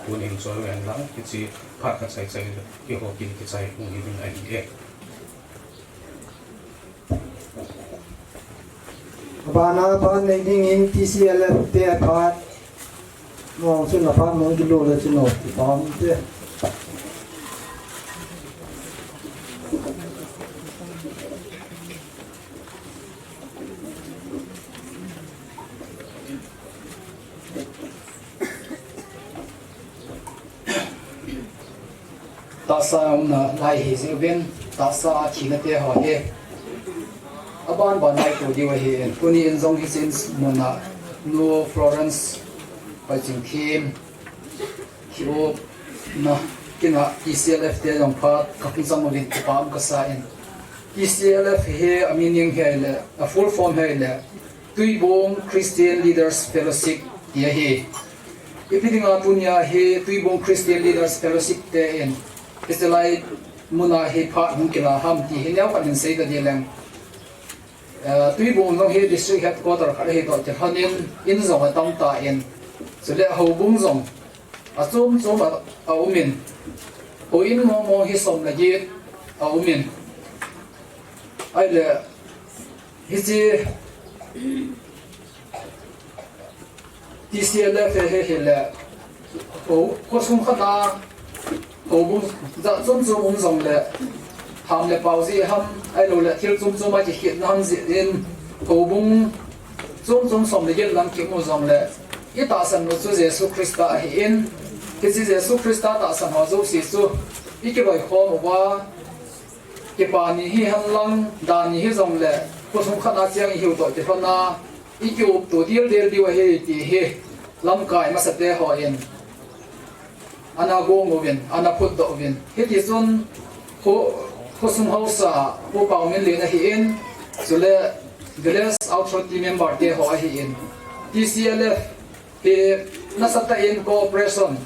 pun in choi wen lang ki chi pha ka chai chai ki ho kin ki chai ung hi ding a hi bana phan nei ding in TCLF te phat mong sun la phan mong kilo le chino ti pam te ta sa na lai hi se ven ta sa chi na te ho he aban ban lai to di wa he puni in zong hi sin mona no Florence pa jing thim hiu na kina ECLF te jong pha ka pung sang win te pam ka sa in ECLF he a meaning he le a full form he le Tuibong Christian Leaders Fellowship ye he ipidinga punya he Tuibong Christian Leaders Fellowship te in istilai muna he pha hung kila ham ti he nyaw kan sei da dileng Tuibong long he district headquarter khar he to te hanin in zong a tam ta in sele ho bung zong a chom chom a umin o in mo hi som la ji a umin ai le hi ji TCLF he le o ko sum khata bung za zum zong le ham le pauzi ham ai lo le thil zum ma chi hit nam zi in ko bung zum som le gel lam ki mo zong le i ta san no chu Jesu Christa hi in ki si Jesu Christa ta san ho zo si su i ke bai kho mo wa ke pa ni hi han lang da ni hi zong le ko sum khana chiang hi to te na i ke up to dil di wa he ti he lam kai ma sa te ho in ana go ngovin ana phut do vin he ti sun ko sum hausa ko pa min le na hi in sule Glass Authority member te ho hi in TCLF he nasata in cooperation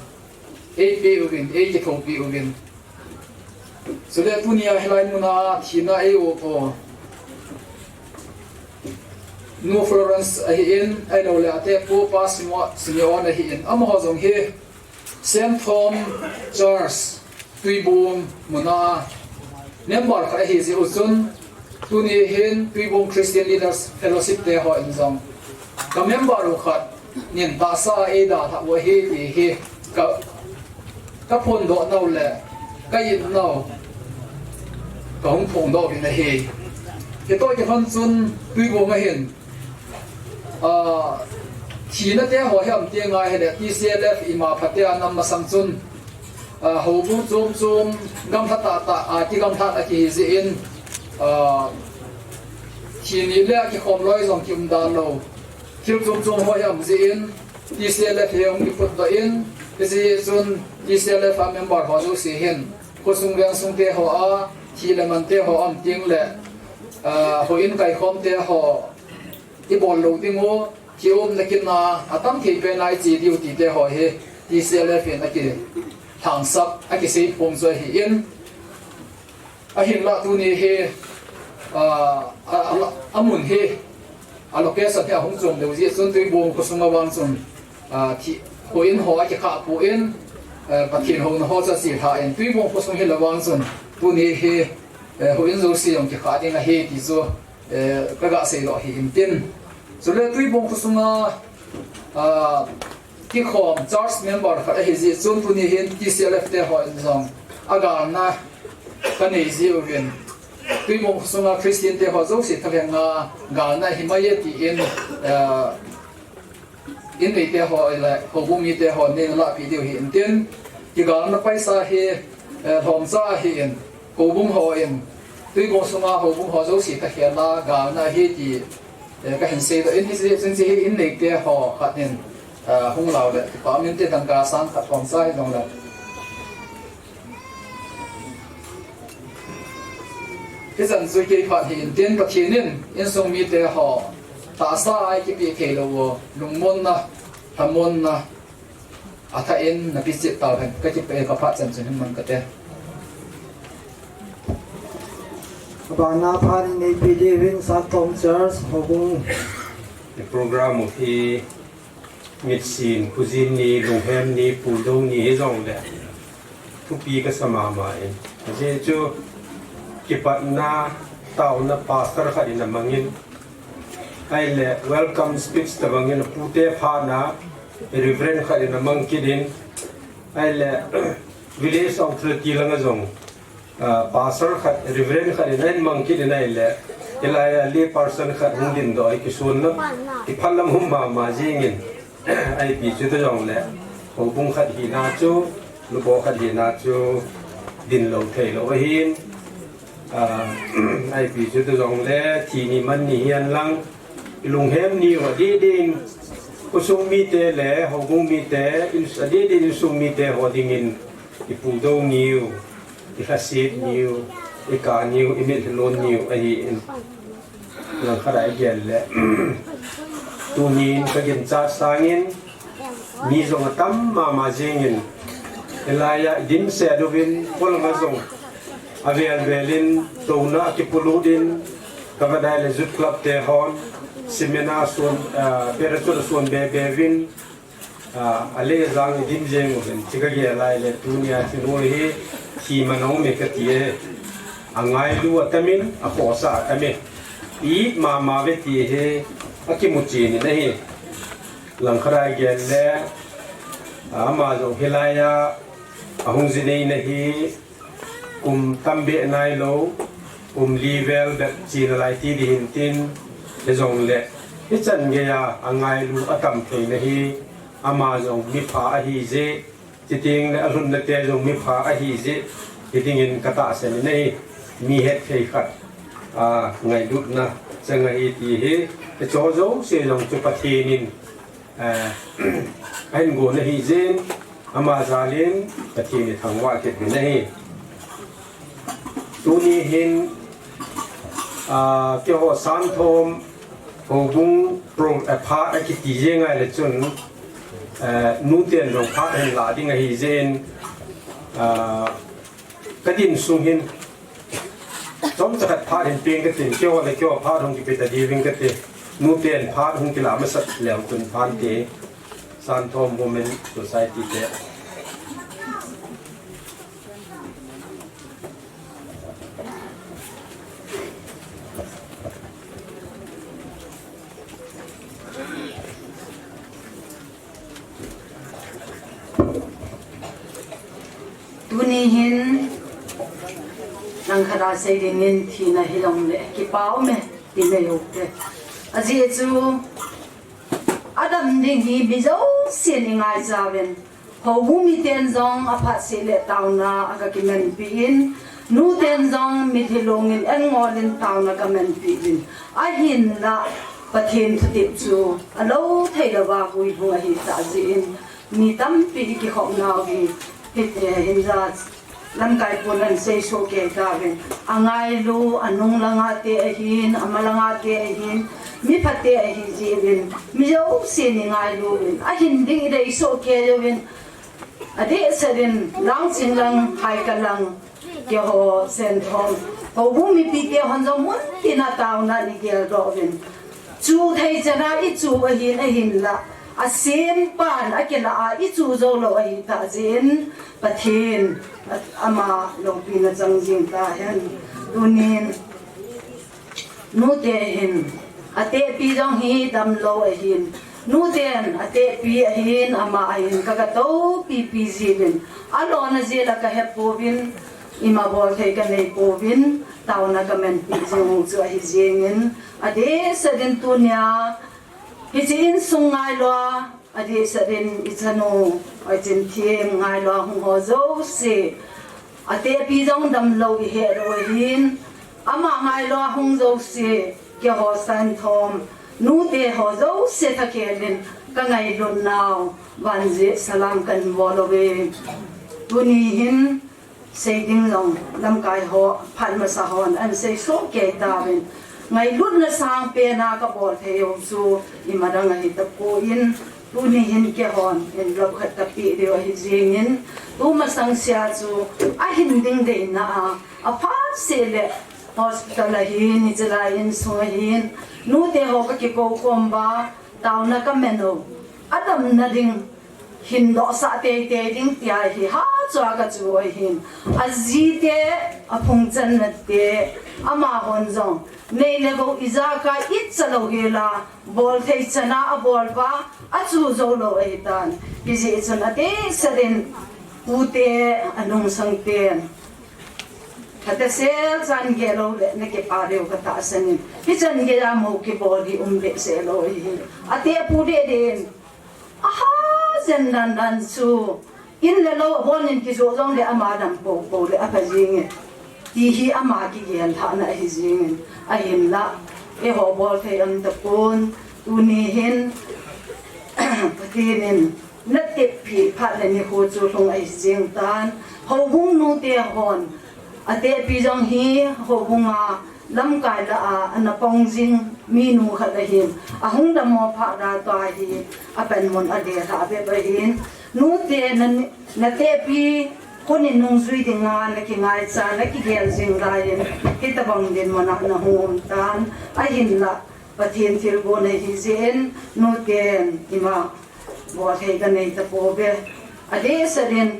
AP uvin AP uvin sule punia helai muna thina eu ko no Florence hi in ai lo le ate po pass mo senior hi in am ho jong he Saint Tom Charles tuibum muna member ka hi zi uzun tuni hin tuibum Christian Leaders Fellowship te ho in jong ka member ru khat nin ta sa e da tha wo he ti he ka phon do no le ka yin no ka hong phong do bin he ke to ke hon chun tuibum ma hin chỉ nó thế họ hiểm tiếng ngay hay là TCLF ima phát nam mà sang chun hậu bu zoom gam thắt ta cái gam thắt cái gì in chỉ ní lẽ cái khom loi dòng kim đan lâu thiếu zoom họ hiểm gì in TCLF hiểm cái phật đó in cái gì chun TCLF member họ du sĩ hin có sung viên sung thế họ chỉ là mình thế họ tiếng lệ họ in cái khom thế họ cái bồn lâu tiếng ngô khi ôm là cái na tâm thì bên này chỉ điều thì họ he đi xe lên phía này cái thằng sắp cái gì phong rồi hiện hiện là tu này he amun he location thì không dùng đều gì xuân tươi buông có sung vang xuân thì hiện họ cái khả hiện bắt hiện họ sẽ xịt hạ hiện tươi buông có sung he là vang xuân tu này he hiện rồi sử dụng cái khả tiếng là he thì zo cái gã sẽ lo hiện tiền so le tui bong kusunga ki khom Charles member kha hi ji chun tu ni hin TCLF te ho zong aga na ka nei ji uvin tui bong kusunga Christian te ho zo si thalenga ga na himayati in nei te ho la ho bumi te ho ne la pi deu hi in tin ki ga na paisa hi hom za hi in ho bum ho in tui bong kusunga ho bum ho zo si thakhela ga na hi ti cái hình xe đó in thì in này kia họ phát hiện hung lão đấy có những cái đằng cá san phát phòng sai trong đó cái dần suy nghĩ phát hiện tiền bạc thiên nên in sông mi để họ ta sai cái việc kể đâu lùng môn na tham môn na thay in là bị chết tàu hình cái chuyện về có phát triển cho nên mình có thể Bana phari nei pilivin Satom Church hobung the program hi mitsin kuzin ni lunghem ni puldong ni hezong le thupi ka samama in je chu kipatna tauna pastor khadina mangin ai le welcome speech ta mangin pute phana reverend khadina mangkidin ai le village authority langa jong pastor khat reverend khat in monkey in ile ila li person khat hungin do ki sun no ki phalam hum ma jingin ai pi chu to jong le ho bung khat hi na chu lu bo khat hi na chu din lo thei lo hin ai pi chu to jong le thi ni man ni hian lang lung hem ni wa di din ko sung mi te le ho bung mi te in sa di din sung mi te ho dingin ki pu do niu Ihasid niu, ika niu, imit lon niu ay lang karay gel tunin kagin sangin ni zong tam mama jingin elaya din se dovin pol ngazong avel velin tona kipuludin kavadai le zut club te hon semena son peratul son bevin ale zang din jeng oven tigagi elai le tunia tinuri khi mà nó mình cái tiề angai lu atamin a khosa atamin i mà về tiề a ki mu chi ni nei lang khara gel le ama zo hilaya ahung zinei na hi tambe nai lo level that china lai ti di hin tin he zong le hi chan ge ya angai lu atam thei na hi ama zong mi pha a hi je ti ting na alun na te zong mi pha a hi je ti ting in kata se nei mi het thei khat ngai lut na chang hi ti hi te cho zo se zong chu pathenin anh ngô này hi zen ama zalin pathi ni thangwa ket ni nahi tuni hin ke ho san thom ho bung prom apha ki ti je ngai le chun nu ten rong pha hen la ding hi zen kadin sung hin tom chakat pha hin peng ka tin ke ho le ke ho pha rong ki pe ta di wing ka te nu ten pha hung ki la ma sat lew tun phan te San Thom Women Society te tuni hin nang khara sei ringin thina hilong le ki pau me ti me yo te aji chu adam ding hi bizo sin ngai zawen ho bumi ten zong apha se le tauna aga ki men pin nu ten zong mi thilong in en ngolin tauna ka men pin a hin la pathen thu chu alo thei la wa hui bu hi ta jin mi tam pi ki khom na gi hit hin za lam kai punan sei so ke ka ven angai lu anung langa te hin amalanga te hin mi phate hi jin mi jo sin ngai lu a hin ding dei so ke jo ven ade sarin lang sing lang hai ka lang ke ho sen thom ho bu mi pi ke hon zo mun tina taw na ni ke ro ven chu thei chana I chu a hin la a sen pan a ke la I chu zo lo a hi ta jin pathin ama lo pi na chang jing ta hen dunin nu te hin ate pi jong hi dam lo a hin nu ten ate pi a hin ama a hin ka to pi jin alo na je la ka he povin ima bol thei ka nei povin taw na ka men pi jong chu a hi jengin ade sadin tu nya hi chin sungai lo ade sadin ichano ai chin thiem ngai lo hung ho zo se ate pi jong dam lo he ro hin ama ngai lo hung zo se ke ho san thom nu te ho zo se tha ke lin ka ngai lun naw wan je salam kan wolowe tuni hin sei ding long lam kai ho phan ma sa hon an sei so ke ta ben ngai lut na sang pe na ka bol the yo su I ma dang hi ta ko in tuni hin ke hon in lo khat ta pi de hi jingin tu ma sang sia chu a hin ding de na a pha se le hospital hin ni jala in so hin nu te ho ka ki ko komba taw na ka meno adam na ding hin do sa te ding tia hi ha chwa ka chu hin azi te a phung chan na te ama hon zong nei lego izaka it chalo hela bol thei chana a bol ba a chu zo lo ai tan bizi chana te saren ute anung sang ten Kata sel san gelo le ne ke pareo kata sanin hi chan ge ya mo ke body umbe selo hi ate pu de den aha zen dan su in le lo honin ki zo jong le ama dam po le apa jing ti hi ama ki gen tha na hi jing a hin la e ho bol the am ta pon tu ni hin patinin na te phi pha le ni ho chu long ai jing tan ho hung nu te hon ate pi jong hi ho bunga lam kai la ana pong jing mi nu kha da hin a hung da mo pha ra to hi a pen mon a de ra be ba hin nu te na te pi konin nung zui de nga na ki ngai cha na ki gel jing ra yin ki ta bang din mo na hum tan a hin la pathin thil go na hi zen nu ten ima bo thei ka nei ta po be ade sarin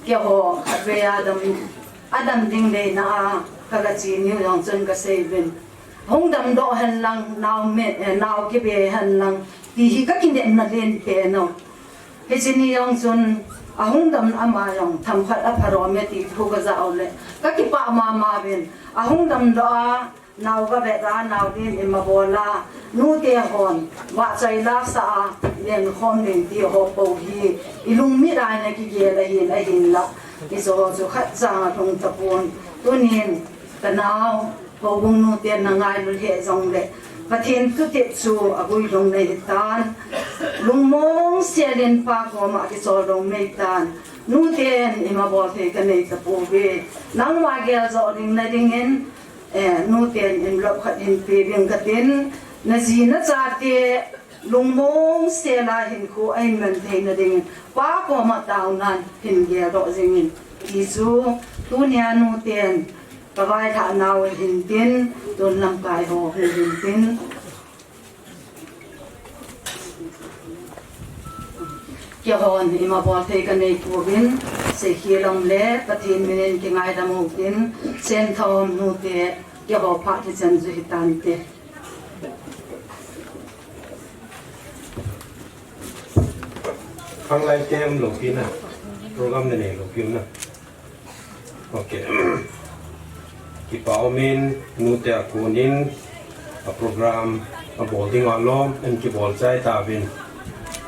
ke ho khatwe adam ding de na kaga chi ni yong chen ka seven hong dam do han lang naw me naw ki be han lang ti hi ka kin de na len pe no he chi ni yong chun ahung dam ama yong tham khat a pharo me ti thu ga za ole ka ki pa ma ben ahung dam do a naw ga be ra naw din in ma bola nu te hon wa chai la sa len khom len ti ho po hi ilung mi ra na ki ge la hin la ki zo zo khat za thong tapon tunin tanaw po bung nu te na ngai lu he zong le pathin tu te chu agui long nei tan lungmong sialen pa ko ma ki so long nei tan nu ten ima bol the ka nei ta po be nang wa ge zo ding na ding en nu ten in lop khat in pe beng ka ten na ji na cha te lungmong sela hin ko ai man the na ding pa ko ma taw nan hin ge ro jing in ki chu tu nya nu ten pavai tha naw hin tin don lam kai ho hin tin kia hon ima bol the ka nei pu bin se hi long le pathin minen ki ngai da mu tin sen thom nu te kia ho pha thi chan ju hitan te phang lai kem lo pin na program ne lo pin na okay ki pao min nu te akunin a program a boarding along en ki bol chai ta bin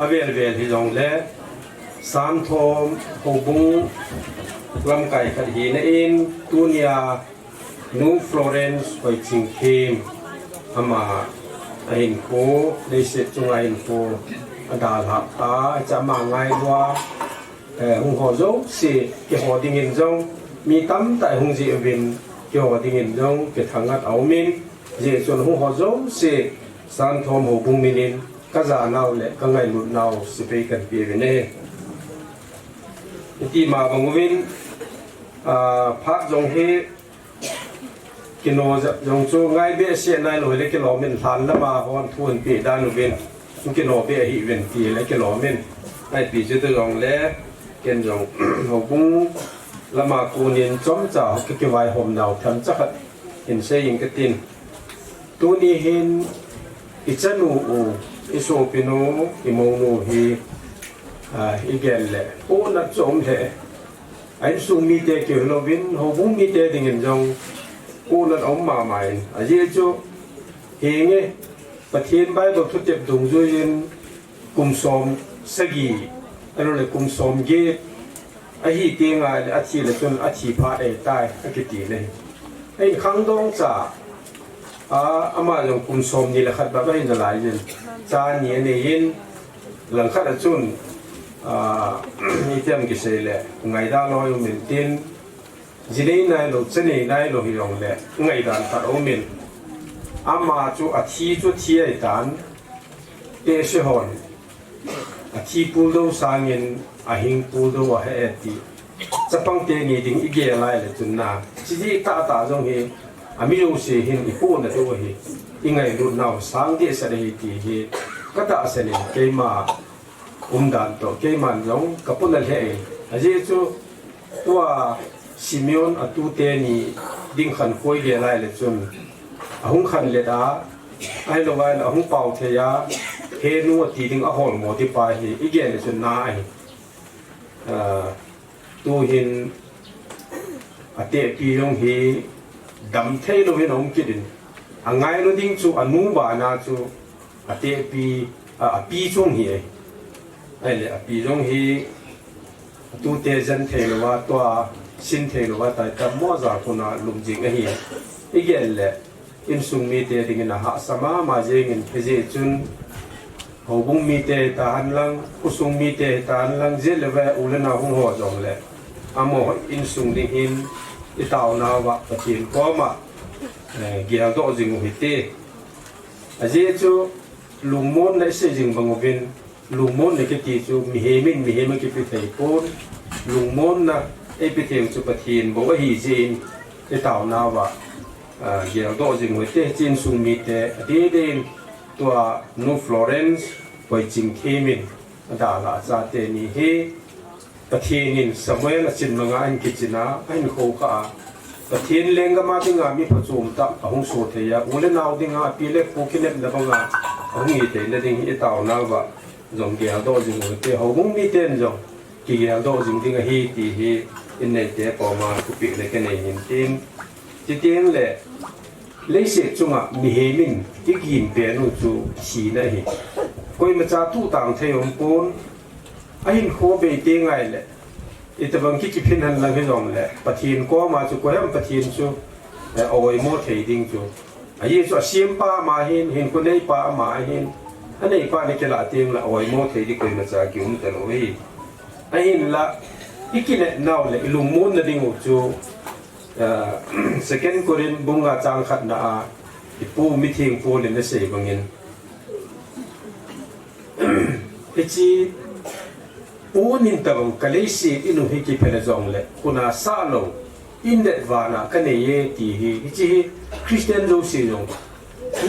avel vel hi jong le sam thom ho bung lam kai khat hi na in tunia nu Florence hoi ching kim ama ain ko le se chung ain ko ada la ta cha ma ngai wa hung ho zo se ki ho ding in jong mi tam tại hung ji vin ki ho ding in jong ke thangat au min je chon hung ho zo se sam thom ho bung minin ka za naw le ka ngai lut naw si pe kan pi ve ne ti ma bang win phak jong he kino jong chu ngai be se nai lo le ki lo min than la ma hon thun pi dan lu win kino be hi ven ti le ki lo min ai pi je te jong le ken jong ho bung la ma ku nin chom cha ki vai hom naw tham cha khat in se ing ka tin tu ni hin ichanu u iso pino imonu hi igelle o na chom le ai sung mi te ki lo win ho bung mi te ding in jong o na om ma mai a je chu henge pathin bai do thu tep dung zo yin kum som sagi alo le kum som ge a hi te nga a thi le chun a thi pha e tai a ki ti le ai khang dong cha ama jong kum som ni la khat ba ba in la yin cha ni ne yin lang khat a chun ni tem ki se le ngai da lo yu min tin ji nei nai lo chani nai lo hi rong le ngai dan khat o min ama chu a thi chu thi ai dan te se hon a thi pul do sangin a hing pul do wa he ti chapang te ni ding ige lai le chun na chi ji ta jong hi ami yo se hin i po na do hi ingai ru naw sang de sa hi ti hi ka ta se ni ke ma dan to ke man jong ka pun le he a je chu tua Simeon atu te ni ding khan khoi ge lai le chun ahung khan le da ai lo vai ahung pau the ya he nu ti ding a hol mo ti pa hi ige le chun na ai tu hin ate pi long hi dam thei lo hin ong ki din angai lo ding chu anu ba na chu ate pi a pi chung hi ai le a pi long hi tu te jan thei lo wa to sin thei lo wa ta ta mo za ko na lum jing a hi igel le in sung mi te ding na ha sama ma jeng in phe chun ho bung mi te ta han lang ku sung mi te ta han lang je le wa u le na hung ho jong le amo in sung ding in i taw na wa pathin ko ma gia do jing hi te a je chu lungmon le se jing bangobin lungmon le ke ti chu mi he ma ki pi thei pon lungmon na e pi theu chu pathin bo wa hi jin i taw na wa gia do jing hi te chin sung mi te de den tua nu Florence hoi ching themin da la cha te ni he pathin in Samuel a chin manga an ki china ain kho ka pathin lenga ma dinga mi phachum ta ahung so the ya ule naw dinga pi le ko kinet la banga ahung i te le ding i taw na wa jong ge do jing te ho bung mi ten jong กี่ยงโตจริงๆฮีตีฮีอินเนตเตปอมาคุปิเลกันเองตินจิเตียงเลยเลยเสจุงอ่ะมีเฮมินที่กินเปียนุจูชีนะฮีก็ยังมาจากตู้ต่างเที่ยวปนไอ้หินโคเบเตียงไงเลยอิตาบังคิดจะพินหันหลังให้จอมเลยปะทีนก็มาจูก็ยังปะทีนจูเอาไว้หมดเฮดิ้งจูไอ้ยี่จูเสียมป้ามาเห็นคนได้ป้ามาเห็นอันนี้ป้าในกระเตียงละเอาไว้หมดเฮดิ้งก็ยังมาจากกิวมันตลอดเว้ยไอ้หินละอีกเนี่ยน่าเลยลุงมุนนั่นดิ้งจูsecond Korean bunga chang khat na ipu meeting po le na sei bangin ichi unin tabang kalesi inu hiki phela jong le kuna sa lo in that vana kane ye ti hi ichi Christian lo si jong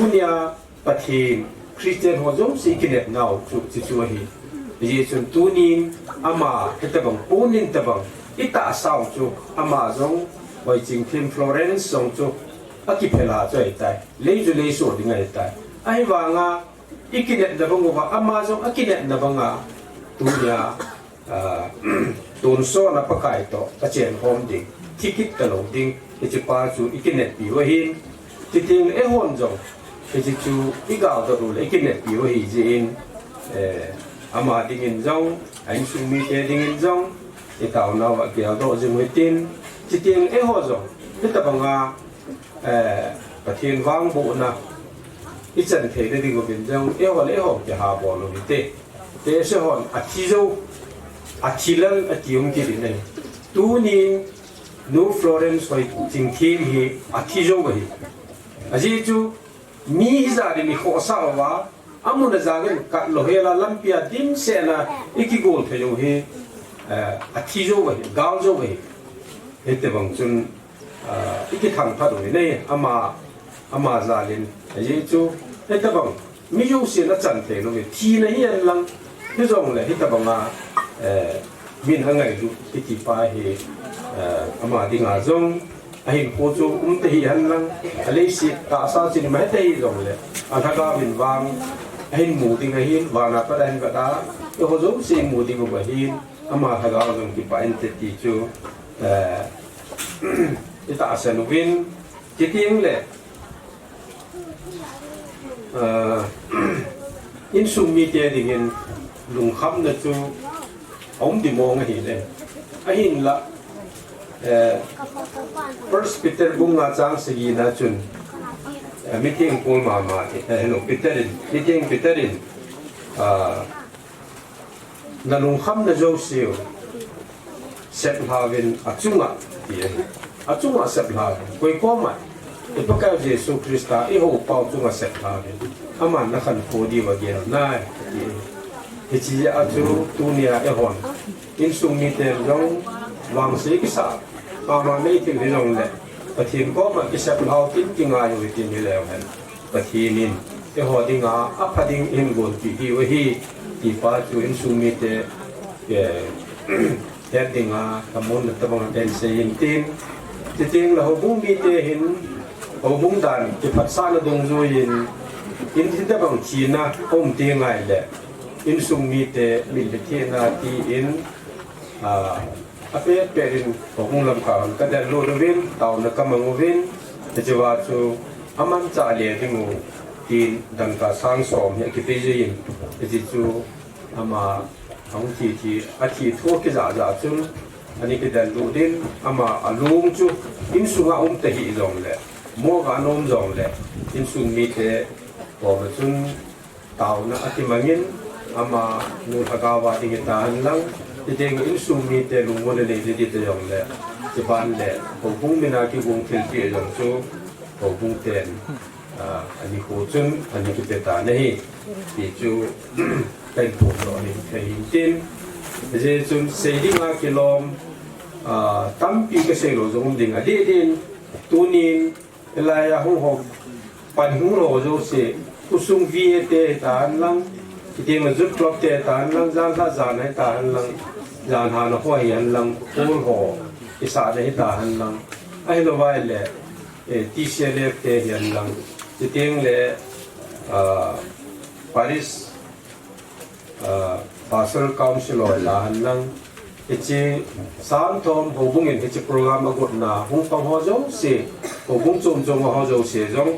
unia pathin Christian ho jong si kinet now chu chu hi ye chun tunin ama tabang unin tabang ita sao chu ama jongไว้จริงทีมฟลอเรนซ์ส่งจุอากิเพลาจ่อยตายเลยจุเลยสูดยังไงตายไอ้วางอ่ะอีกินเน็ตดับงว่าอามาจงอากินเน็ตดับงอ่ะตัวเนี้ยตูนโซนับปะไก่ต่อตะเจียนโฮมดิ้งทิกิตตลอดดิ้งไอ้จุป้าจูอีกินเน็ตปีวะหินจริงๆไอ้ฮอนจงไอ้จูอีกาวตัวรู้เลยอีกินเน็ตปีวะหิจินอามาดิ้งจงไอ้ซูมีเตดิ้งจงไอ้ต่าวน่าวะเกี่ยวกับจงไม่ตินจิตยังหัวจงนี่แต่บางประเทศวางบุนะอีจันเทได้ดีกว่าเป็นจังหัวเลยหัวจะหาบอลลูกเตะเสียหัวอาทิโจอาทิลังอาทิยงกิรินตัวนี้นูฟลอเรนซ์ไปจริงทีมฮีอาทิโจไปอาจีจูมีฮิจาริมีข้อสาวว่าอามุนจางกัดโลเฮลาลัมพิอาดิมเซนะอีกโกลเทโยฮีอาทิโจไปกาวโจไปเฮตบังจุนอีกทางพัดเลยเนี่ยอามาซาลินไอ้จู่เฮตบังมิยูเสียนจันเทโลเวทีนั่นยังลังที่จงเลยเฮตบังมินหังไงดูที่ที่ป้าเฮอามาดิ่งอาจงไอ้โคจูเทียนลังอะไรสิตาซาสินไม่ได้จงเลยอันถ้าก็บินวางไอ้หมูดิ่งไอ้หินวางนับประเด็นก็ได้ก็เขาจงเสียหมูดิ่งกับหินอามาถ้าก็จงที่ป้าเอ็นเตติจูkita asan win kiting le in sumi te dingin lung kham na chu om di mong hi le a hin la first Peter bunga chang sigi na chun meeting pol ma hello Peterin meeting Peterin na lung kham na jo siu set havin achunga achunga set havin koi koma ipaka Jesu Krista iho pau chunga set havin aman na khan podi wa gel nai hichi achu tunia ehon in sungni te jong wang se ki sa ama nei ti rilong le pathin ko ma ki set haw tin ki nga yu tin ni le han pathinin eho dinga aphading in gon ki hi wa hi ti pa chu in sungni te ke dinga kamun na tabang den se yin tin ti ting la hobung mi te hin hobung dan ti phat sa na dong zo yin in ti tabang chi na om ti ngai le in sung mi te min le ti na ti in ape perin hobung lam ka ka da lo do win taw na kamang win te jawa chu aman cha le dingu tin dang ka sang som he ki pe yin ti chu ama ang ti athi tho ki za chun ani ke dan lu din ama alung chu in sunga te hi zong le mo ga nom zong le in sung mi te bo chun taw na ati mangin ama nu thagawa ding ta han lang ti ding in sung mi te lu mo le le ti te zong le ti ban le ho bung mi na ki bung thil ti zong chu ho bung ten ani ko chun ani ki te ta nei ti chuเป็นผู้ต่อหินเหินจินเจจุนเสดิงากิโลมตั้มปีก็เสกโลจงดิ่งอดีดินตัวนี้เวลาห้องหกปันหูโลโจเสกุสุงวีเตตานลังที่เดียมันจุดกลบเตตานลังจานท่าจานให้ตานลังจานหาหน้าหัวยันลังปูนห่ออิสระให้ตานลังไอ้เราไว้เลยที่เชลเตยันลังที่เดียงเลยปารีสPastoral Council or lahan lang ichi sam thom hobung in ichi program agot na hung pang ho jo se hobung chom chom ho jo se jong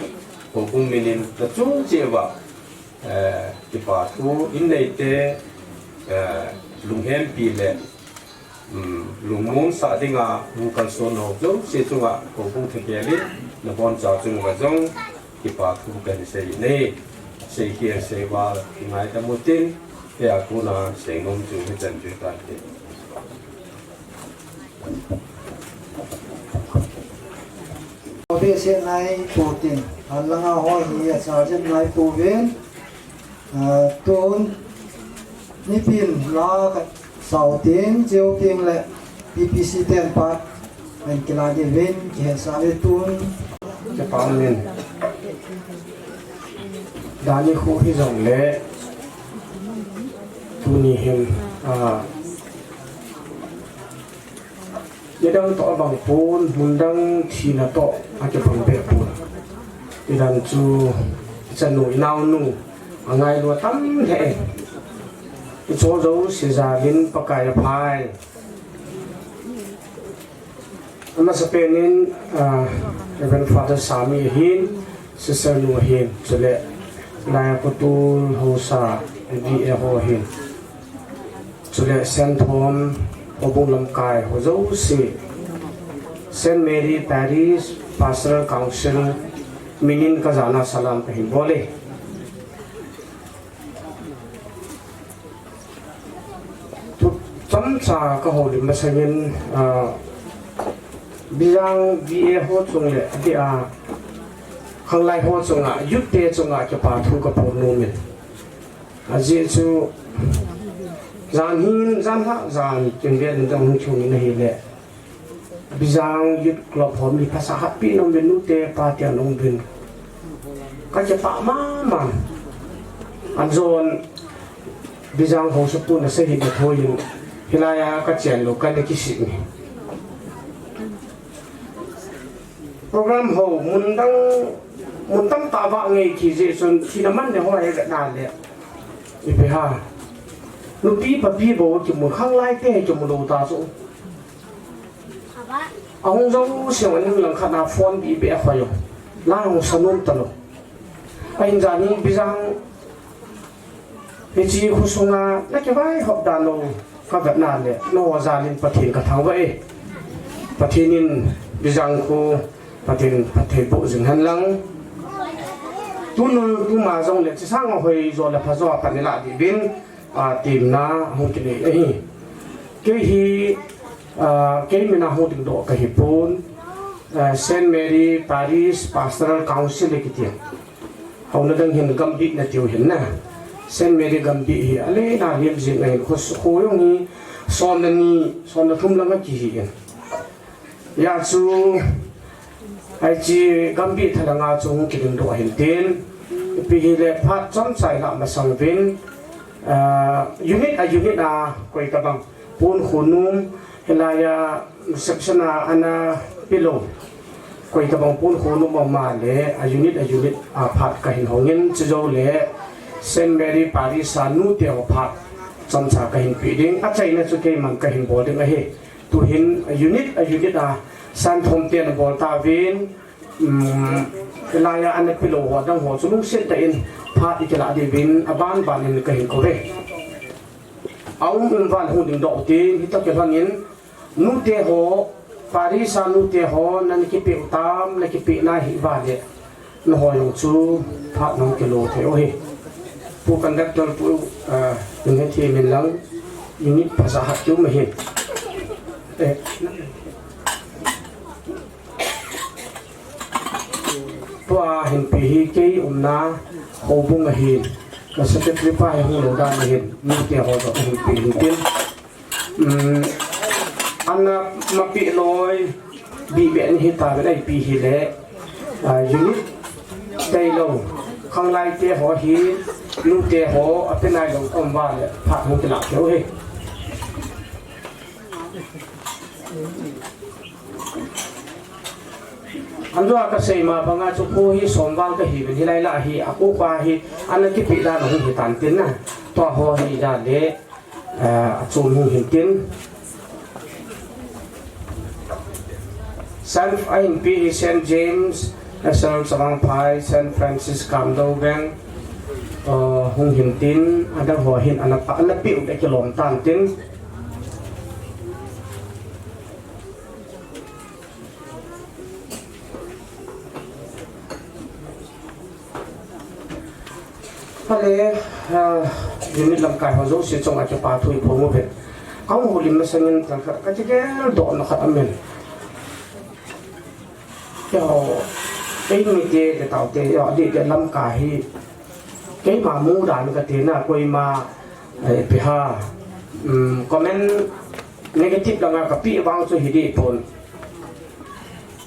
hobung minin na chung che wa ti pa thu in nei te lung hem pi le lung mon sa dinga hung kan so no jo se chunga hobung the ke li na bon cha chung wa jong ti pa thu kan se nei se kia se wa ngai ta mutin ya kuna se ngom chu he chan ju ta te Obe se nai putin alanga ho hi sergeant nai puven ton nipin la ka sautin jeu ting le PPC ten pat en kila de ven ke sa le tun ke pamin dani khu hi jong le tuni him yadang to bang pun mundang thina to ake bang be pun idan chu chanu inau nu angai lo tam the i cho zo si za lin pakai phai ama sapenin even father sami hin sister nu hin chule lai putul hosa vi e ho hin chule sen thom obung lam kai ho zo si Saint Mary Parish Pastoral Council minin ka jana salam ka hin bole tu cham cha ka ho lim ma sagin biang vi ho chung le dia khang lai ho chung a yut te chung a ke pa thu ka po no min a ji chu zan hin zan ha zan chen ve dang chung ni hi le bizang yut klop hom ni phasa happy no menu te pa tia nong bin ka che pa ma man an zon bizang ho su pu na se hi de thoyin hilaya ka chen lo ka de ki si ni program ho mundang ta ba ngai ki je son sinaman ne ho ai ga na le i pe ha nu pi pa pi bo ki mu khang lai te ki mu lo ta so ông dâu xem anh lần khát nào phone bị bẻ khoai rồi, lao sân tận rồi, anh ra đi bây giờ, bây giờ khu sông à, lấy cái vai học đàn rồi, các bạn nào đấy, nó ra lên phát triển cả tháng vậy, phát triển bây giờ khu phát triển bộ rừng hành lang, tu mà dòng lệ chỉ sang hồi rồi là phải do phải lại đi bên tìm na không cái này ấy, cái gì cái mình nào hỗ trợ độ cái hiệp bốn Saint Mary Parish Pastoral Council cái tiền họ nó đang hiện gam bị là tiêu hiện nè Saint Mary gam bị hiện lấy là liêm gì này khối ông đi son là thum lắm cái gì hiện ya chú ai chỉ gam bị thay là ngã chung cái đường độ hiện tiền vì lệ phát trong sai là mà sang bên unit quay các bằng bốn khunum helaya reception ana pilo koi ta bang pun khonu ma le a unit phat ka hin hongin chizo le Saint Mary Parish sanu te ho phat cham cha ka hin pi ding a chai na chu ke man ka hin bo ding a he tu hin a unit san thom te na bol ta vin helaya ana pilo ho dang ho chu lu sen ta in phat ikala de vin aban ban in ka hin ko re aung in van hu ding do te hi ta ke hangin nu te ho parisa nu te ho nan ki pe tam na ki pe na hi va le no ho yong chu pha nong ke lo the o he pu conductor pu ning he thi min lang unit phasa hat chu ma he to a hin pi hi ke umna ho bung a hin ka secretary pa hu lo da ni hin nu te ho do hin pi hin tin anh mà bị lôi bị bệnh hiện tại cái này bị hi lệ unit đây lâu không lai te họ hi nu te họ ở bên này lâu ông ba lệ phạt không cái nào thiếu hết anh nói cái gì mà bằng anh chụp hi sòng vang cái hi bên hi lại là hi aku qua hi anh cái bị ra nó không hiện tàn tiến nè toa họ hi ra để chôn hung hiện tiến San Ain P St James National Savang Pai San Francis Camdo Bang Hung Hin Tin ada ho hin anak pa anak piu de kilom tan tin Hale unit lam kai ho zo si chong a pa thui pho mo phet kaung ho lim sangin tan kha ka che do na khat amen yo cái mi te tao te yo di de lam ka hi cái mà mu dan ka te na koi ma pe ha comment negative la nga ka pi bang so hi di pon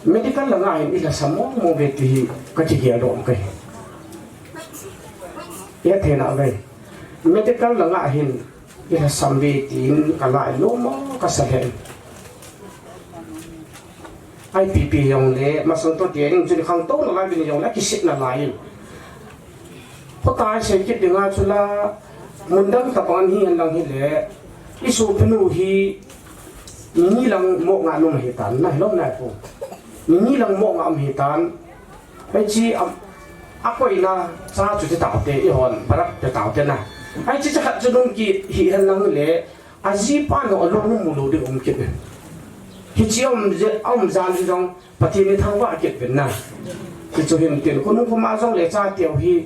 medical la nga hi la samo mo ve ti ka chi ya do kai ya the na ve medical la nga hin ya sam ve tin ka lai lo mo ka sa hen IPP yang le masang to dia ni jadi khang to na lai bin yang la ki sit na lai ko ta se ki dinga chula mundang ta pan hi lang hi le isu penu hi ni lang mo nga no hi tan na lo na ko ni lang mo nga am hi tan hai chi a ko ina sa chu ti ta te i hon parak te ta te na hai chi cha chu dong ki hi han lang le a ji pa no lo mu lo de om ki khi chiều ông già đi trong và thì nên thang vạ kiệt Việt Nam thì cho hiện tiền con không mà trong lễ cha tiểu hi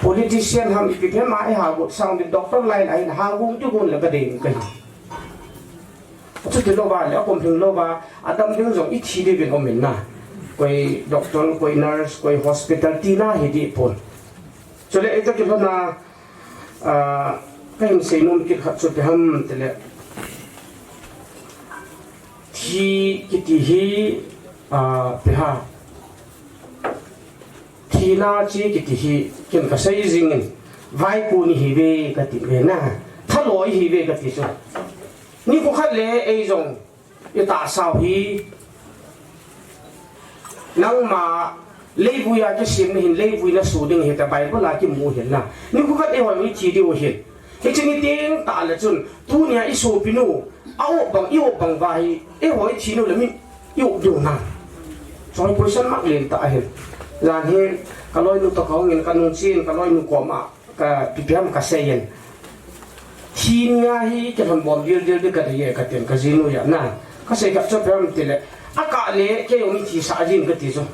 politician ham ít cái mãi hà bộ sang đến doctor lại hà cũng chứ còn là cái gì cái chút thì lâu ba lẽ còn thường lâu ba Adam những dòng ít chi đi Việt Nam mình na quay doctor quay nurse quay hospital tina hi đi pon cho nên cái phần là cái hình xây nông kiệt khát chút thì ham thì lẽ thì cái hi ha thì na chỉ cái hi cái cái xây dựng vai cô ni hi về cái tiền na thắt lối hi về cái tiền ni có khát lẽ ấy giống cái ta sao hi nang mà lấy vui à cái xiêm này lấy vui là số đừng hiện tại bài có là cái mù hiện là ni có khát ấy hỏi mới chỉ điều hiện cái chuyện tiếng ta là chun thu nhà ít số pinu áo bằng yêu bằng vai ấy hỏi chỉ nó là mình yêu điều nào cho nên person mắc liền tại hiện là hiện cái lối nu tao nghiền cái nung xin cái lối nu quả mà cái bìam cái xây thì nhà hi cái phần bom điều cái gì cái tiền cái gì nu vậy na cái xây cái cho bìam thì là cả lẽ cái ông chỉ xả gì cái gì rồi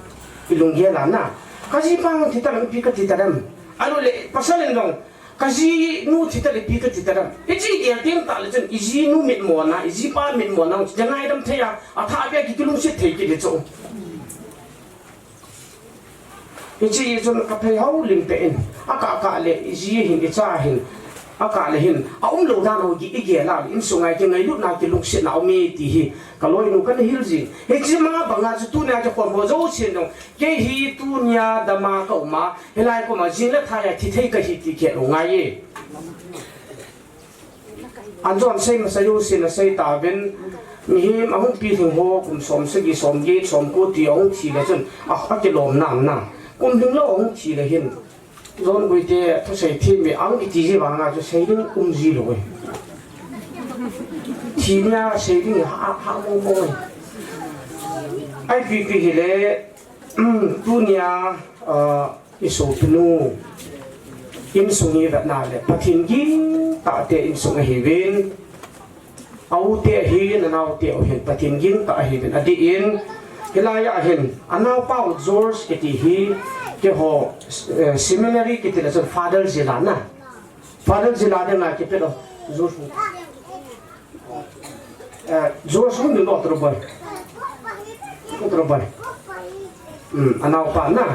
ilung dia là na cái gì bang thì ta làm pi cái gì ta làm alo lẽ pasal lên dong kasi nu thita le pi ka thita ram echi dia tem ta le chen iji nu mit mo na iji pa mit mo na jangai dam theya atha bia ki kilung se thei ki de cho echi jon ka phei hau lim pe in aka le iji hin cha hin aka le hin lo da no gi ige la in sungai ke ngai lut na ki lung se na mi ti hi ka loi nu kan hil ji echi ma banga chu tu na ja khom bo zo chen dong ke hi tu nya da ma ka ma helai ko ma jin la tha ya thi thei ka hi ti ke lo ngai ye an jon sei ma sayu sin sei ta ben mi hi ma hung pi thing ho kum som se gi som ge som ko ti ong thi la chen a ke lom nam na kum ding lo ong thi la hin zon gui te to sei thi mi ang ki ti ji wa nga jo sei ding ji lo thì nha xây dựng hạ mông môi ai vì cái lẽ tu nhà số pinu in sung như vậy nào lẽ phát hiện gin tạo te in sung hi ven au te hi na nau te hin phát hiện gin tạo hi ven adi in cái lai ya hin anau pau George cái hi cái ho seminary cái là father zilana là cái pe George George không được đọc rồi, không được rồi. Anh pa na,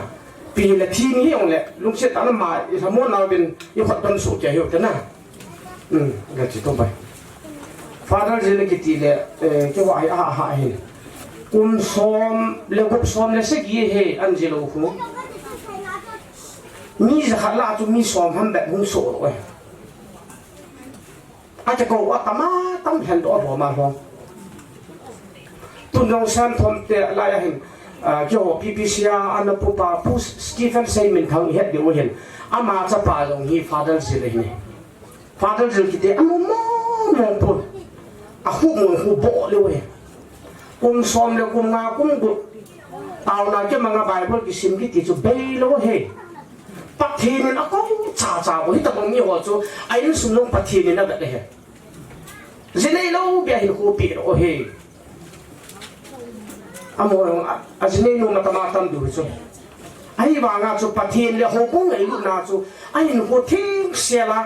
vì là thi nghĩ ông lệ, lúc sẽ ta làm mà, thằng muốn nào bên, yêu hoạt động số trẻ hiểu thế na, là chỉ thôi vậy. Father gì là cái gì lệ, cái gọi hình, xóm, lệ gốc xóm là sẽ gì hệ anh gì lâu không? Mi giờ khá là chúng mi xóm ham bẹt hung sổ rồi. Ai cho cậu ở tắm hẹn đó bỏ mà không tuần long san thom te lại hình cho PPCA anh pupa pus Stephen say mình thằng hết điều hiền ama cho bà dòng hi father gì này father gì kia anh mò mò pun aku mau aku bộ luôn kum som le kum nga kum gu tao na ke manga bible ki sim ki ti chu be lo he pathin na ko cha cha ko hi ta bang ni ho chu ai sum long pathin na da he zinei lo bia hi ko pi ro he amo a zinei no na kama tam du chu ai ba nga chu pathin le ho ko ngai lu na chu ai no ko thing se la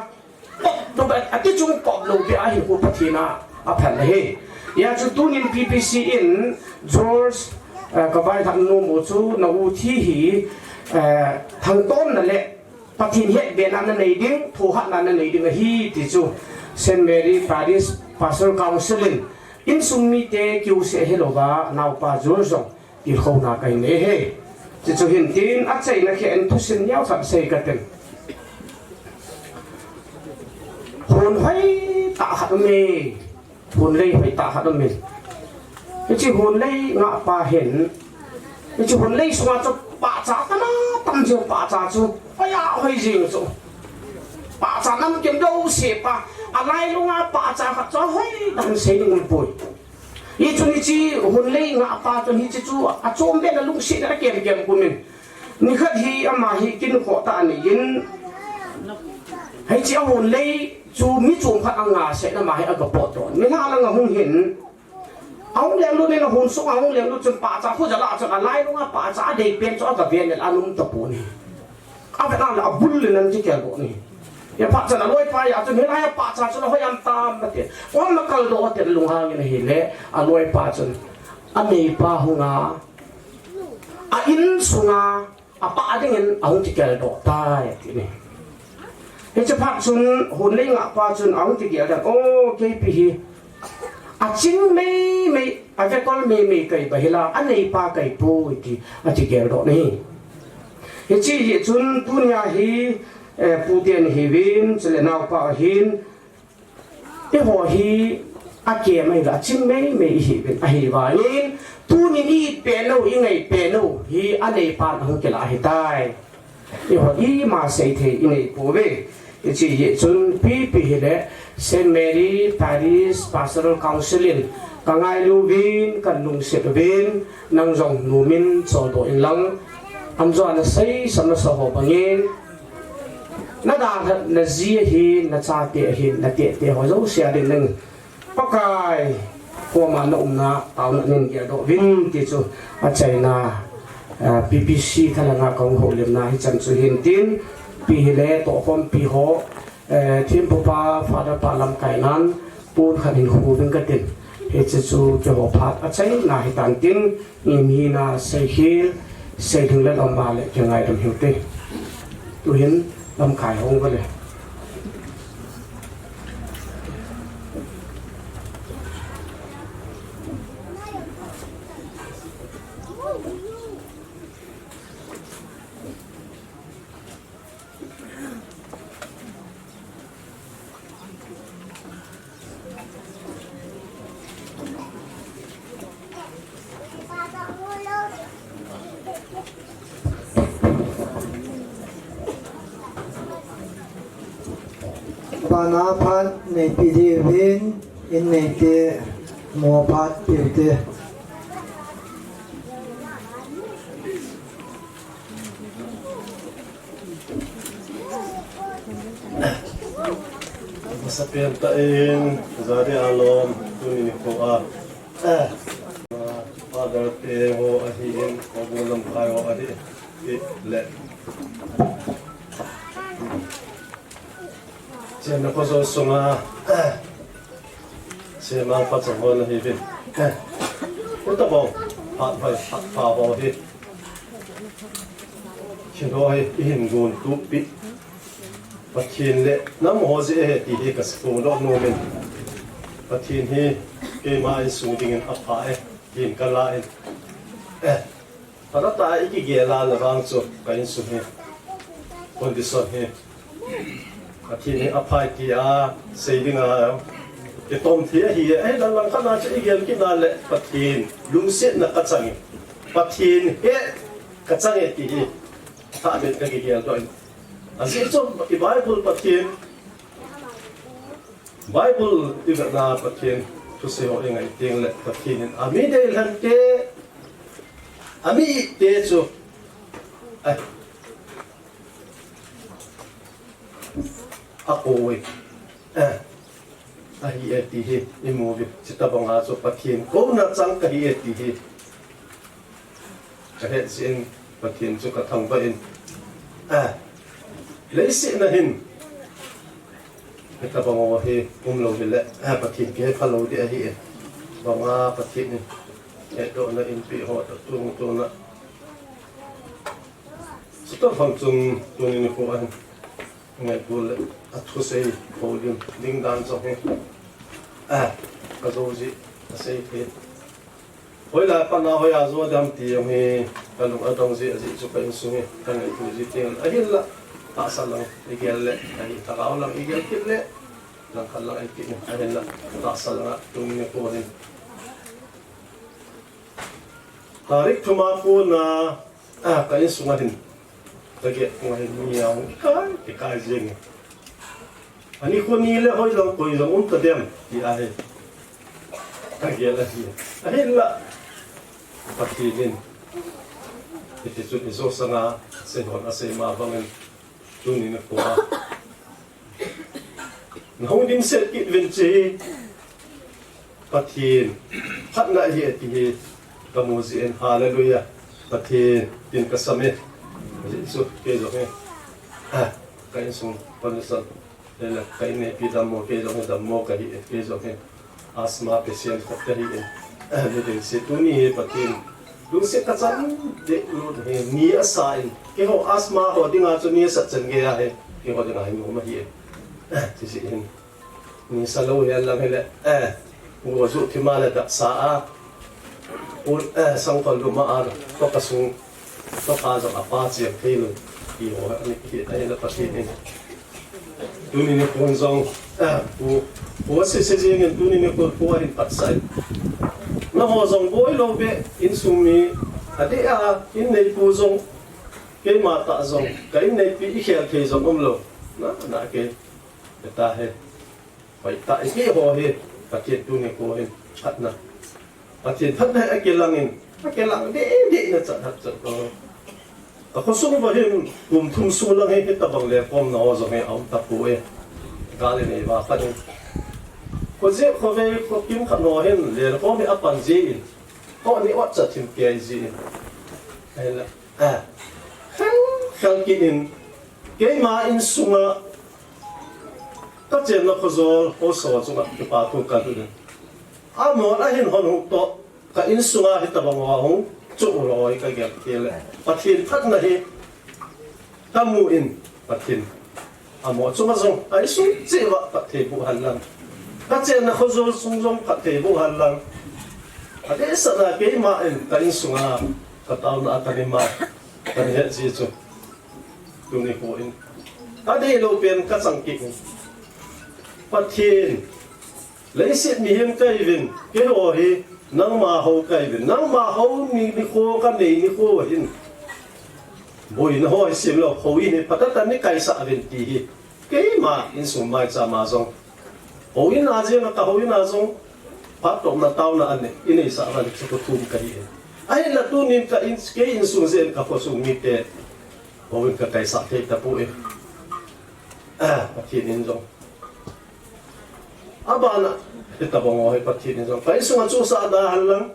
do ba a ti chung pop lo bia hi ko pathina a phan he ya chu tunin PPC in George ka bai thang no mo chu na u thi hi thang ton na le pathin het ben an nei ding thu hat na nei ding hi ti chu St Mary Parish Pastoral Council in summi te kyu se hello ba nau pa George ti kho na kai ne he ti chu hin tin a chei na khe en thu sin yaw thap sei ka ten hồn hay tạ hạt mê hồn lây phải tạ hạt mê cái chữ hồn lây ngạ bà hiển cái chữ hồn lây xóa cho bà trả ta nó tâm chiều bà trả cho ôi ya hơi gì rồi bà trả năm kiếm đâu xếp à lại luôn à bà trả hạt cho hơi đang xây những bụi ý cho nên chi hồn lây ngạ bà cho nên chi chú à chôm bên là lúc xịt đã kèm của mình ni khát hi mà hi kinh khổ ta này in hay chỉ hồn lây chú mi chung phát ang ngà sẽ là mà hay ở cái bộ đó mình ha là ngà hung hiển ông liền luôn nên là hồn sống ông liền luôn chừng bà cha phô giờ là chừng lại luôn á bà cha để bên cho cái viên này ăn uống tập bún này à vậy là bún lên nên chỉ cái bộ này ya bà cha là lôi phải ya chừng hiện nay bà cha cho nó hơi ăn tam mà tiền quan là cái đồ tiền lùng hàng này hiện lẽ à lôi bà chừng anh này bà hung ngà à in sung ngà à bà đấy nên ông chỉ cái đồ tai thế này cái chỗ phát xuân hồn linh ngạ qua xuân ống thì kiểu là ô cái gì à chính mấy à cái con mấy cái bởi là anh này ba cái bôi thì à chỉ kiểu đó này cái chỉ xuân tu nhà hi phụ tiền hi vin cho nên nào pa hin cái họ hi à kia mấy là chính mấy hi vin à hi vào nên tu nhìn đi piano như ngày piano hi anh này ba không cái là hi tai cái họ đi mà xây thì này bố về chỉ dễ chun pi le St Mary Parish Pastoral Council ka ngai lu vin kan lung se vin nang jong nu min cho do in lang am zo na sei sam na so ho bangin na da na ji hi na cha te hi na te ho zo sia din nang pakai ko ma na na taw na ning ya do vin ti chu a chai na PPC thala nga kong ho lem na hi chan chu hin tin pi le to pom pi ho thiên pa father pa lam kai nan pun khan hin khu ving ka tin he chu cho ho phat a chai na hi tan tin mi na sei hil sei thung le lam ba le changai dam hiu te tu hin lam kai hong ka le Bana phan nei pi di vin in nei te mo phat pi te Masapian ta in zari alom tuni ni ko a father te ho a hi in ko bulam khai ho a di le Siya na ko sa sunga siya mang patsahon na hibin ito ba pa ba hi siya hi ihingun tupi pathin le nam ho je he ti hi kas fu lo no men pathin hi ke ma in su ding in apa hin kala in para ta iki ge la la bang chu ka in su he condition he pathin hi apa ki a saving a ke tom thi hi ai lang lang kana che igel ki na le pathin lung sit na ka chang pathin he ka chang e ti hi ta bet ka ge gel to Asal itu Bible patien, Bible tidak na patien tu se ho ngai ting le pathin ami de lan ke ami te chu ai akoi hi ti hi imovi chitabang ha chu pathin ko na chang ka hi ti hi ka he sin pathin chu ka thang ba in leisi na hin kita bango hi lo bile pathin ke phalo di hi banga pathin ni do na in pi ho tu na sto phang chung tu ni ko an ngai gul athu sei podium ding dan so he ka zo ji sei pe hoi la pa na hoi a zo dam ti yong he ka lu atong ji ji chu pa in su he ka ngai tu ji tiang a hil la ta sa lang igel le ai ta ka lang igel kit le lang ka lang ai kit ni a hil la ta sa lang tu ni ko ni tarik thuma ko na ka in su ngahin lagi ngahin ni yang kai jing ani ko ni le hoi lang ko yang un ta dem ti a he lagi lagi a hil la patinin iti chu iso sanga se hon ase ma bangin tuni na ko nong din set ki venchi patin phatna hi ati hi kamuzi en hallelujah patin tin kasame so ke jo he kai sung pansan la kai ne pi dam mo ke jo he dam mo ka hi ke jo he asma patient ka hi le se tuni patin lu se ka chan de lu he ni asain ke ho asma ho dinga chu ni sa chen ge ya he ke ho dinga hi mo ma hi ti si in ni sa lo ya la hele wo zu thi ma la da sa a u sang kon lu ma a ko ka su ko ka zo a pa chi ke lu ki ho ni ki ai la pa ti ni tu ni ni kon zong u se je ngen tu ni ni ko ko hin pat sai na ho zong boi lo be in sumi ade a in nei pu zong ke ma ta zong ka in nei pi i khel the zong lo na ke ta he pai ta i ke ho he ta ke tu ni ko he phat na pathin phat na a ke lang in a ke lang de na cha hat cha ko a ko sung ba he kum thum su lang he ta bang le pom na ho zong he am ta pu e ka le nei ba pa ko je ko ve ko kim kha no hen le ko mi apan ji in ko ni wat cha thim ke ji ai la khang ki in ke ma in sunga ta chen na ko zol ko so chunga ki pa tu ka tu a mo la hin hon hu to ka in sunga hi ta bang wa hu chu roi ka ge ke le pathin phat na hi tamu in pathin a mo chunga zong ai su che wa pathe bu halan ta chen na khozol sung jong pathe bu halan ade sa na ke ma en ta in sunga ka taw na ta ni ma ta ni ji chu tu ni ko in ade lo pen ka chang ki pathin leisit mi him kai vin ke ho hi nang ma ho kai vin nang ma ho ni ko ka nei ni ko hin boi na ho sim lo ho ni patata ni kai sa vin ti hi ke ma in sum mai cha ma zong ho in a je na ta ho in a zong pat to na taw na ane in sa ran chu ko thum kai ai la tu nin ka in ke in sum zen ka pho sum mi te ho in ka kai sa te ta pu e pathin in zong abana ita bongo he pathin in zong pai sunga chu sa da halang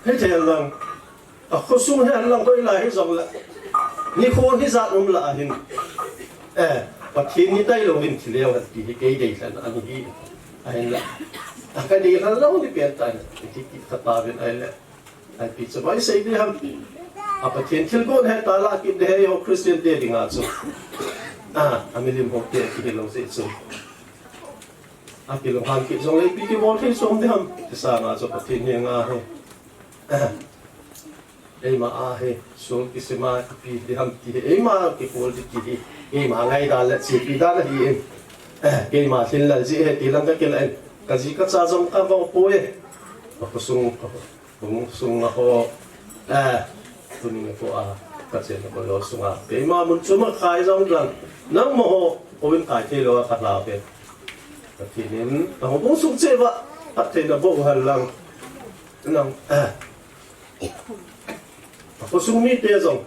he te halang a khosum he halang ko ila he zong la ni kho hi za la hin pathin ni dai lo hin thileo ha ti ke dei san ani hi ai la ka dei la lo ni pe ta ti ki ta pa ben ai la ai pi so bai sei de ham a pathin thil ko he ta la ki de yo christian de dinga chu amilim ho te ki lo se chu a ki lo han ki zong le pi ki mo the som de ham ti sa nga so pathin ni nga he ei ma a he so ki se ma pi de ham ti ei ma ki ko ti ki ei ma ngai da la chi pi da la hi ke ma thil la ji he ti lang ka ke la ka ji ka cha jong ka ba po e ko sung na ho tu ni ko a ka chen ko lo sunga ke ma mun chu ma khai jong lang nang mo ho o win kai the lo ka la pe patinin ang busog cewa pati na buuhan lang ng ako sumite zong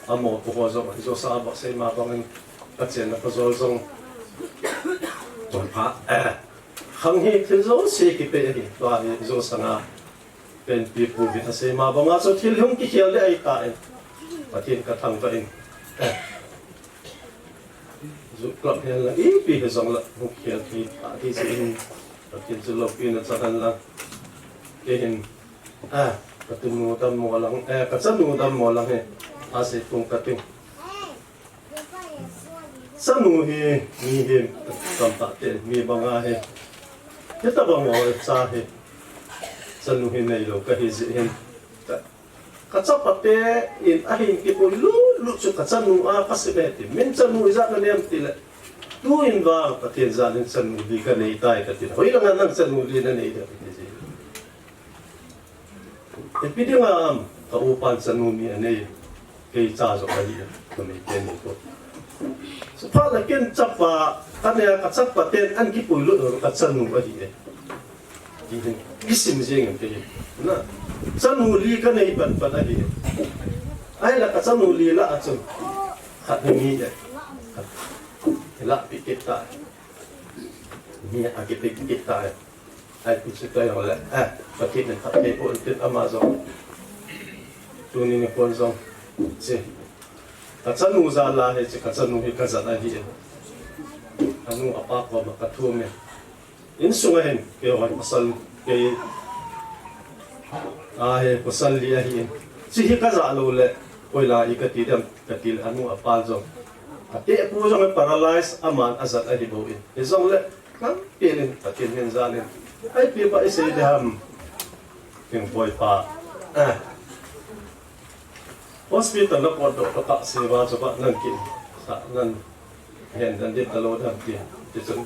amo ko zong iso sa abak sa imabangin patien na pazolzong pa hanghi tilzo se ki pe hi to ai zo sanga pen pi pu bi sa imabang aso til hung ki khial le ai ta patien ka thang ka in zo klap hian la pi he zong la hung khial ki ta ki sin patien zo lo pi na chakan la kehin katunu tam mo lang katsanu tam mo lang he ase kung kating sanu he mi he tam ta te mi banga he kita bang mo sa he sanu he nei lo ka he hen katsapate in ahin ki po lu chu katsanu kasibete men sanu iza ka nem tila tuin ba patien zalin sanu di ka nei tai ka tila hoi lang nang sanu di na nei da Ipidi nga kaupan sa numi ane kay chaso kali kami keni ko. So pala ken chapa kanya katsapa ten an kipulo katsanu kali Dihin gisim jeng kay na sanuli ka na iban pa lagi. Ay la katsanuli la atso hat ni ya. La pikita. Ni akipikita. Ay pichito yung wala. Bakit na tapay po ulit Amazon. Tunin ni Ponzong. Si. Katsanu zala he si katsanu he kazana hi. Anu apa ko makatume. Insungahin kayo ay pasal kay ay pasal liya hi. Si hi kazalo le koila ikatidam katil anu apalzo. Ati po jong paralyze aman azat ay hibuin. Isong le kan pilin patin minzalin. Ay pipa isay deham yung boy pa hospital na po do kata siwa so pa nang kin sa nan hen dan dit talo dam ti tisun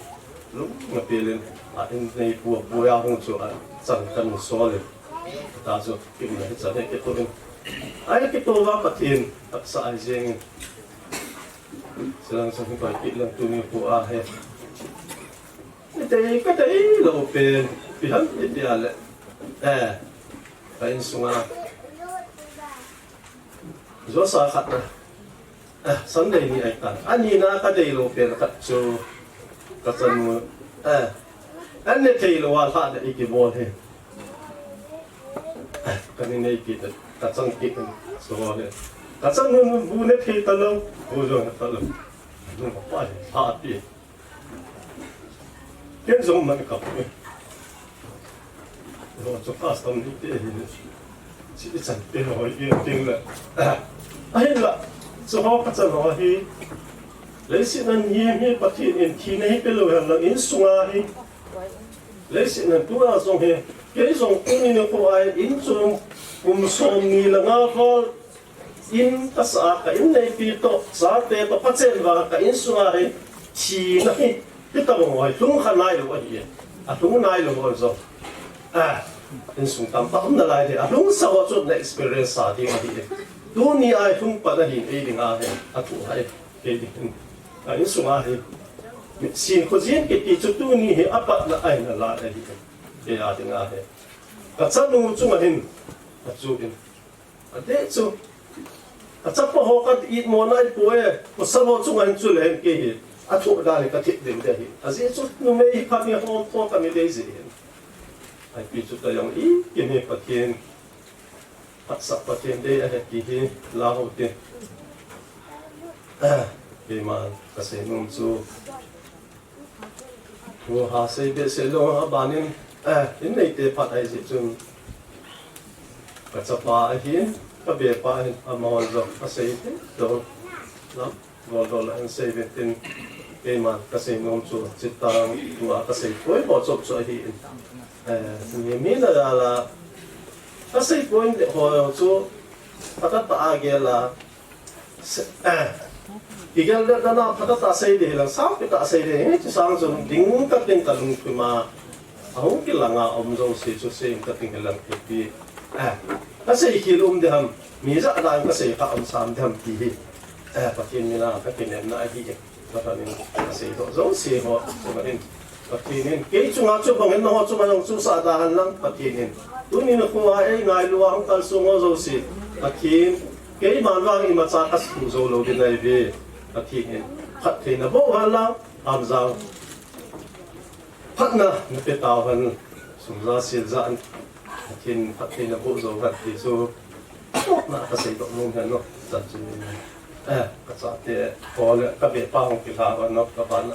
lu ngapilin atin nei pu ya hong chu sang kan solid ta so kim na sa ne ke to ay ke to wa patin at sa ajeng silang sa pa kit lang tuni pu he Ite katay lo pen pihan ideal kain sunga zo sa khat na sunday ni ai tan ani na katay lo pen kat chu katsan mo an ne tay lo wal ha da ikibol he kanin nei kit katsang kit so he katsang mo bu ne thei talo bu jo talo no pa ha pi Ken zong man kap me. Lo cho custom ni te hi. Si chan te ho ye ting la. Ai la. So ho ka chan ho hi. Le si nan ye me patin in thi nei pe lo la in sunga hi. Le si nan tu a zong he. Ke zong ku ni ne ko ai in chung som ni la nga ko in ta sa ka in nei pi to sa te to pa chen wa ka in sunga hi. Chi na hi. Kita mo ay tung khanai lo ay tung nai lo zo in sung tam pa na lai de tung sa wa chot na experience sa ding di tu ni ai tung pa na hin e ding a he atu hai ke ding in sung a he sin ko jin ke ti chu tu ni he apa na ai na la di ke a ding a he ka chan nu chu ma hin a chu in a de chu a cha pa ho ka i mo nai pu e ko sa ho chu ngan chu le ke hi Atu dali katit din dahil. Asi itu numei kami hong po kami desi. Ay pisu tayong kini patin patsa patin de ay kihi lahu tin. Iman kasi numsu. Wo hasay de selo habanin inay te patay si chung. Patsa pa ahin kabe pa ahin amawal zo kasay te do. No? $1 and 17 Iman kasi nung so sitang tua kasi koi botop so hi ni mina dala kasi koi ho so patata agela igal da na patata sai de lang sa pita sai de chi sang so ding ka ting talung kuma ahong kilanga omzo si so se ka ting lang ti kasi hilum de ham miza da kasi ka om sam de ham ti patin nila ka tinen na hi Matanin kasi ito. So, si ho, so marin. patinin ke chunga chu bangin no chu manong chu sa dahan lang patinin tunin ko ai ngai luang kal sungo zo si patin ke manwang i macha kas tu zo lo din ai ve patinin khat the na bo hala amzang phatna na pe taw han sumza sil za an patin patin na bo zo khat ti so na ka sei do mum han no sa chu ka sa te ko le ka be pa hong ki tha no ka ban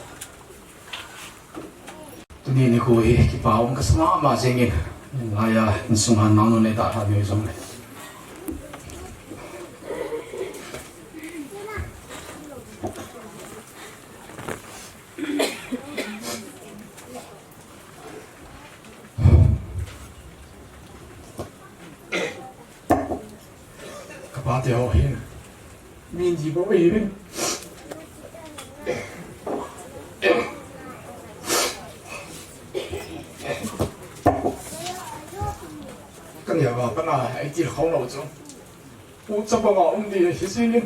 tuni ni ko hi ki pa ong ka sama ma jengin laya insungan nanu ne ta ha bi zong le ka pa te ho hin min ji bo wi bin cái nhà vào cái này anh chỉ không lâu chung, u chấp vào ông đi thì xin đi.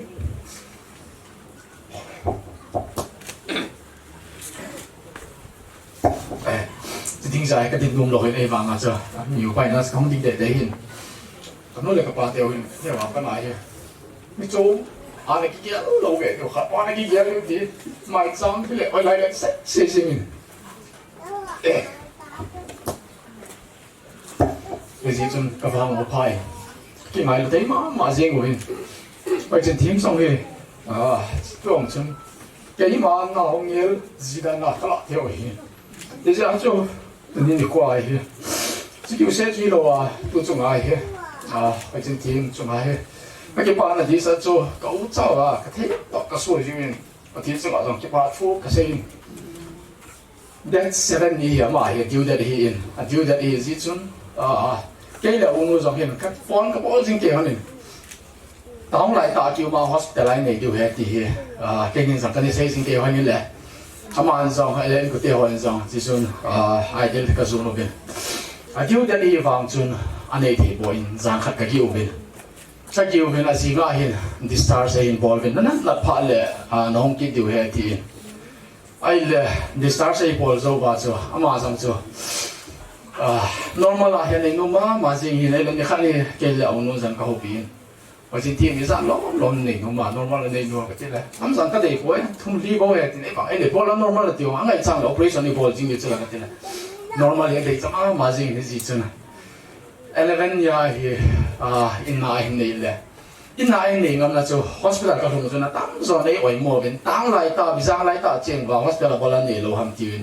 Chỉ听在cái điện lồng lội này vàng à chứ, nhiều bài nó không đi để hiện, cái nó là cái bà tiêu hiện, nhà vào cái này, mấy chỗ anh ấy kia lâu về điều khác, anh ấy kia cái gì, mai sáng cái lệ quay lại lại sẽ mình. Bây giờ chúng các bạn một bài, cái này là thấy mà riêng của mình, bây giờ thêm xong rồi, tưởng chúng cái mà nó không nhớ gì đó là các bạn theo mình, bây giờ cho tự nhiên đi qua ấy, chỉ có sẽ chỉ là tôi chung ai hết, bây giờ thêm chung ai hết, cái bạn là đi sẽ cho cấu trào cái thế đọc cái số gì mình, và thêm chung ở cái bạn thu cái gì. That's 7 years mà hiện due that he in, due that he is it cái là ông nói hiện các phone các bộ sinh kế hơn tao lại ta kêu mà hospital này kêu hết thì cái nhân sản cái này sinh kế hơn là tham ăn xong hay là cái tiêu hơn xong chỉ xuân ai đến cái số nó bên due that he vàng xuân anh ấy thì bồi giang khát cái kêu bên cái kêu bên là gì mà hiện the stars involved nó là phá lệ nó không kêu tiêu hết thì ai là the stars involved rồi vào chưa mà xong chưa normal là hiện nay nó mà riêng hiện nay là cái này cái là ông nói rằng cái hộp pin và trên thiên cái dạng lon này nó mà normal là này nó cái này anh rằng cái đấy của không đi bao giờ thì này bảo anh để bao là normal là điều anh ấy chẳng là operation này bao nhiêu chứ là cái này normal là đấy chẳng mà riêng cái gì chứ này 11 year thì in này này ngắm là cho hospital cái hôm đó tăng rồi đấy ở mua bên tăng lại ta bị giang lại ta chèn vào hospital bao là này lâu ham tiền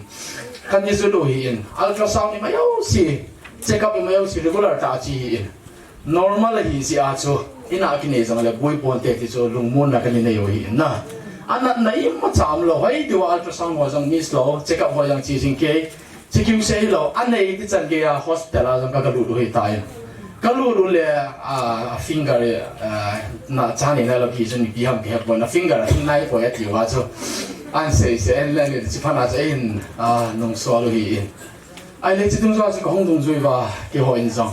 kan ni zulu hin ultrasound ni mayo si check up ni mayo si regular ta chi hin normal hi si a chu ina ki ne jang le boi pon te ti chu lungmon na kan ni yo hin na anat na im ma cham lo hai tu ultrasound wa jang miss lo check up wa jang chi sing ke chi kyu se lo an nei ti chan ke hospital a jang ka lu du hi ta yin ka lu du le finger na cha ni na lo ki chu ni bi ham bi ha na finger nai po ya ti wa chu anh sẽ anh lên thì chỉ phát là sẽ nông xóa rồi hiện anh lấy chỉ tung ra sẽ có không tung rồi và cái hội in rằng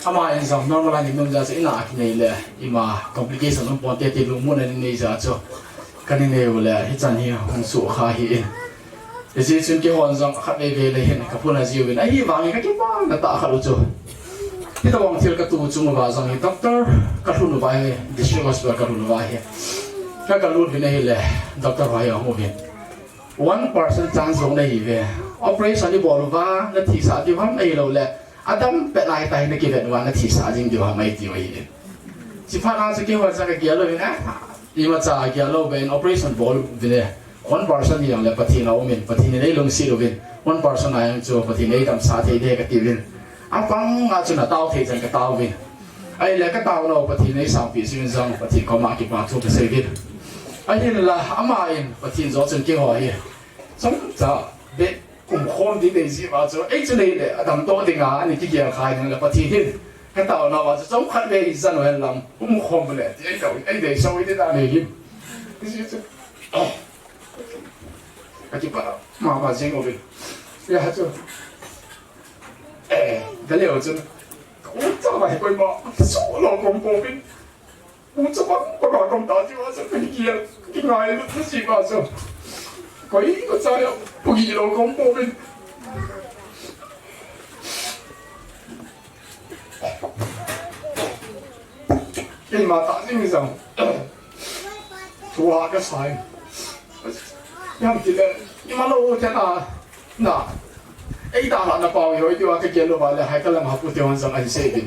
mà in rằng normal là những nông gia sẽ nã cái này là mà complication nó bọn tiệt luôn muốn anh này ra cho cái này là hết chân hiểu không sửa khai hiện thì chỉ xin cái hội rằng khách về là hiện cái phần là gì vậy ấy vàng cái vàng là ta khá là cho thì tao vòng theo cái tụ chung vào rằng doctor cái luôn vai district hospital cái luôn vai cái luôn cái này là doctor phải ở một bên 1% chance giống này về operation đi bỏ vào nó thì sao điều hăm ấy rồi là Adam bị lại tay nó kia về nó thì sao chính điều hăm ấy điều ấy chỉ phát ra cái hoa ra cái kia rồi nè đi mà trả kia rồi về operation bỏ về 1% thì là phát hiện nào mình phát hiện này lông xì rồi về 1% này cho phát hiện này tầm sát thế cái tiêu về anh phăng à cho nó tao thế chân cái tao về ai là cái tao nào phát hiện này sang phía bên trong phát hiện có mà cái mà thu cái xe về anh là amain và thiên gió chân kia hỏi sống giờ để cùng khôn đi để gì vào chỗ ấy chỗ này để đầm to thì ngã anh cái kia khai là và thiên cái tàu nào vào sống khát về dân rồi làm cũng khôn mà lại thì anh để sau ấy để ra này im cái gì chứ cái gì mà riêng của mình cái hạt chứ cái liệu chứ cũng chẳng phải quên bỏ số lo công của mình cũng chẳng có công tác chứ mà cái kia cái ngày nó chỉ vào rồi quấy có sao đâu bùi đồ không bố bên nhưng mà tại sao rằng thua cái sai nhưng mà lâu thế nào nè ấy ta là bảo hiểu điều cái kia lo vào là hai cái làm học tiêu rằng anh sẽ bin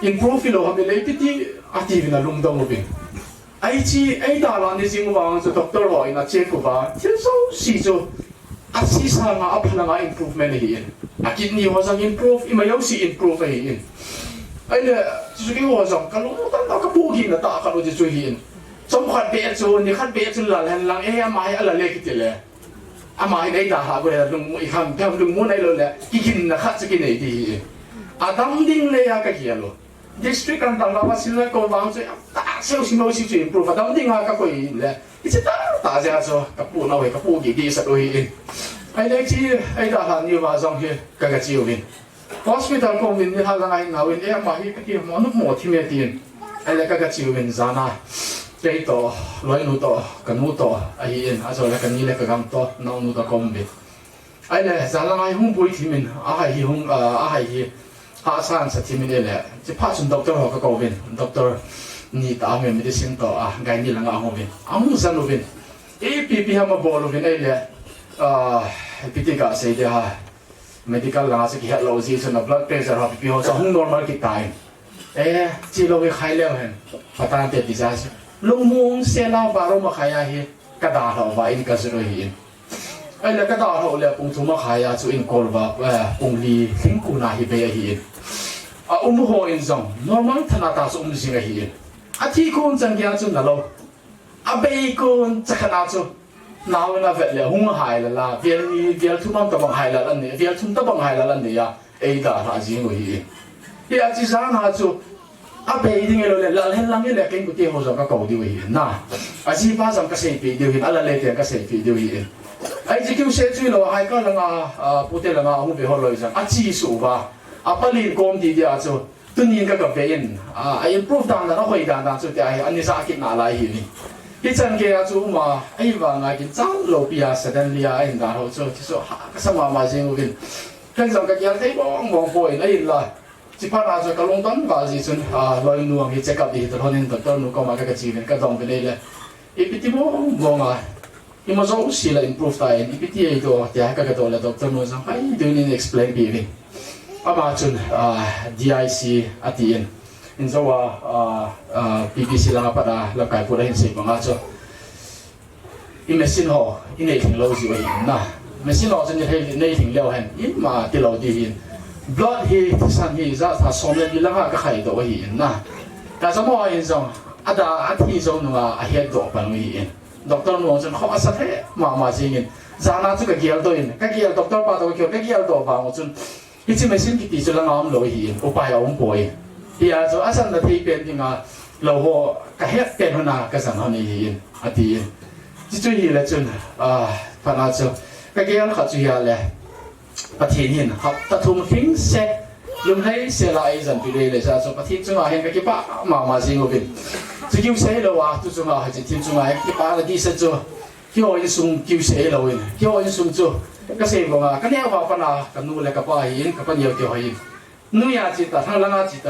improve lo haben lấy tí active na lung dong bin ấy chi ấy ta là nên riêng vào cho doctor hỏi na check của bà thế sao xí cho asi sang áp là improvement hiện kidney hóa rằng improve ima yếu si improve hiện ấy là chỉ cái hóa rằng cái lúc đó cái bùi là ta cái lúc chỉ chơi hiện trong khát bể cho ni khát bể cho là lang em ai là lấy cái gì amai nei da ha bore lung I kham pham lung mo nei lo le ki kin na khat ki nei di adam ding le ya ka hialo district kan tang lawa sila ko bang so ta seo simo si chu improve adam ding ha ka ko I le I cha ta ja so ka pu na we ka pu ki di sa do hi ai le chi ai da ha ni wa zong he ka ka chi win hospital ko min ni ha la ngai na win e ma hi ka ki mo no mo thi me tin ai le ka chi win zana cái to lối nút to cái nút to ai yên à rồi là cái gì là cái gam to nấu nút to công việc ai này giờ là ai hung bùi thì mình ai hi hung ai hi hạ san sát thì mình này chỉ phát sinh doctor họ cái cầu viên doctor ni ta mình medicine to cái gì là ngã họ viên ông san lo viên APP ham bol lo viên ai này PT cả xây ra medical là sẽ hiện lộ gì cho blood pressure họ bị họ hung normal cái tai chỉ lo cái khai leo hen phát tan tiệt disaster lung mung xe lao baro mà khai hi cái đào họ và in cái rồi hiện ai là cái đào họ là cùng chúng mà khai cho in call và cùng đi thính cụ na hi về hiện ho in dòng normal thana ta so gì cái hiện thi con chẳng kia cho nào bây con chắc là cho nào là vậy là hung hại là việc thu bằng tập bằng hại là lần này việc thu tập bằng hại là lần này ai đã là gì người hiện thì chỉ sáng nào cho bây giờ người lớn là hiện lang cái là cái của tiêu họ cầu điều gì na chỉ phát rằng cái gì điều gì là lấy tiền cái gì điều gì ai chỉ kêu xe chui lo hai cái là bút là ông bị họ lấy rằng chỉ số và bắt liền công ty dia cho tự nhiên cái cái bên improve đàn nó hơi đàn cho thì anh ấy sao kịp lại hi cái chân kia cho mà ai và ngay cái trang lô bia suddenly anh đã họ cho cái sao mà riêng của cái rằng cái thấy bóng bồi này là chỉ phát ra cho cái lông tấn và gì xuân loài nuông thì check up đi từ hôm nay từ tuần nó có mà cái gì cái dòng bên đây là EPT bông à nhưng mà dấu xí là improve tại EPT ấy đó thì cái đó là doctor nói rằng phải do nên explain bị vì mà chun DIC at the end in dấu PPC là apa dah là cái phụ đại hình bằng cho machine họ này thì lâu gì vậy na machine họ cho nên này thì lâu hơn mà thì lâu đi blood hi san hi za tha som le bilang ka khai do hi na ta samo in zong ada athi zong nga a he do pan hi doctor no chen kho asa the ma jingin zana chu ka gial do in ka gial doctor pa do kyo ka gial do ba mo chun hi chi machine ki ti chu la ngam lo hi upai om poi ya zo asan da thei pen nga lo ho ka he pen hona ka sang hani hi ati chi chu hi la chun pa na chu ka gial kha chu ya leประเทศหินครับตะทุมทิ้งเสร็จลุงให้เสียลายสันติเลยจ้ะส่วนประเทศจุงอาเห็นก็คิดว่ามาจริงว่าเป็นจะคิวเสียแล้วว่าตุจุงอาให้จะทิ้งจุงอาให้คิดว่าละดีสัจจุคิวอินซุงคิวเสียแล้วเองคิวอินซุงจุก็เสียงว่ากันเนี่ยว่าปนากันนู่นเลยกับป้าหินกับป้าเดียวเดียวหินนู่นยาจิตทั้งหลังอาจิต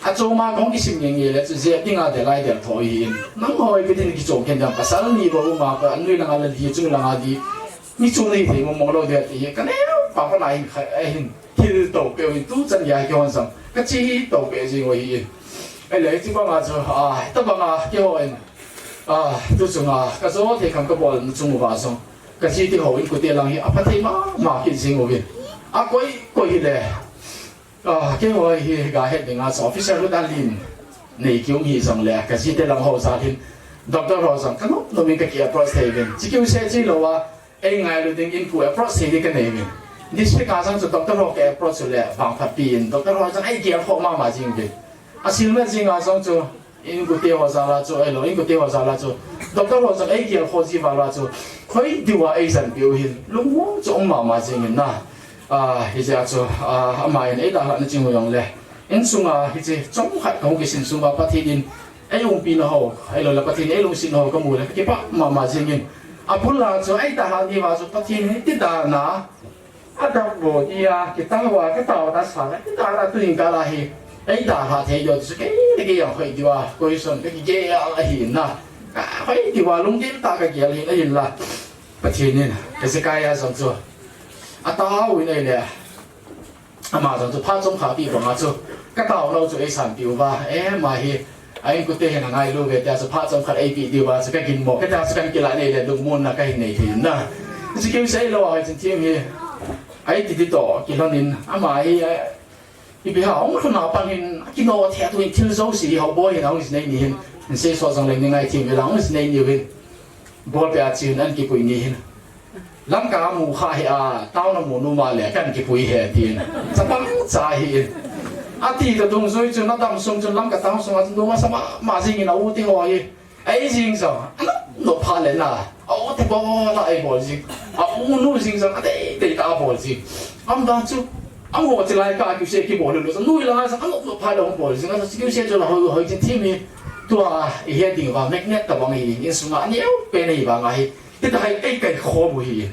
อาโจมาของที่สิ่งอย่างนี้เลยจะเสียดิ้งอาเดลัยเดลถอยหินนั่งหอยไปที่นี่กิจงกันยังภาษาลีบอกว่าอันนู่นหลังอาดีจุงหลังอาดีมีจุงในที่มองเราเดียวที่กันเนี่ย把个来ที่ตัวเปลี่ยนตู้จันยาเกี่ยวกับสังก็ชี้ตัวเปลี่ยนจริงว่าอีไอ้เลยที่ว่ามาจะต้องมาเกี่ยวกับตู้จงก็จะว่าที่คำก็บอกจงว่าสังก็ชี้ที่เขาอินกุเตียงที่พัฒนามาคิดจริงว่าเป็นก็อีเลยเกี่ยวกับที่การเหตุงานออฟฟิศรุ่นดันลินในเกี่ยวกับสังเลยก็ชี้ที่หลังหัวสาธิตด็อกเตอร์หัวสังก็น้องมีก็เกี่ยวกับโปรเซสเป็นที่เกี่ยวกับเชื่อเราว่าไอ้ไงเราดึงอินพุตโปรเซสที่กันเองนี่สเปกาสังจุดด็อกเตอร์โรแกโปรเซสเลยบางพัดปีนด็อกเตอร์โรสังไอ้เกี่ยวข้องมาจริงเป็นสิ่งนั้นจริงอาสังจุดอินกุเตียวสังละจุดไอ้เราอินกุเตียวสังละจุดด็อกเตอร์โรสังไอ้เกี่ยวข้อจีมาละจุดคอยดูว่าไอ้สันเปียวหินลุงว่าจุดมาจริงนะที่จะจุดมาไอ้ดาหันจริงว่าอย่างเลยอินสุงที่จะจงหัดของกิสินสุงมาปฏิทินไอ้องค์ปีนหัวไอ้เราละปฏิทินไอ้ลงสินหัวก็มูเลยคิดว่ามาจริง apula cho ai ta hani wa cho pathin ti da na ada bo dia kita wa ka ta ta sa cái ta ra tu ka la hi ai ta ha the yo chu cái yang hoi di wa ko son cái ge ya la hi na ka hoi di wa lung din ta ka ge hi la hin la pathin ni cái se ka ya song chu ata wi nei le ama song chu pha chong kha bi ba ma chu ka ta lo chu ai san piu ba ma hi anh có thể là ngay luôn về ta sẽ phát trong khát ai bị điều và sẽ cái kinh mỏ cái ta sẽ cái lại này là đúng môn là cái này thì na chỉ kêu say lo hay chuyện gì ai thì đó cái lần nên mà ai bây giờ ông không nào bằng hình cái nó theo tôi thiên số gì họ bôi thì ông này nhìn mình sẽ so sánh lên ngay thì về ông này nhiều hơn bôi về chuyện anh cái quỷ nhìn lắm cả mù khai tao nó mù mà lẽ cái quỷ hệ tiền sẽ bằng trái ti the dong soi chu na dam song chu lam ka tang song a dong sama ma jing na u ti hoi ai jing so no pha le na o te bo la ai bo jing u nu jing so a te ta bo jing am da chu am ho ti lai ka ki se ki bo le so nu la sa am no pha lo bo jing a ki se chu la hoi hoi jing ti mi tua i he ding wa magnet ta bang hi in sunga ni au pe nei ba nga hi ti ta ai kai kho bu hi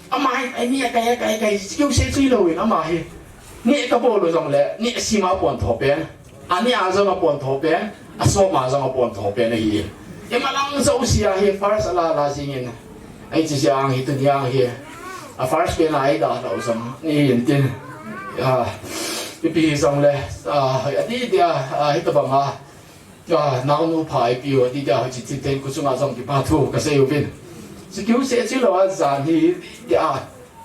amai ai ni kai ki se chi lo wi na ma hiนี่ก็บอกเลยจังเลยนี่สีมาปวนทอเป็นอันนี้อาจจะมาปวนทอเป็นอาสมาจะมาปวนทอเป็นอะไรอย่างยังมาลังเจ้าเสียเฮฟาร์สลาสิ่งนี้ไอ้ที่เสียงฮิตุนยังเฮฟาร์สเป็นอะไรด่าเราจังนี่เห็นจริงปีจังเลยอันนี้เดียวฮิตุบังน้องนูพายปีอันนี้เดียวจิตเต็มกุศลจังที่ปาทูก็เสียอยู่เป็นสกิลเสียชื่อเราอาจารย์ที่เดียว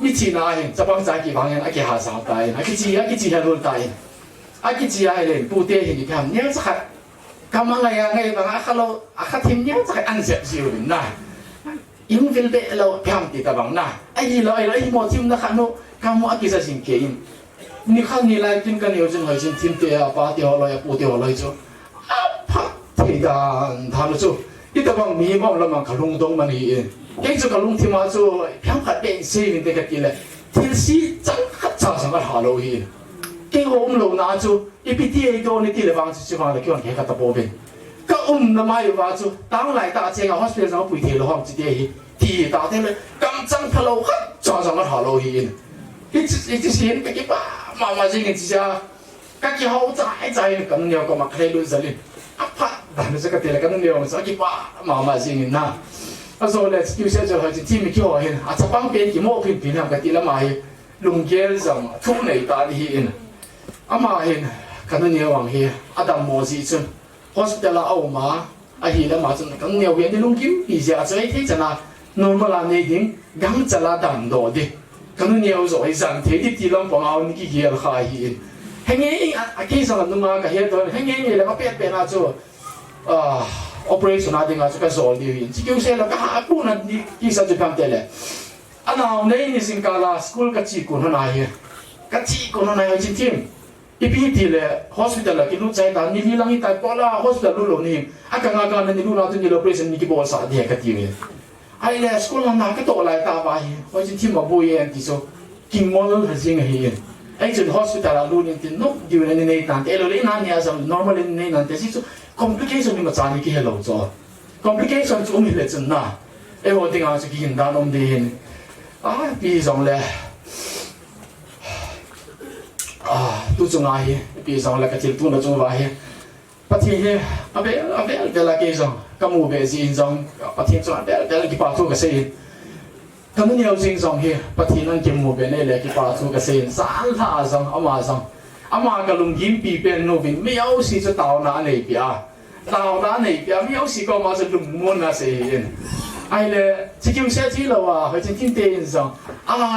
มิจีน่าเห็นจะบังใจกี่บางอย่างอากิหาสาวตายอากิจีให้รู้ตายอากิจีให้เล่นปูเตี้ยเห็นกี่คำเนี่ยจะขัดกำลังไงไงบางอาเราอาทีมเนี่ยจะขัดอันเสียสิวนะยิ่งวิลเบะเราพิมพ์ติดตาบังนะไอ้เราหมดทีมนะครับโน้กำลังอากิจะสิงเกย์นี่ข้างนี้ไล่กินกันอยู่จนหอยจนทีมเตี้ยป้าเตี้ยเราปูเตี้ยเราจู่พักที่ด่านทำจู่ที่ตาบังมีมองเรามันขลุ่มตรงมันเองเก่งจุกลุงที่มาจู่เพียงขัดเป็นสิ่งเด็กกินเลยที่สีจังขัดจังสังกัดหาโลหินเก่งหัวลงนาจู่อีพีที่ไอ้ตัวนี้ที่เลยบางสิ่งบางเลยคิดว่าแค่ขัดตะโบเป็นก็น้ำมาอยู่ว่าจู่ตั้งหลายตาเจ้าฮอสพิทอลปุยเทลห้องจีเดียที่ตาเทเลยกำจังพะโลขัดจังสังกัดหาโลหินอีจิเสียนไปกี่ป้ามาจริงจริงจ้าก็กี่เขาใจกันเนี่ยก็มาเคลื่อนลุยสิอ่ะพัดแต่ไม่ใช่ก็เทเลยกันเนี่ยมันสักกี่ป้ามาจริงนะอาส่วนเลยอยู่เสียจะให้ที่มีกี่หัวเห็นอาจจะปังเป็นกี่โม่พิมพ์ทำกันทีละมาลุงเกลจังทุกในตาดีเห็นอามาเห็นกันเนี่ยวังเฮอาดัมโมซิจนฮอสพิทอลเอามาอาฮีละมาจนกันเนี่ยเวียนที่ลุงกิมปีเสียจะให้ที่จะน่ะnormal เนี่ยดิ้งกังจะละดันโดดิกันเนี่ยจะให้สังเกตที่ลำปางเอานี่กี่เหี้ยขายเห็นเฮ้ยอากี้สังกันมากับเหี้ยตัวเฮ้ยแล้วก็เป็นอาจูoperation อะไรเงี้ยจะก็สอนดีวินที่เขาเสียแล้วก็หาผู้นั้นที่สัจจะทำเตะอันนั้นในนี่สิงคาราสคูลกัจจิกุนนายกัจจิกุนนายจริงๆอีพีที่เลย hospital กินรู้ใจตานี่ที่ลังอีตายพอละ hospital รู้หลงนี่อาการนั่นนี่รู้นะตัวนี้ operation นี่กี่บอกสาดีกัจจิวินไอ้เลยสคูลนั้นก็ตัวอะไรตาไปว่าจริงๆมาบุยเองที่สุดกินมอลล์จริงๆเห็นไอ้จน hospital รู้นี่ที่นุ๊กอยู่ในนี้นั่นแต่เราเล่นนั่นเนี่ยจะ normal ในนั่นแต่ที่สุดcomplication นี่มาจานี่กี่เหล่าจ้ะ complication จะมีเลยจนน่ะไอ้หัวติงอาจะกินด้านนมดีนปีสองเลยตู้จงไงปีสองเลยก็จะตู้น่ะจงไว้ปะทีเนี่ยอาเบลเวลาเกี่ยงกมูเบสินจงปะทีจงเบลกี่ปาทุกเสียกันนี่เอาจริงจงเฮปะทีนั่นกี่มูเบเนี่ยเลยกี่ปาทุกเสียสารท่าจงอามาจงอามาก็ลุงยิ้มปีเป็นโนบินไม่เอาสิจะต่อหน้าในปีต่อหน้าในปีไม่เอาสิก็มาจะลุงม้วนนะเสียไอ้เลยที่เขาเสียที่เราเขาจะทิ้งเตียนจง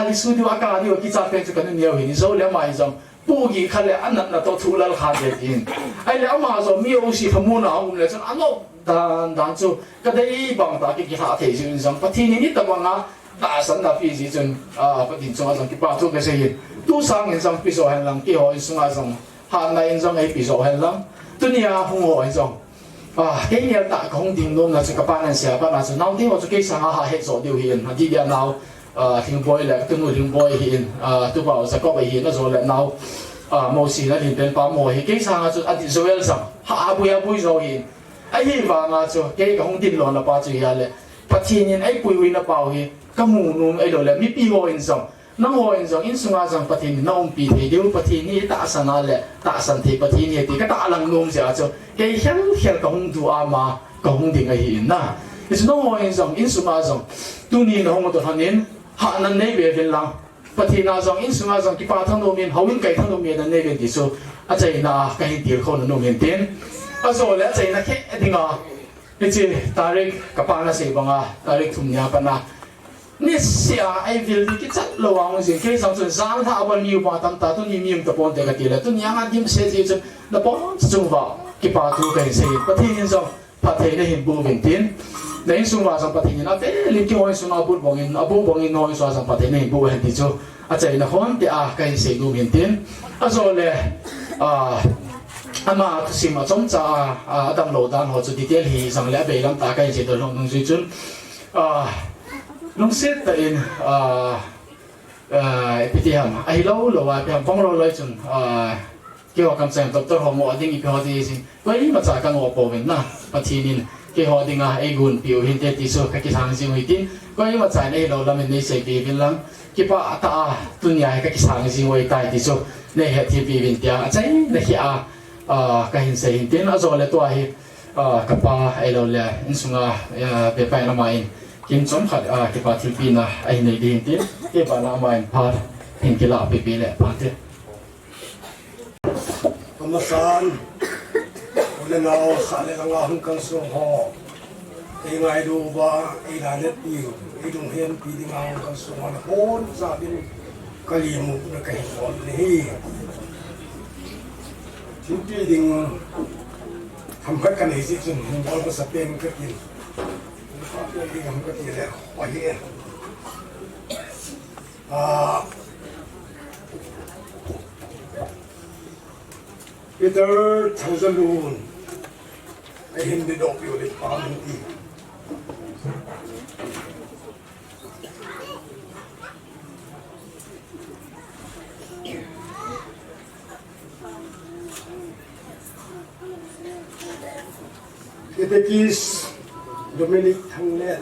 ลิสุดีว่าการที่ว่ากิจการจะกันนี่เอาเห็นโซ่แล้วมาจงปูกีขันเลยอันนั้นตัวทุเรศขาดเลยทีไอ้เลยอามาจงไม่เอาสิขโมยน้ำเลยจงอันนั้นด่านจู่ก็ได้บางตากี่หาเที่ยวจงปะทีนี้แต่ว่าตาสันดาฟีจงปะทีจงจงกี่ปาทุกเสียตู้สังเงินสังพิโซเฮลังกี่หอยสุงอาสังหาในสังไอพิโซเฮลังตัวนี้หงหอยสังแค่เนี่ยตาของดิ่งลมนะจะกับบ้านนั่นเสียบ้านนั่นจะน้องที่ว่าจะกี่สังหาเหตุโสดเดียวเห็นที่เดียวน้าทิ้งบอยแหละตัวนู้นทิ้งบอยเห็นตัวเปล่าจะก็ไปเห็นแล้วโสดแหละน้าโมสีนั่นเห็นเป็นป้าโมเห็นกี่สังจะอดีตโซเวลสังหาบุยโซเห็นไอ้ที่ว่าจะกี่ของดิ่งลมนะป้าจะเห็นเลย ปัจจุบันไอ้ปุยวินาเป่าเฮก็มูนุ่มไอ้โดเลยมีปีโออินซองน้องโออินซองอินสุงาจังปัจจุบันน้องปีเดียวปัจจุบันนี้ตาสันนั่นแหละตาสันเทปัจจุบันนี้ที่ก็ตาลังนุ่มเสียจ้ะแกเฮียก็คงดูอามาก็คงดิ่งไอ้หินนะอิสน้องโออินซองอินสุงาจังตัวนี้น้องมาตัวนี้หานั่นในเวรลังปฏิณาจังอินสุงาจังที่ป่าทั้งโนเมียนเขาวิ่งไก่ทั้งโนเมียนนั่นในเวรที่สุดอาจารย์น่ะก็เห็นเดียวเขาโนเมียนเต็นอาจารย์แล้วอาจารย์น่ะแค่ดิ่งอ่ะนี่จีตาริกกับปานาเสบังอ่ะตาริกทุ่มยาปนะนี่เสียไอ้วิลที่คิดจัดระวังสิ่งที่สังสรรค์สร้างถ้าวันมีว่าตั้งแต่ตุนมีมตะปนเด็กตีเลยตุนยังอันยิ่งเสียจีจนตะปนจุ่มว่ากี่ป่าทุกข์เสียปฏิทินจังปฏิทินเห็นบูวินเต็นในสุวาสัมปทินนะเต้ลิขิตวันสุนอาบุบงอินน้อยสุวาสัมปทินเห็นบูเห็นที่จู่อาจารย์นะคนที่กันเสียดูวินเต็นอาจารย์เลยอามาทุสิมาจงจ้าดังโลดันหัวจุดที่เดียร์ฮีสังเล่เบลังตากันเสียตัวลงจุดจุนลงเสียแต่อินพิธีหามไอ้เราหรือว่าพิธีฟังเราเลยจุนเกี่ยวกับคำสั่งดรฮอมอดิ้งอีพิฮอดีสิก็ยิ่งมาจากกันหัวโปวินนะปฏิทินเกี่ยวกับดิ้งไอ้กุนปิวหินเตติสุกับกิจทางสิ่งวิธีก็ยิ่งมาจากไอ้เราละมันในเสกวินลังกี่ป่าตาตุนยากับกิจทางสิ่งวิธีติสุในเหตุที่วินเตียอาจารย์ในที่ก็เห็นเสียงเต้นอาจจะเลยตัวกับป้าไอ้เราเลยอินสุงาไปไปละไม่กินจนขัดกับป้าที่ปีน่ะไอ้ในดีเต้นที่ป้าละไม่พาเห็นกีฬาไปปีแหละพาเต้นธรรมศาสตร์วันนี้เราสาเลงาหุ่นกันส่งหอไอ้ไงดูว่าไอ้ลาเล็ดปีไอ้ดงเฮียนปีที่งาหุ่นกันส่งหอโอนซาบินกะลีมุกนะกะเห็นหอนี่ที่ปีดิ่งทำให้กันให้สิจนหัวก็สเปนก็กินก็กินทำก็กินแล้วว่าเหี้ยปีเตอร์ทางสลูนไอ้เห็นได้ดอกอยู่ในป่ามันอีกKetekis Dominic Thangnet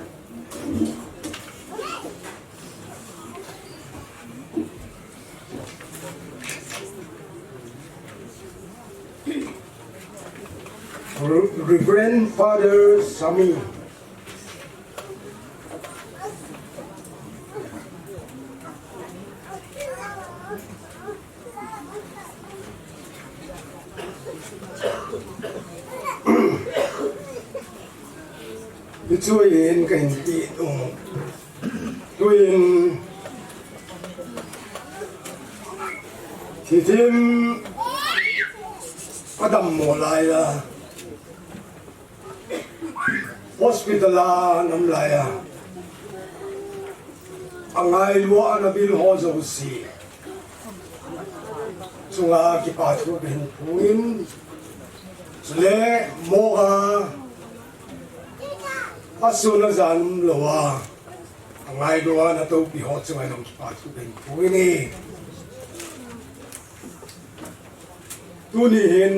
Reverend Father Samiช่วยเห็นกันตีตรงช่วยที่ทีมก็ดำหมดเลยล่ะ hospital น้ำลายอังไงลัวอันบิลฮอซูซีสุงากิปาทุเป็นผู้อินสุเลโมกาอาสุนจันลวะไงลวะนั่นตัวพิหดสมัยน้องปาทุเป็นผู้นี้ตัวนี้เห็น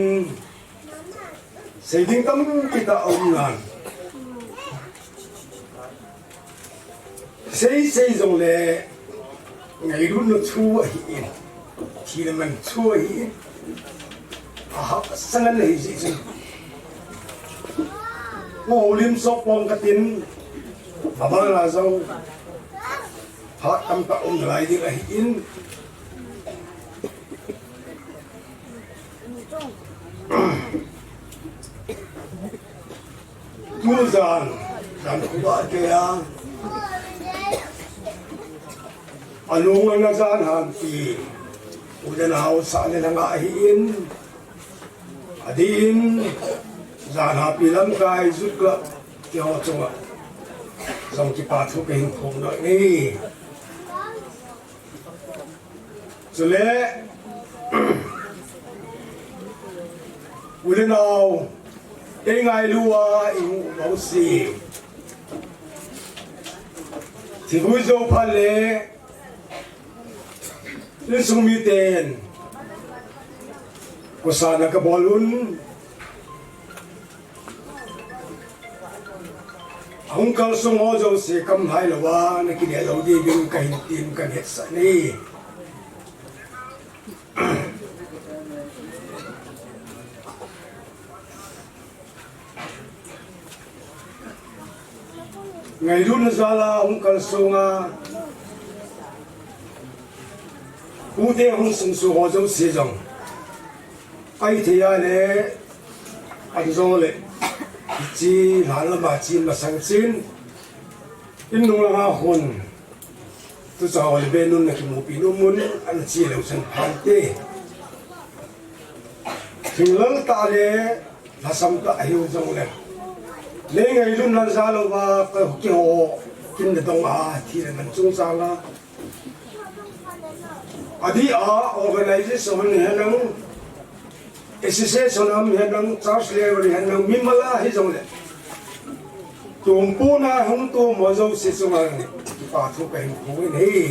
เสียงตั้มกิตาอมงานเสียจงเลยไงรุ่นช่วยที่มันช่วยสังเกตสิโอ้ลิมซอกปองกตินมาบ้านเราเจ้าหาทำตะอมไหลดีเลยอินทุนจานคุบาเกียอนุงานจานหันปีอุดนาวสานนังอาหินอดีนจานหาปีลำกายสุดกลับเกี่ยวจังหวะส่งที่ปาทุกเองคงหน่อยนี่สุดเลยอุดนาวเองไงรู้ว่าอิงเราสิที่ผู้ชมพันเลยเรื่องสมิเตนกุศลกับบอลลุน ông cao sung ngô dâu sẽ cầm hai là wa nó kia dâu đi bên cái tìm cái hết sạch đi ngày đun ra là ông cao sung cụ thể ông sung su ngô dâu sẽ rằng ai thì ai lẽ anh dâu lẽ chỉ là mà chỉ mà sáng chín in nung là hồn tôi cho họ bên nung là cái một pin nung muốn anh chỉ là sản phẩm tê thì lớn ta để là xong ta hiểu rằng là nếu ngày luôn là sao là và cái họ kinh được đông thì là mình trung sang là đi ở organization này nó association am henang charge level henang mimala hi jong le tumpu na hong tu mo zo se sunga pa thu pen khu ni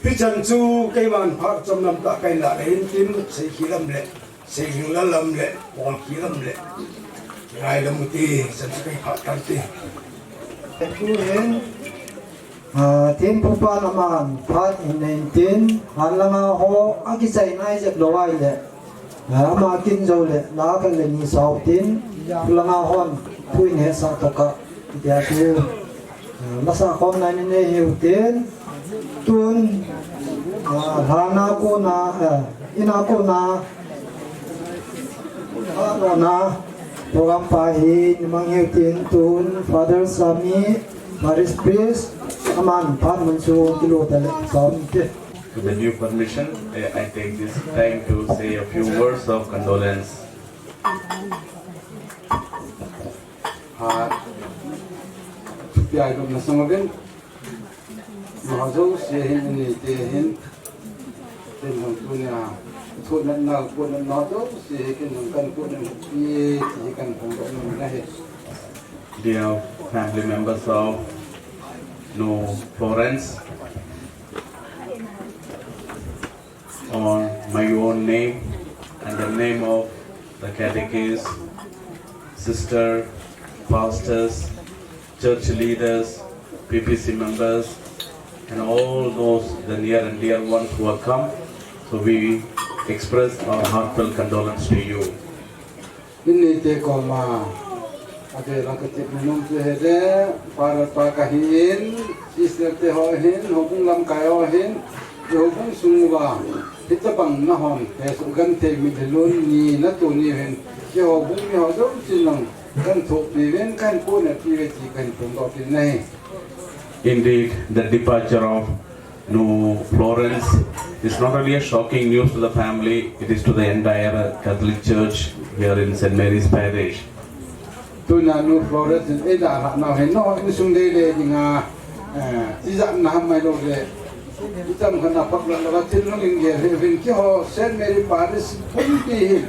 pi chan chu kai ban phak chom nam ta kai la hin tim sei khilam le sei hing la lam le pol khilam le ngai lam ti san kai phak tan ti tu hen thiên phú pa naman phát in tin han langa ho aki sai nai jek lowai le ma kin zo le la ka le ni sau tin langa hon thui ne sa to ka dia tu masa khom nai ne hiu tin tun hana ko na ina ko na ano na program pa hi mang hiu tin tun Father Sami Maris Priest Aman Pan Mansu Kilo With the new permission, I take this time to say a few words of condolence. Piai dum nasangaben, mahazo sehin ni tehin, ten hong punya, thut nan na pun nan nazo sehin hong kan pun nan pi sehin hong dom nahe. Dear family members of New Florence, on my own name and the name of the catechists, sister, pastors, church leaders, PPC members, and all those the near and dear ones who have come, so we express our heartfelt condolence to you. Ade lang ketip minum tu hede, para pakahin, sister te hohin, hubung lam kayo hin, hubung sungwa, kita bang nahon, pesukan te midlun ni natuni hin, ke hubung ni hodong sinang, kan thuk piwen kan pun piweti kan pungkau pinai. Indeed, the departure of New Florence is not only a shocking news to the family, it is to the entire Catholic Church here in St. Mary's Parish. Tuna New Florence eda na hen no in sung de le dinga ti za na ham mai lo le itam khana pak la la tin no ling ge vin ki ho St. Mary Parish pun ti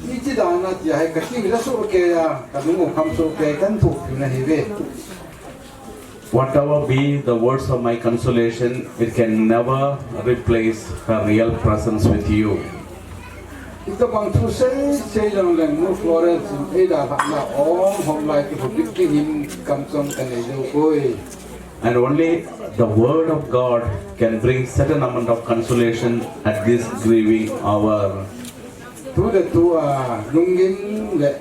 ni ti da na ti hai ka ti la so ke ya ka nu kham so ke kan thu na hi ve. Whatever be the words of my consolation, it can never replace her real presence with you. Ito bang tu say lang lang New Florence eda na om hom lai ki phuk ki him kam som kan ei jo koi. And only the word of God can bring certain amount of consolation at this grieving hour. Tu de tu lungin le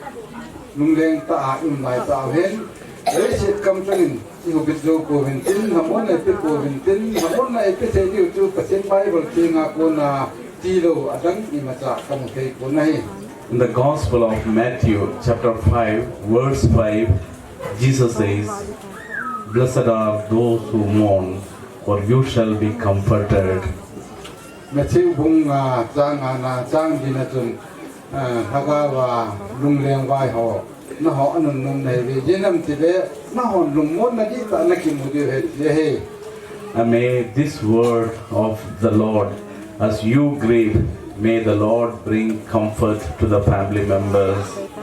lungleng ta in mai ta hen ei sit kam chanin ti ho bit jo ko hen tin hamon ai pe ko hen tin hamon ai pe se diu tu pasen Bible ti nga ko na In the Gospel of Matthew, chapter 5, verse 5, Jesus says, "Blessed are those who mourn, for you shall be comforted." Matthew bung chang na chang dina chun hagawa lungleng vai ho na ho anun num nei ve jenam ti le na ho lungmon na di ta na ki mu de he. And may this word of the Lord, as you grieve, may the Lord bring comfort to the family members.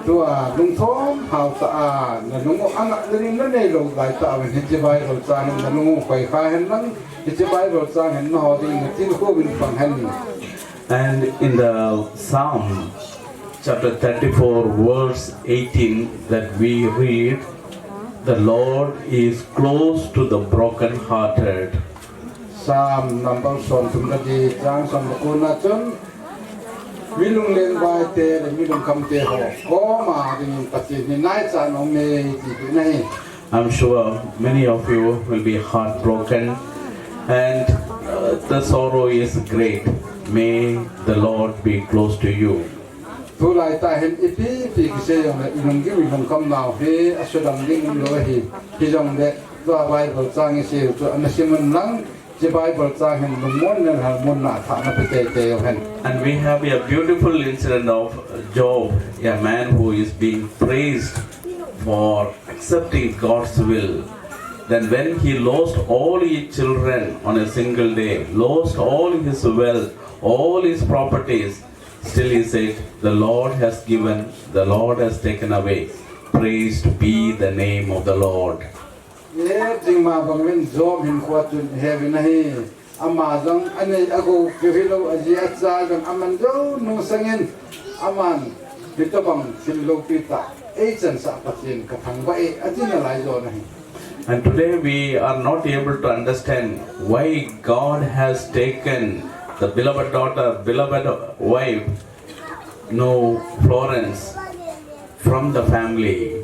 Tu lung thom hau ta na lung ang ring na nei lo lai ta wen he bai lo chang na lung khoi kha hen lang he bai lo chang hen no ding tin ko bin pang hen. And in the Psalm chapter 34, verse 18, that we read, the Lord is close to the broken-hearted. Psalm number 2 trang som ko na chun milung len vai te le milung kam te ho ko ma ding pati ni nai cha no me ti nai. I'm sure many of you will be heartbroken, and the sorrow is great. May the Lord be close to you. Tu lai ta hen ipi pi ki se yong le ilung gi ilung kam nao he asodam ding lo hi jong de wa Bible chang se tu an simun lang je Bible chang hen mon nen hal mon na tha na pe te hen. And we have a beautiful incident of Job, a man who is being praised for accepting God's will. Then when he lost all his children on a single day, lost all his wealth, all his properties, still he said, the Lord has given, the Lord has taken away. Praised be the name of the Lord. Ye jing ma bang wen Job hin khwa chun he vi nahi ama jang ane ago ke hilo aji acha jang aman do no sangin aman hitabang sillo pita agent sa patin ka thang bai ajina lai zo nahi. And today we are not able to understand why God has taken the beloved daughter, beloved wife, Florence, from the family.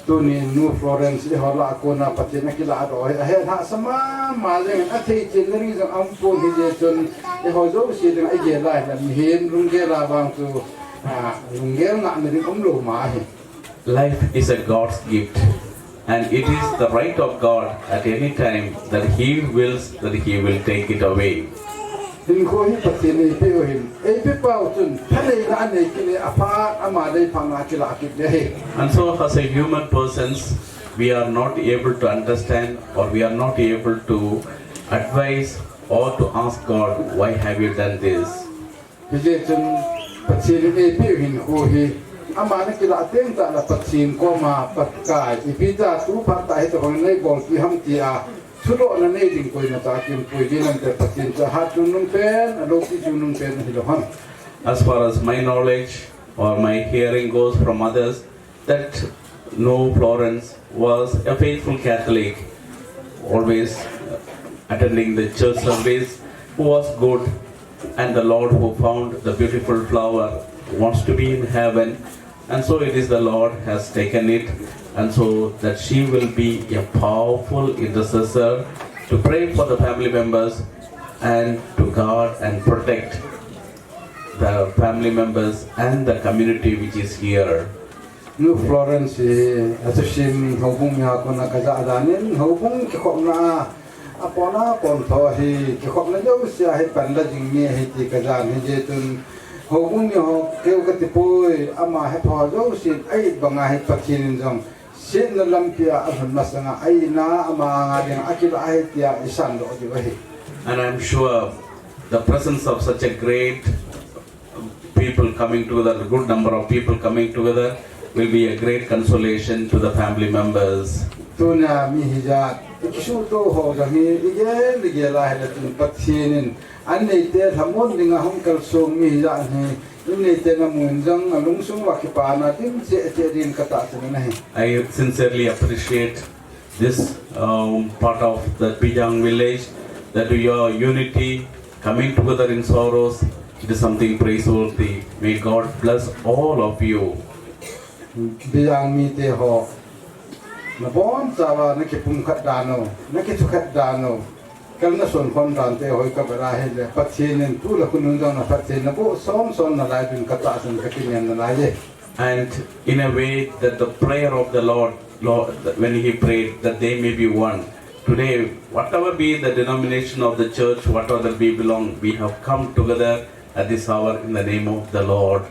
Tuni Florence e hola ko na patina kila ro he ha sama ma le a thei chin ri jang am pon hi je chun e ho zo si ding ai je lai la mi hin rung ge la bang tu rung ge na mi ring om lo ma hi. Life is a God's gift, and it is the right of God at any time that He wills that He will take it away. Hin ko hi patina pe o hin e pe pau chun thale na ne kile apa ama dei phang na kila kit le he. And so as a human persons, we are not able to understand, or we are not able to advise or to ask God, why have you done this? Je chun patina e pe hin ko hi ama na kila teng ta la patsin ko ma patkai ipita tu phat ta he to nei bol ki ham ti a chulo na nei ding koi na ta kim koi din am te patsin cha hat nun pen a lo ti nun pen hi lo han. As far as my knowledge or my hearing goes from others, that Florence was a faithful Catholic, always attending the church service, who was good, and the Lord who found the beautiful flower wants to be in heaven, and so it is the Lord has taken it, and so that she will be a powerful intercessor to pray for the family members and to guard and protect the family members and the community which is here. Florence atusim hobung ya ko na kaza adanin hobung ki ko na apona pon tho hi ki ko na jo sia he pan la jing me he ti kaza ni je tun hobung ni ho keu ka ti poi ama he pho jo sin ai banga he pathin jong sin na lam pia a masanga ai na ama nga ding akila ai tia isan do di hi. And I'm sure the presence of such a great people coming together, a good number of people coming together, will be a great consolation to the family members. Tuna mi hija ikisu to ho da mi ige la he tun pathinin an nei te thamon dinga hong kal so mi hija ni nei te na mun jang alung sung wa ki pa na tin che din ka ta tin nahi. I sincerely appreciate this part of the Pijang village, that your unity, coming together in sorrows, it is something praiseworthy. May God bless all of you. Biyang mi te ho na bon tawa na ki pum khat dano na ki thu khat dano kal na son kon dan te hoi ka bara he le pathinen tu la kunun dang na pathin na bo som son na lai bin ka ta san ka tin na lai ye. And in a way that the prayer of the Lord, when he prayed that they may be one. Today, whatever be the denomination of the church, whatever we belong, we have come together at this hour in the name of the Lord.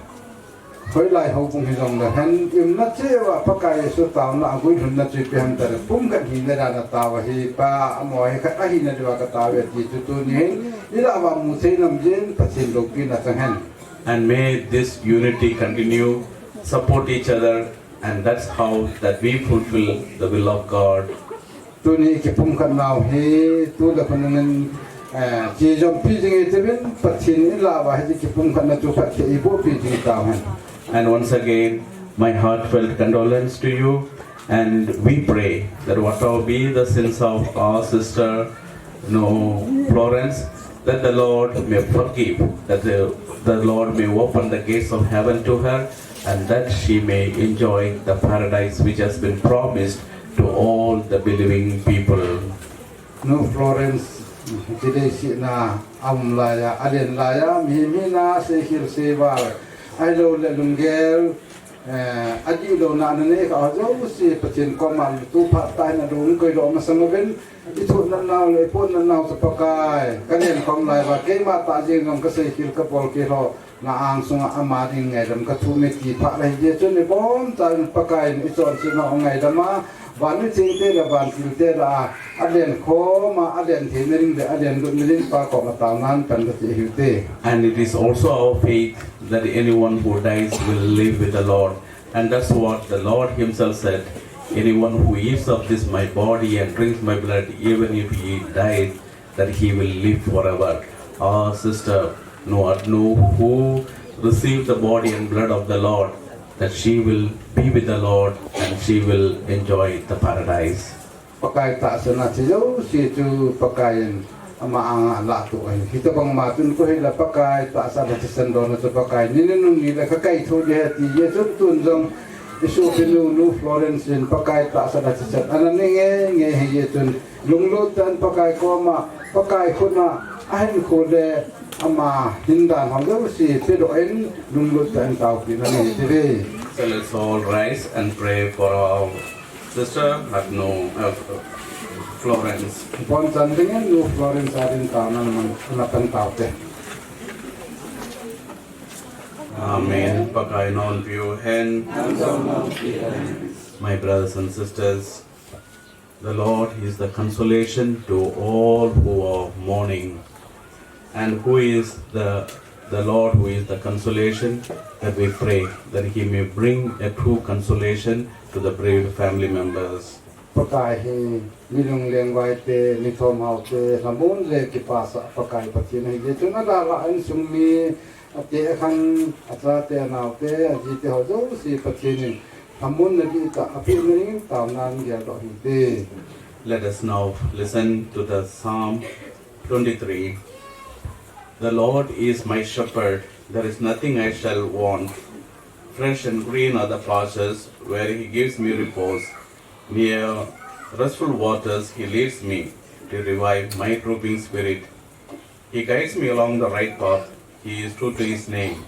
Hoi lai ho pung hi dong da han im na che wa pakai su taw na agui hun na chi pem tar pum ka hi na na taw hi pa amoi kha a hi na wa ka taw ti tu tu ni ila wa mu sei nam jen pathin lok pi na chang han. And may this unity continue, support each other, and that's how that we fulfill the will of God. Tu ni ki pum khat naw hi tu la kun chỉ trong pi chính thì bên phát triển là và hay chỉ phun khăn tu phát triển ibu pi chính tao hen. And once again, my heartfelt condolence to you, and we pray that whatever be the sins of our sister, Florence, that the Lord may forgive, that the Lord may open the gates of heaven to her, and that she may enjoy the paradise which has been promised to all the believing people. Florence, today she na laya, alien laya, mi na se hir se var. I lo le lungel, adi lo na ne ka jo si pachin komal tu phat tai na dung koi lo ma samaben. Itu nan nau le pon nan nau sa pakai kanen kom lai wa ke ma ta jing ngam ka se hir ka pol ke ho na ang sunga ama ding ngai dam ka thu me ki pha lai je chun ne bom ta pakai ni chon si no ngai dama van ni ching te la van til te la alien kho ma alien the ne ring de alien lu ni ring pa ko ma ta nan pan ka ti hu te. And it is also our faith that anyone who dies will live with the Lord, and that's what the Lord himself said. Anyone who eats of this my body and drinks my blood, even if he dies, that he will live forever. Our sister Nuadnu, who received the body and blood of the Lord, that she will be with the Lord and she will enjoy the paradise. Pakai tak sana sejauh situ pakaian ama ang la tu ai. Kita bang matun ko hila pakai tak sana sendon tu pakai. Ni nung ni la kakai thu dia ti ye tun jong isu pinu Florence in pakai tak sana sesen. Anan nge ye tun lunglutan pakai ko ma pakai kuna ahin ko de ama hindan hang go si pedoen lunglutan tau pi na ni ti. So let's all rise and pray for our sister Florence. Pon sandingan Florence adin tanan man nakan tau te. Amen. Pakai non view hen. My brothers and sisters, the Lord is the consolation to all who are mourning. And who is the Lord who is the consolation? That we pray that He may bring a true consolation to the bereaved family members. Pakai he nilung leng wai te ni thom hau te lamun le ki pasa pakai pathin he je chuna la la an summi ate khan atra te nau te ji te ho jo si pathin lamun na di ta api ning ta nan ya do hi te. Let us now listen to the Psalm 23. The Lord is my shepherd, there is nothing I shall want. Fresh and green are the pastures where He gives me repose. Near restful waters He leads me to revive my drooping spirit. He guides me along the right path. He is true to His name.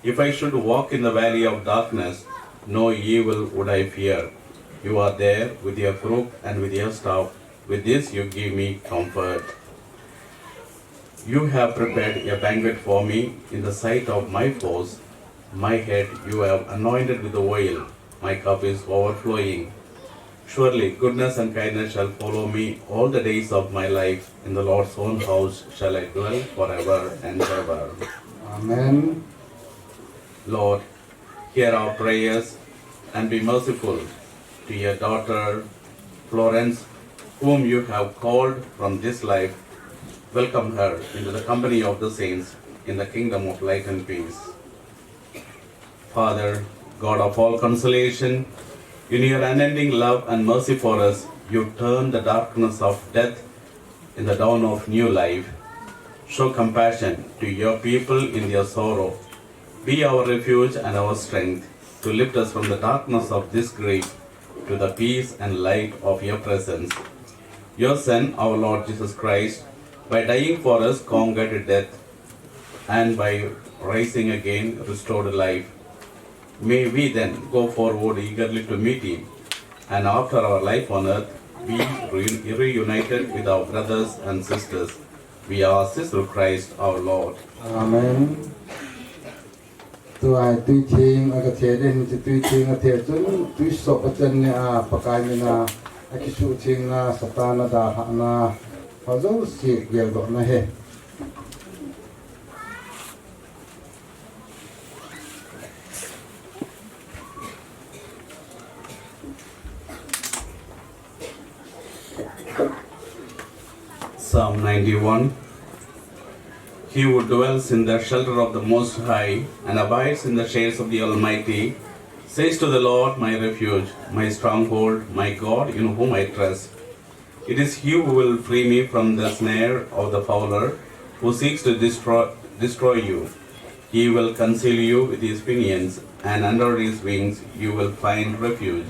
If I should walk in the valley of darkness, no evil would I fear. You are there with your crook and with your staff. With this you give me comfort. You have prepared a banquet for me in the sight of my foes. My head you have anointed with oil. My cup is overflowing. Surely goodness and kindness shall follow me all the days of my life. In the Lord's own house shall I dwell forever and ever. Amen. Lord, hear our prayers and be merciful to your daughter Florence, whom you have called from this life. Welcome her into the company of the saints in the kingdom of light and peace. Father, God of all consolation, in your unending love and mercy for us, you turn the darkness of death in the dawn of new life. Show compassion to your people in their sorrow. Be our refuge and our strength to lift us from the darkness of this grave to the peace and light of your presence. Your Son, our Lord Jesus Christ, by dying for us, conquered death, and by rising again, restored life. May we then go forward eagerly to meet Him, and after our life on earth, be reunited with our brothers and sisters. We ask this through Christ our Lord. Amen. Tuai tui ting aga theden ti tui ting a the chun tui so pachan ne a pakai ne na a ki su ting na satana da ha na ha zo si gel do na he. Psalm 91. He who dwells in the shelter of the Most High and abides in the shades of the Almighty says to the Lord, my refuge, my stronghold, my God in whom I trust. It is He who will free me from the snare of the fowler who seeks to destroy you. He will conceal you with His pinions, and under His wings you will find refuge.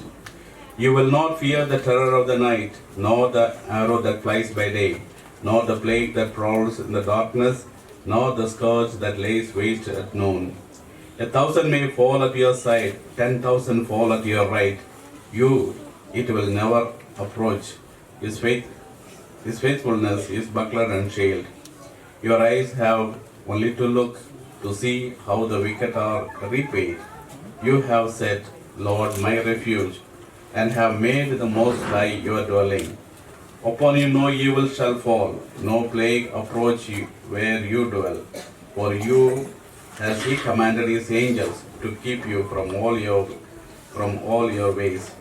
You will not fear the terror of the night, nor the arrow that flies by day, nor the plague that prowls in the darkness, nor the scourge that lays waste at noon. 1,000 may fall at your side, 10,000 fall at your right. It will never approach. His faithfulness is buckler and shield. Your eyes have only to look to see how the wicked are repaid. You have said, Lord, my refuge, and have made the Most High your dwelling. Upon you no evil shall fall, no plague approach you where you dwell. For you has He commanded His angels to keep you from all your ways.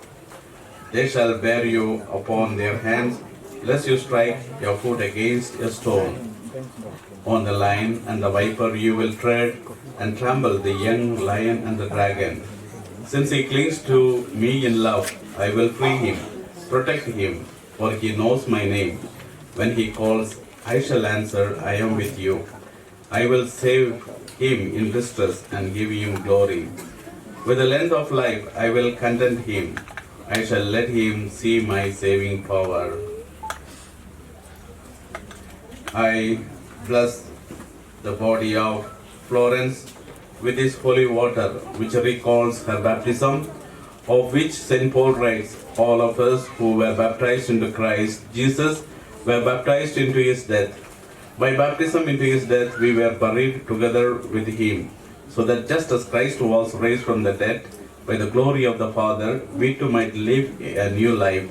They shall bear you upon their hands, lest you strike your foot against a stone. On the lion and the viper you will tread, and trample the young lion and the dragon. Since he clings to me in love, I will free him, protect him, for he knows my name. When he calls, I shall answer, I am with you. I will save him in distress and give him glory. With the length of life I will content him. I shall let him see my saving power. I bless the body of Florence with this holy water, which recalls her baptism, of which St. Paul writes, all of us who were baptized into Christ Jesus were baptized into His death. By baptism into His death, we were buried together with Him, so that just as Christ was raised from the dead by the glory of the Father, we too might live a new life.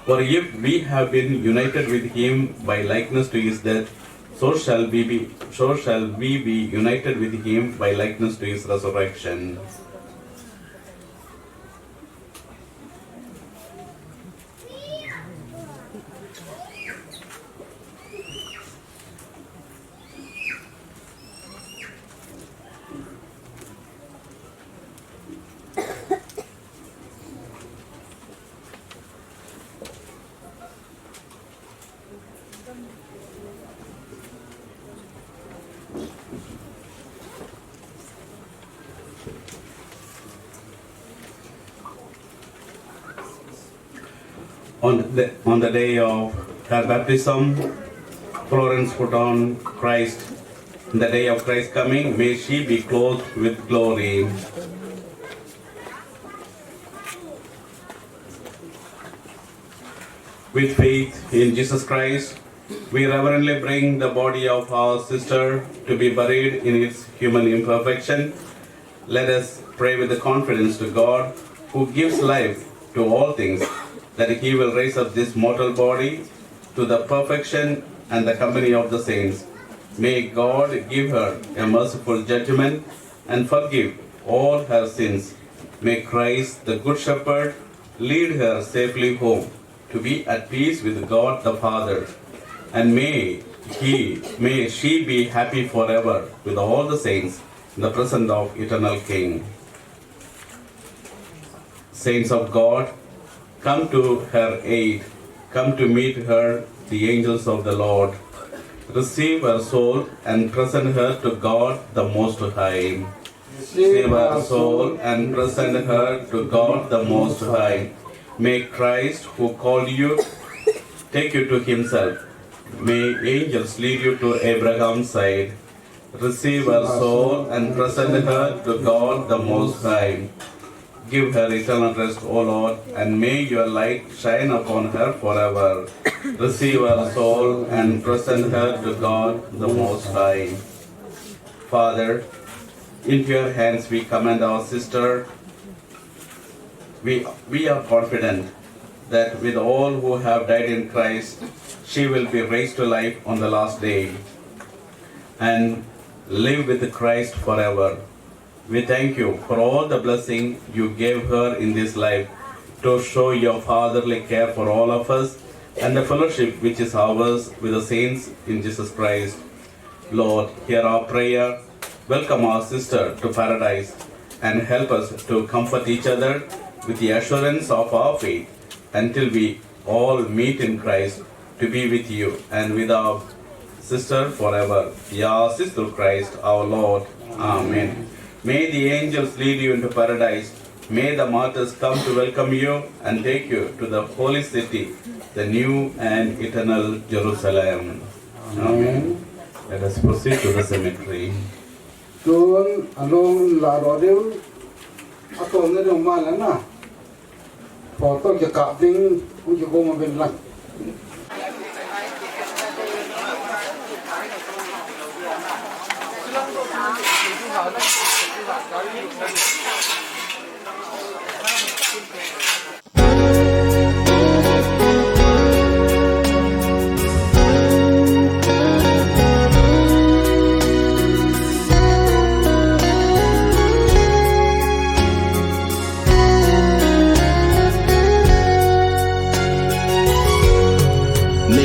For if we have been united with Him by likeness to His death, so shall we be united with Him by likeness to His resurrection. On the day of her baptism, Florence put on Christ. In the day of Christ's coming, may she be clothed with glory. With faith in Jesus Christ, we reverently bring the body of our sister to be buried in its human imperfection. Let us pray with the confidence to God, who gives life to all things, that He will raise up this mortal body to the perfection and the company of the saints. May God give her a merciful judgment and forgive all her sins. May Christ, the Good Shepherd, lead her safely home to be at peace with God the Father. And may she be happy forever with all the saints in the presence of eternal King. Saints of God, come to her aid, come to meet her, the angels of the Lord. Receive her soul and present her to God the Most High. Receive her soul and present her to God the Most High. May Christ, who called you, take you to Himself. May angels lead you to Abraham's side. Receive her soul and present her to God the Most High. Give her eternal rest, O Lord, and may your light shine upon her forever. Receive her soul and present her to God the Most High. Father, into your hands we commend our sister. We are confident that with all who have died in Christ, she will be raised to life on the last day and live with Christ forever. We thank you for all the blessing you gave her in this life to show your fatherly care for all of us and the fellowship which is ours with the saints in Jesus Christ. Lord, hear our prayer. Welcome our sister to paradise and help us to comfort each other with the assurance of our faith until we all meet in Christ to be with you and with our sister forever. Yours is through Christ our Lord. Amen. May the angels lead you into paradise. May the martyrs come to welcome you and take you to the holy city, the new and eternal Jerusalem. Amen. Let us proceed to the cemetery. Tuan along la rodil atau ni dong mana na foto je kaping uji ko mabin lang.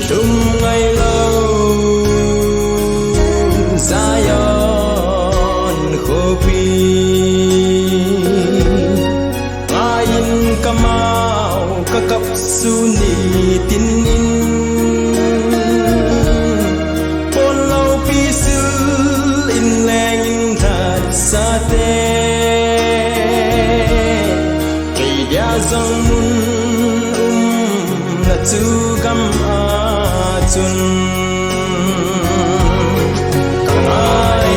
Trong ngày lâu Zion khô pi Ayin kamau kakap suni tin in Pon lau pi sil in leng in thật sa te Cây dia dòng mun là tu gam chun kangai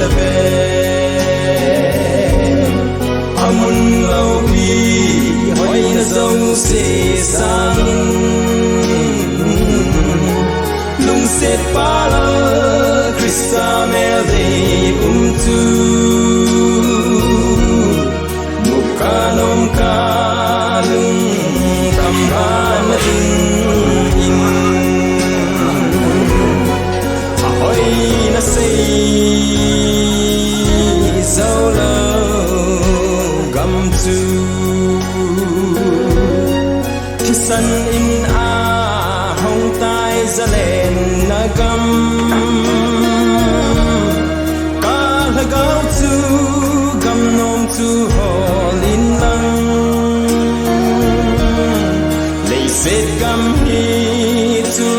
ta ve amun lau pi hoi na zong se sang lung set pa la Krista mel de tu mukanom kalung kamhan in ahoy na say solo gam tu kisan in a hong tai zalen na gam ka lagaw tu gam nom tu hol in lang lay set gam hi tu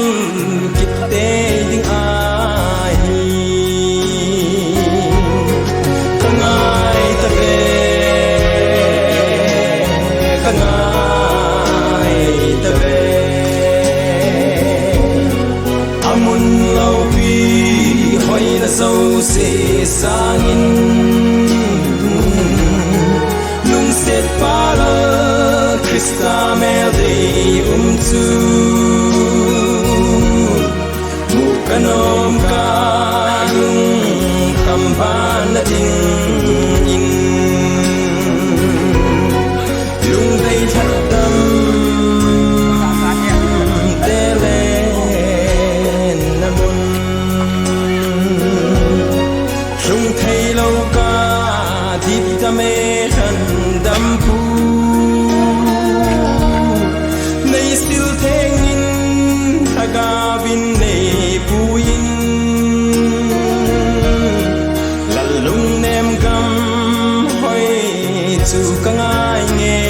kitte ding ai kangai ta ve kangai ta ve amun lau pi hoi na so se sangin nung set pala Krista mel de tu mukanom kalung kampan na ting in lung dây thắt tâm tê lên namun lung thấy lâu ca thịt ta mê thân đâm phu nay siêu thế nghìn thaga bin nay puin lalung nem gam hoi chu kangai nge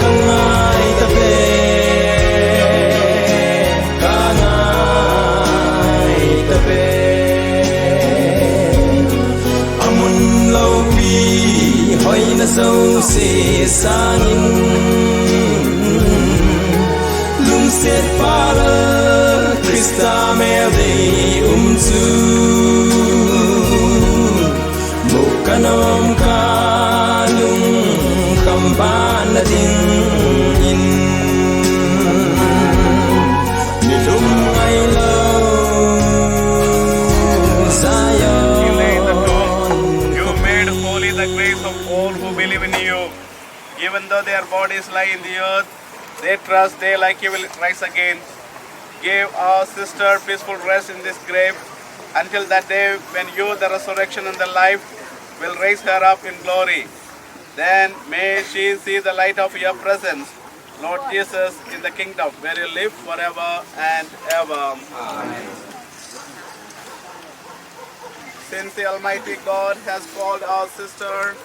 kangai ta ve kangai ta ve amun lau pi hoi na sâu se sangin lung set para Krista mel de tu mukanom kalung kampan na ting in nilum ay law Zion. You laid the stone. You made holy the graves of all who believe in you. Even though their bodies lie in the earth, they trust they like you will rise again. Give our sister peaceful rest in this grave until that day when you, the resurrection and the life, will raise her up in glory. Then may she see the light of your presence, Lord Jesus, in the kingdom where you live forever and ever. Amen. Since the Almighty God has called our sister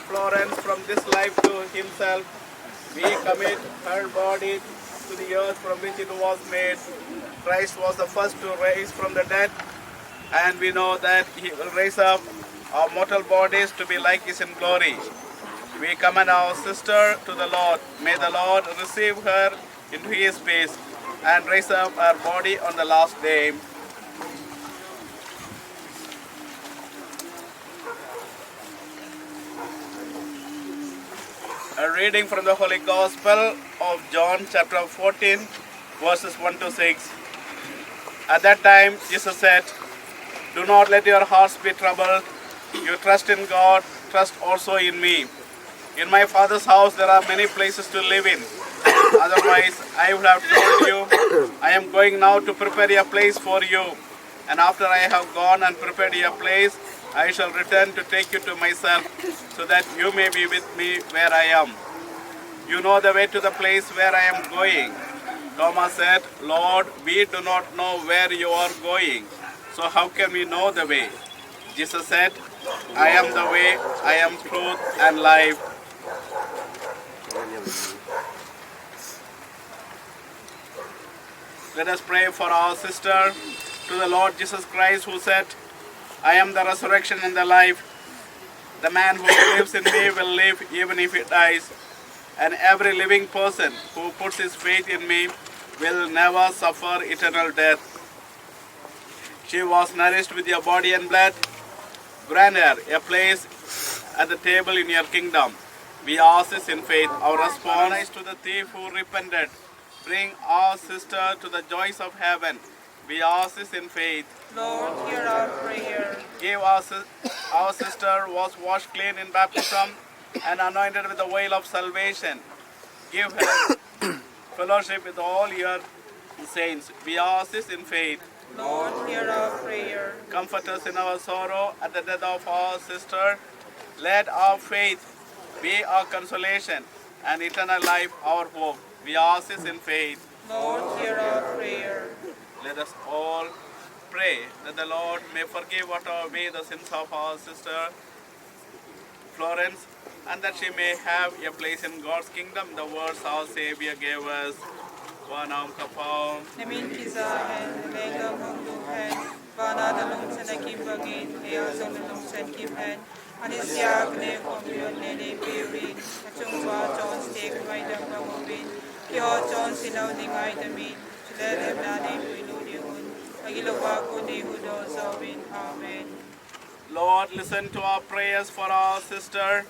Florence from this life to himself, we commit her body to the earth from which it was made. Christ was the first to rise from the dead, and we know that he will raise up our mortal bodies to be like his in glory. We commend our sister to the Lord. May the Lord receive her into his peace and raise up her body on the last day. A reading from the Holy Gospel of John chapter 14 verses 1 to 6. At that time Jesus said, "Do not let your hearts be troubled. You trust in God, trust also in me. In my Father's house there are many places to live in. Otherwise I would have told you, I am going now to prepare a place for you. And after I have gone and prepared a place, I shall return to take you to myself, so that you may be with me where I am. You know the way to the place where I am going." Thomas said, "Lord, we do not know where you are going, so how can we know the way?" Jesus said, "I am the way, I am truth and life. Let us pray for our sister. To the Lord Jesus Christ, who said, "I am the resurrection and the life. The man who believes in me will live even if he dies. And every living person who puts his faith in me will never suffer eternal death." She was nourished with your body and blood. Grant her a place at the table in your kingdom. We ask this in faith. Our response to the thief who repented. Bring our sister to the joys of heaven. We ask this in faith. Lord, hear our prayer. Give our sister was washed clean in baptism and anointed with the oil of salvation. Give her fellowship with all your saints. We ask this in faith. Lord, hear our prayer. Comfort us in our sorrow at the death of our sister. Let our faith be our consolation and eternal life our hope. We ask this in faith. Lord, hear our prayer. Let us all pray that the Lord may forgive away the sins of our sister Florence, and that she may have a place in God's kingdom. The words our Savior gave us. Vanam kapao. Namin kisahan, legal hungduhan, vanadalong sa nakibagin, leazong nalong sa kimhan, anisyak ne komyon ne ne pirin, at yung John stick may damgamubin, kiho John sinaw ni ngay damin, siledem na ne piludihun, agilawa ko ni hudo zawin. Amen. Lord, listen to our prayers for our sister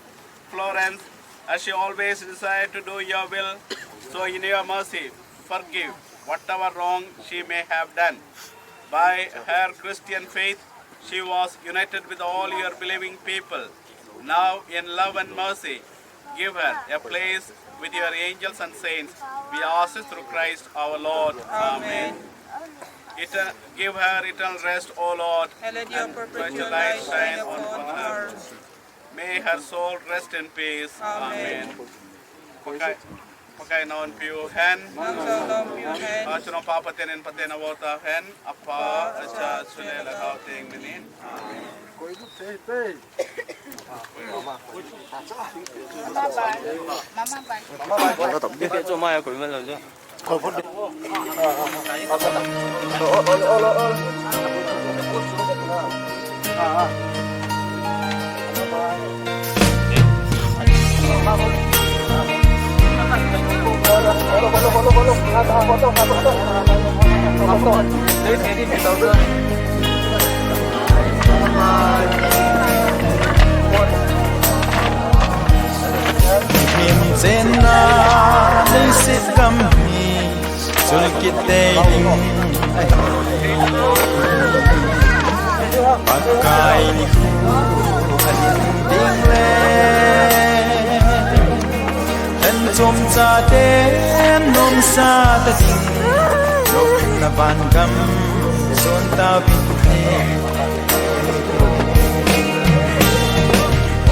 Florence, as she always desired to do your will. So in your mercy, forgive whatever wrong she may have done. By her Christian faith, she was united with all your believing people. Now, in love and mercy, give her a place with your angels and saints. We ask this through Christ our Lord. Amen. Give her eternal rest, O Lord, And let your perpetual light shine upon her. May her soul rest in peace. Amen. Pakai non piu hen. Nang salom piu hen. Chunong papatenin patena wota hen. Apa acha sule lagaw ting minin. Nó tập biết cho mai của mình làm chứ. Zena nay sit kami sulkit ding pakai ni ding le dan som sa den nom sa ta ding lok na ban kam son ta bin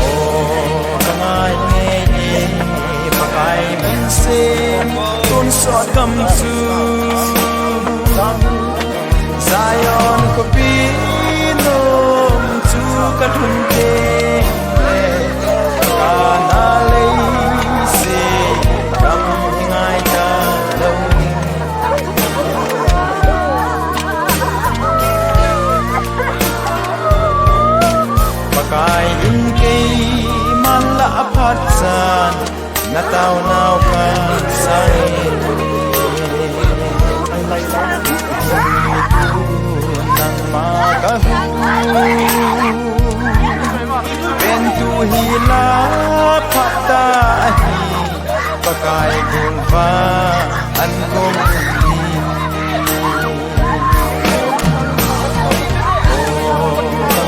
o kamai sen tun sot kam su Zion ko pino chu ka thun ke ka na lei se kam ngai ta lo pakai in ke man la aphat san na tao nao ka sai nang ma ka hu ben tu hi la phata hi pakai kung va an kong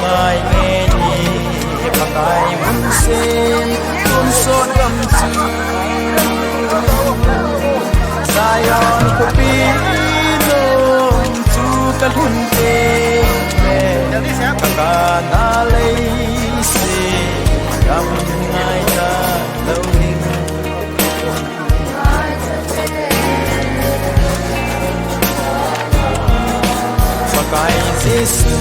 mai nghe ni pakai mun sen kun so dam chu Zion ko pino chu ka hun te ka na lei se kam ngai ta lo ning pakai Jesu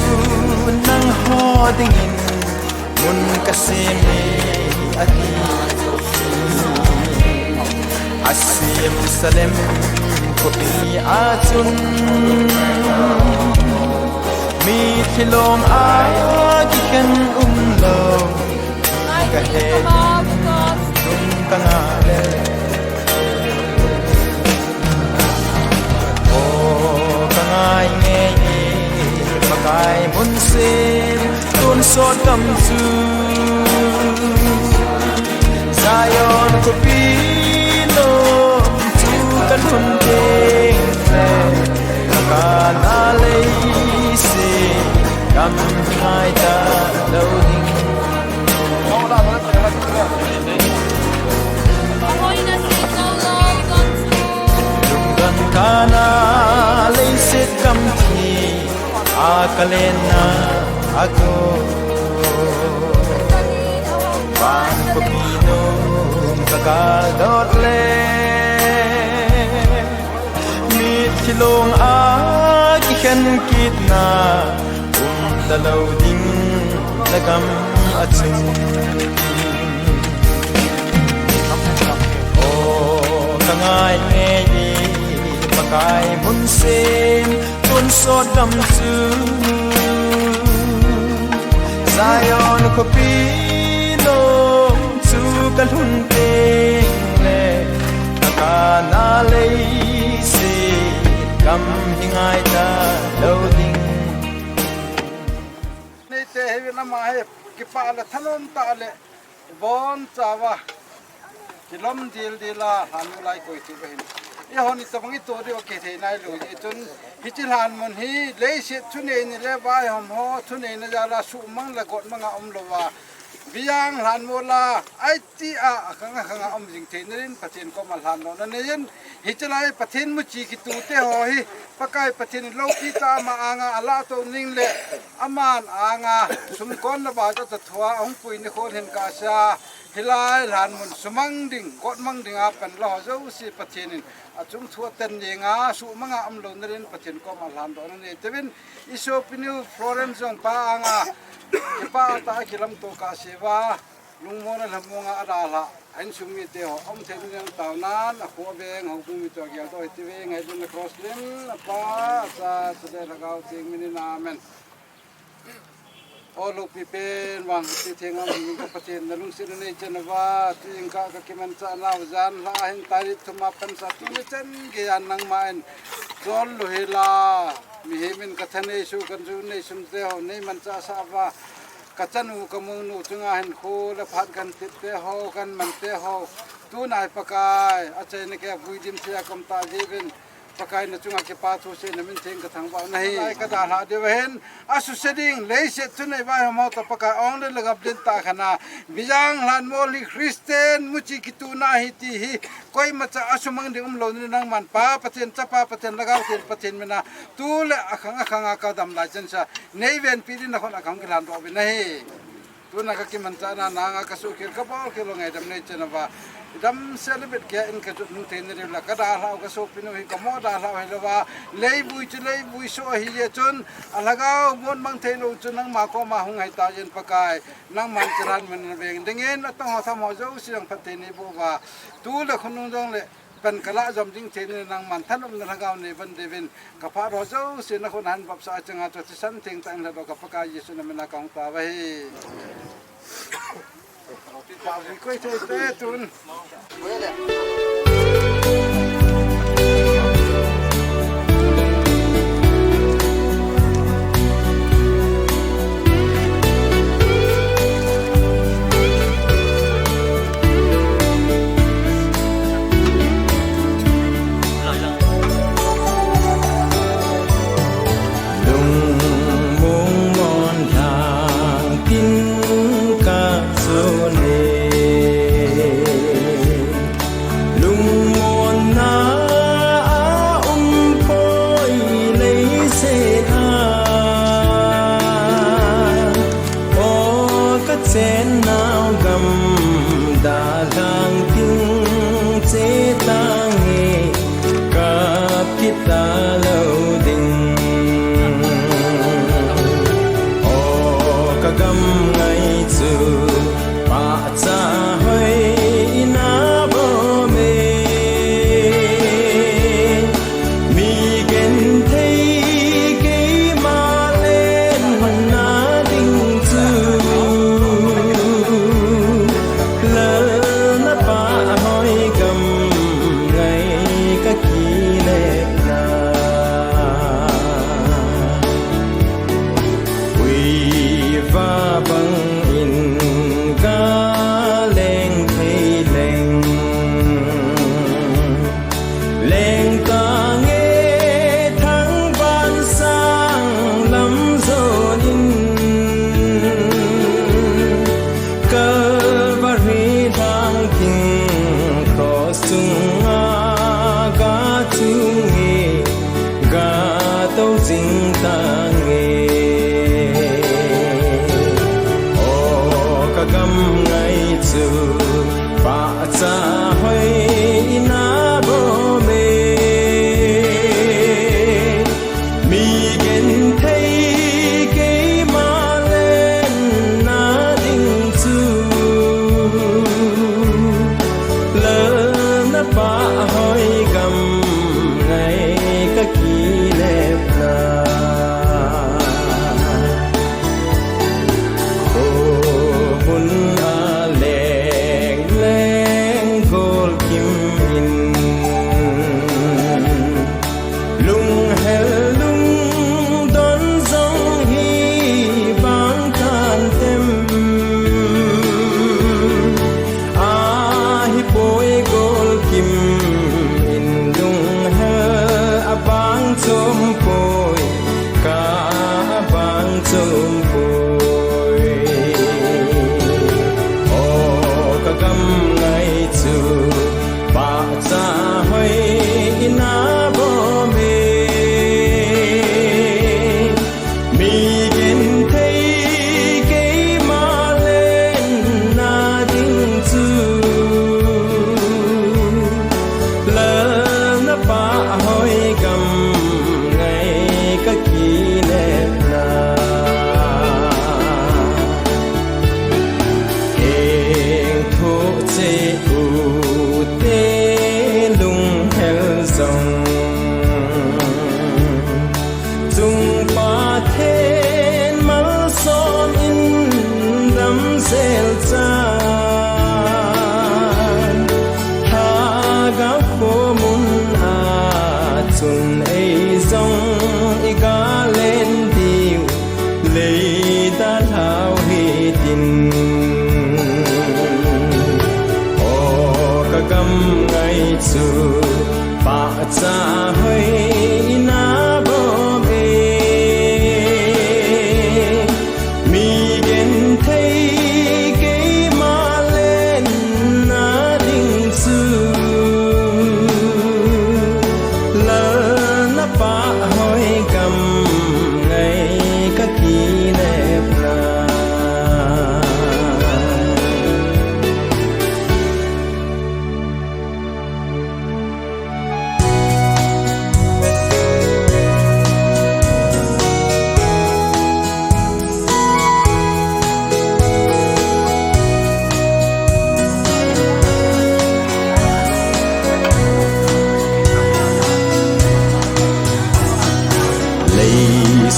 nang ho dingin mun ka se me ati Asim Salem kopi atun mi thilom agikan umlo kahed tum kangale o kangai nge pakai munsin tun sot kam su Zion kopi kan hun ke ka na lei se kam ngai ta lo ding lung gan ka na lei se kam thi a kalena ako ban ko pino ka dot le Tilong agi kan kitna dalaw ding nagam at sing O kangay ngayi pakai munsin tun sot dam su Zion ko pino su kalhun ting le na lei se kam hingai ta lo ding nei te he na ma he ki pa la thanom ta le bon chawa kilom dil dila han lai koi ti behin e honi to bangi to ri o ke the nai lo e chun hi chil han mon hi le se chune ni le ba hom ho chune na ja la su mang la got manga om lo wa biang han mola ai ti a khanga khanga om jing the nin pathin ko mal han no na nen hi chalai pathin mu chi ki tu te ho hi pakai pathin lo ki ta ma anga ala to ning le aman anga sum kon na ba ta thwa ong pui ni khon hen ka sha hilai han mun sumang ding got mang ding a pan lo zo si pathin a chung thua ten yenga su manga am lo na ren pathin ko mal han do na ne tevin iso pinu Florence jong pa anga pa ta kilam to ka sewa lungmona lamonga adala an sumi te ho om the jang tawnan a kho beng ho bumi to gya to ti ve ngai dun cross lim pa sa se lagao ting min na men o lu pi pen wang ti thenga min ko pathen na lung sin nei chenwa ting ka ka kiman cha na jan la hin tari thuma pan sa tu chen ge an nang main zol lu hela mi hemin kathane su kan ju nei sum te ho nei man cha sa wa kachanu kamung nu chunga hen kho la phat kan ti te ho kan man te ho tu nai pakai achai ne ke buidim sia kom ta jeben pakai na chunga ke pa thu se na min theng ka thang ba nahi ai ka da la de hen asu seding le se tu nei ba mo ta pakai ong le lagap den ta khana bijang lan moli Christian muchi ki tu na hi ti hi koi ma cha asu mang de lo ni nang man pa pathen cha pa pathen lagaw ten pathen mena tu le akhanga ka dam la chen sa nei ven pi din na khon akhang ki lan ro bi nahi tu nak kaki mencana nanga kasukir kabal kilo ngai dam ne cina ba dam selebet kia in kajut nungten ni la kada lau kasuk pinu hi kamo dah lau hi lawa lei bui so hi ye chun alagau mon mang thelo chun nang ma ko ma hung hai ta yen pakai nang man charan men veng dengen atong ho tham ho zo siang phatte ni bu ba tu le khunung dong le pan kala jom jing chen nang man than um na gaw ne ban devin ka pha ro zo sin na khon han bap sa changa to san thing tang la ka pakai yesu na mena kaung ta ba hi ta vi koi te tun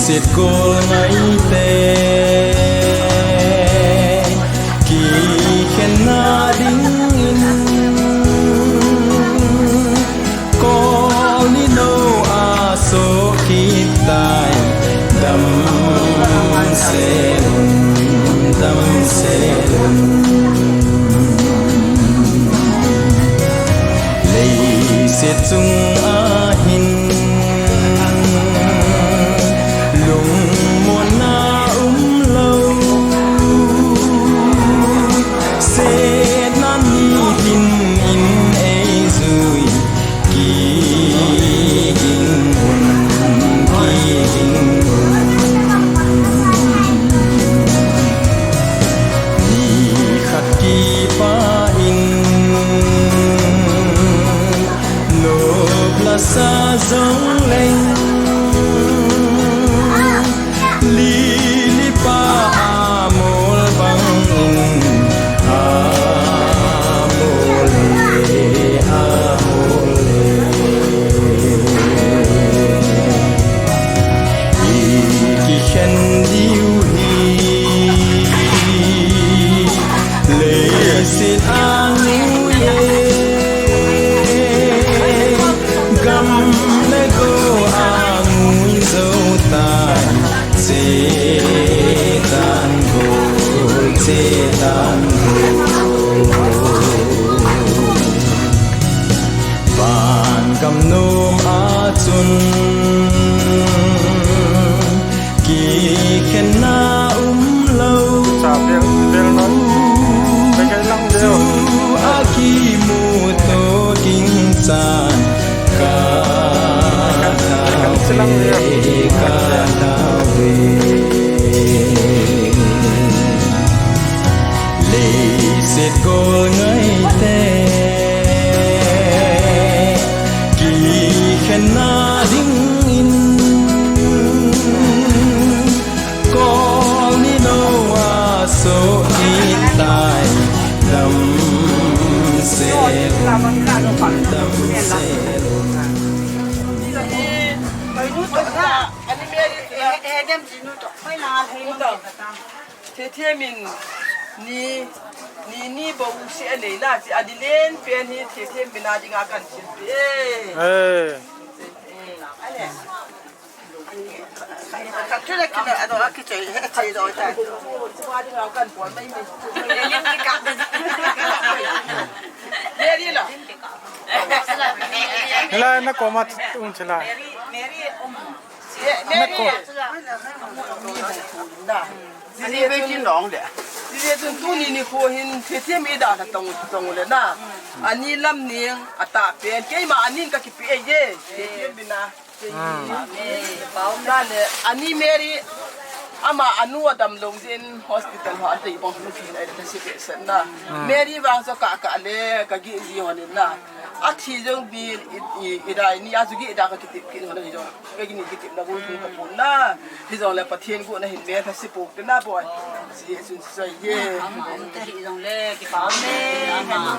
siết cô ngay tê kỳ khen na đinh in có ni nô a số khi tai đâm xe lấy siết chung a hin lùng muôn na lâu siết nan ni hin in ấy rồi kỳ hình ni khát kỳ pa in nộp là xa giống lên li li pa amol bang in ki khen diu hi le sit ang ye gam le go ang zo tai che tan go ban gam nom a chun kỳ khen na lâu dù a khi mu tô kinh san ca thao về lệ sẽ cô ngay tê kỳ khen na đinh in có ni nô a số ít tai đâm xe thế thế mình ni ni ni bầu sẽ lấy là chỉ đi lên phía ni thế thế mình là chỉ ngã cần chỉ các thứ này kia ở đó cái chơi rồi tại qua đi ngã cần của mấy mình lên cái cặp đây đi là là nó có mặt chứ là anh đi về kinh long đấy, đi về tuần tu ni khu hin thế thế mấy đàn tông tông lên na, anh đi làm niềng, ta bên cái mà anh đi cái cái gì, thế thế bên na, bảo na này anh đi Mary, ama anu adam longjen hospital ho ati bang nuki na ita si person na, Mary bang so ka le ka gi ji honin na, aksi jong bi idai ni azugi ida ka kitip kin ho na hi jong, ka gi ni kitip na go ni ka pun na, hi jong le pathian go na hin me tha si pok na boy, si sun sai ye, hi jong le ki pa me ama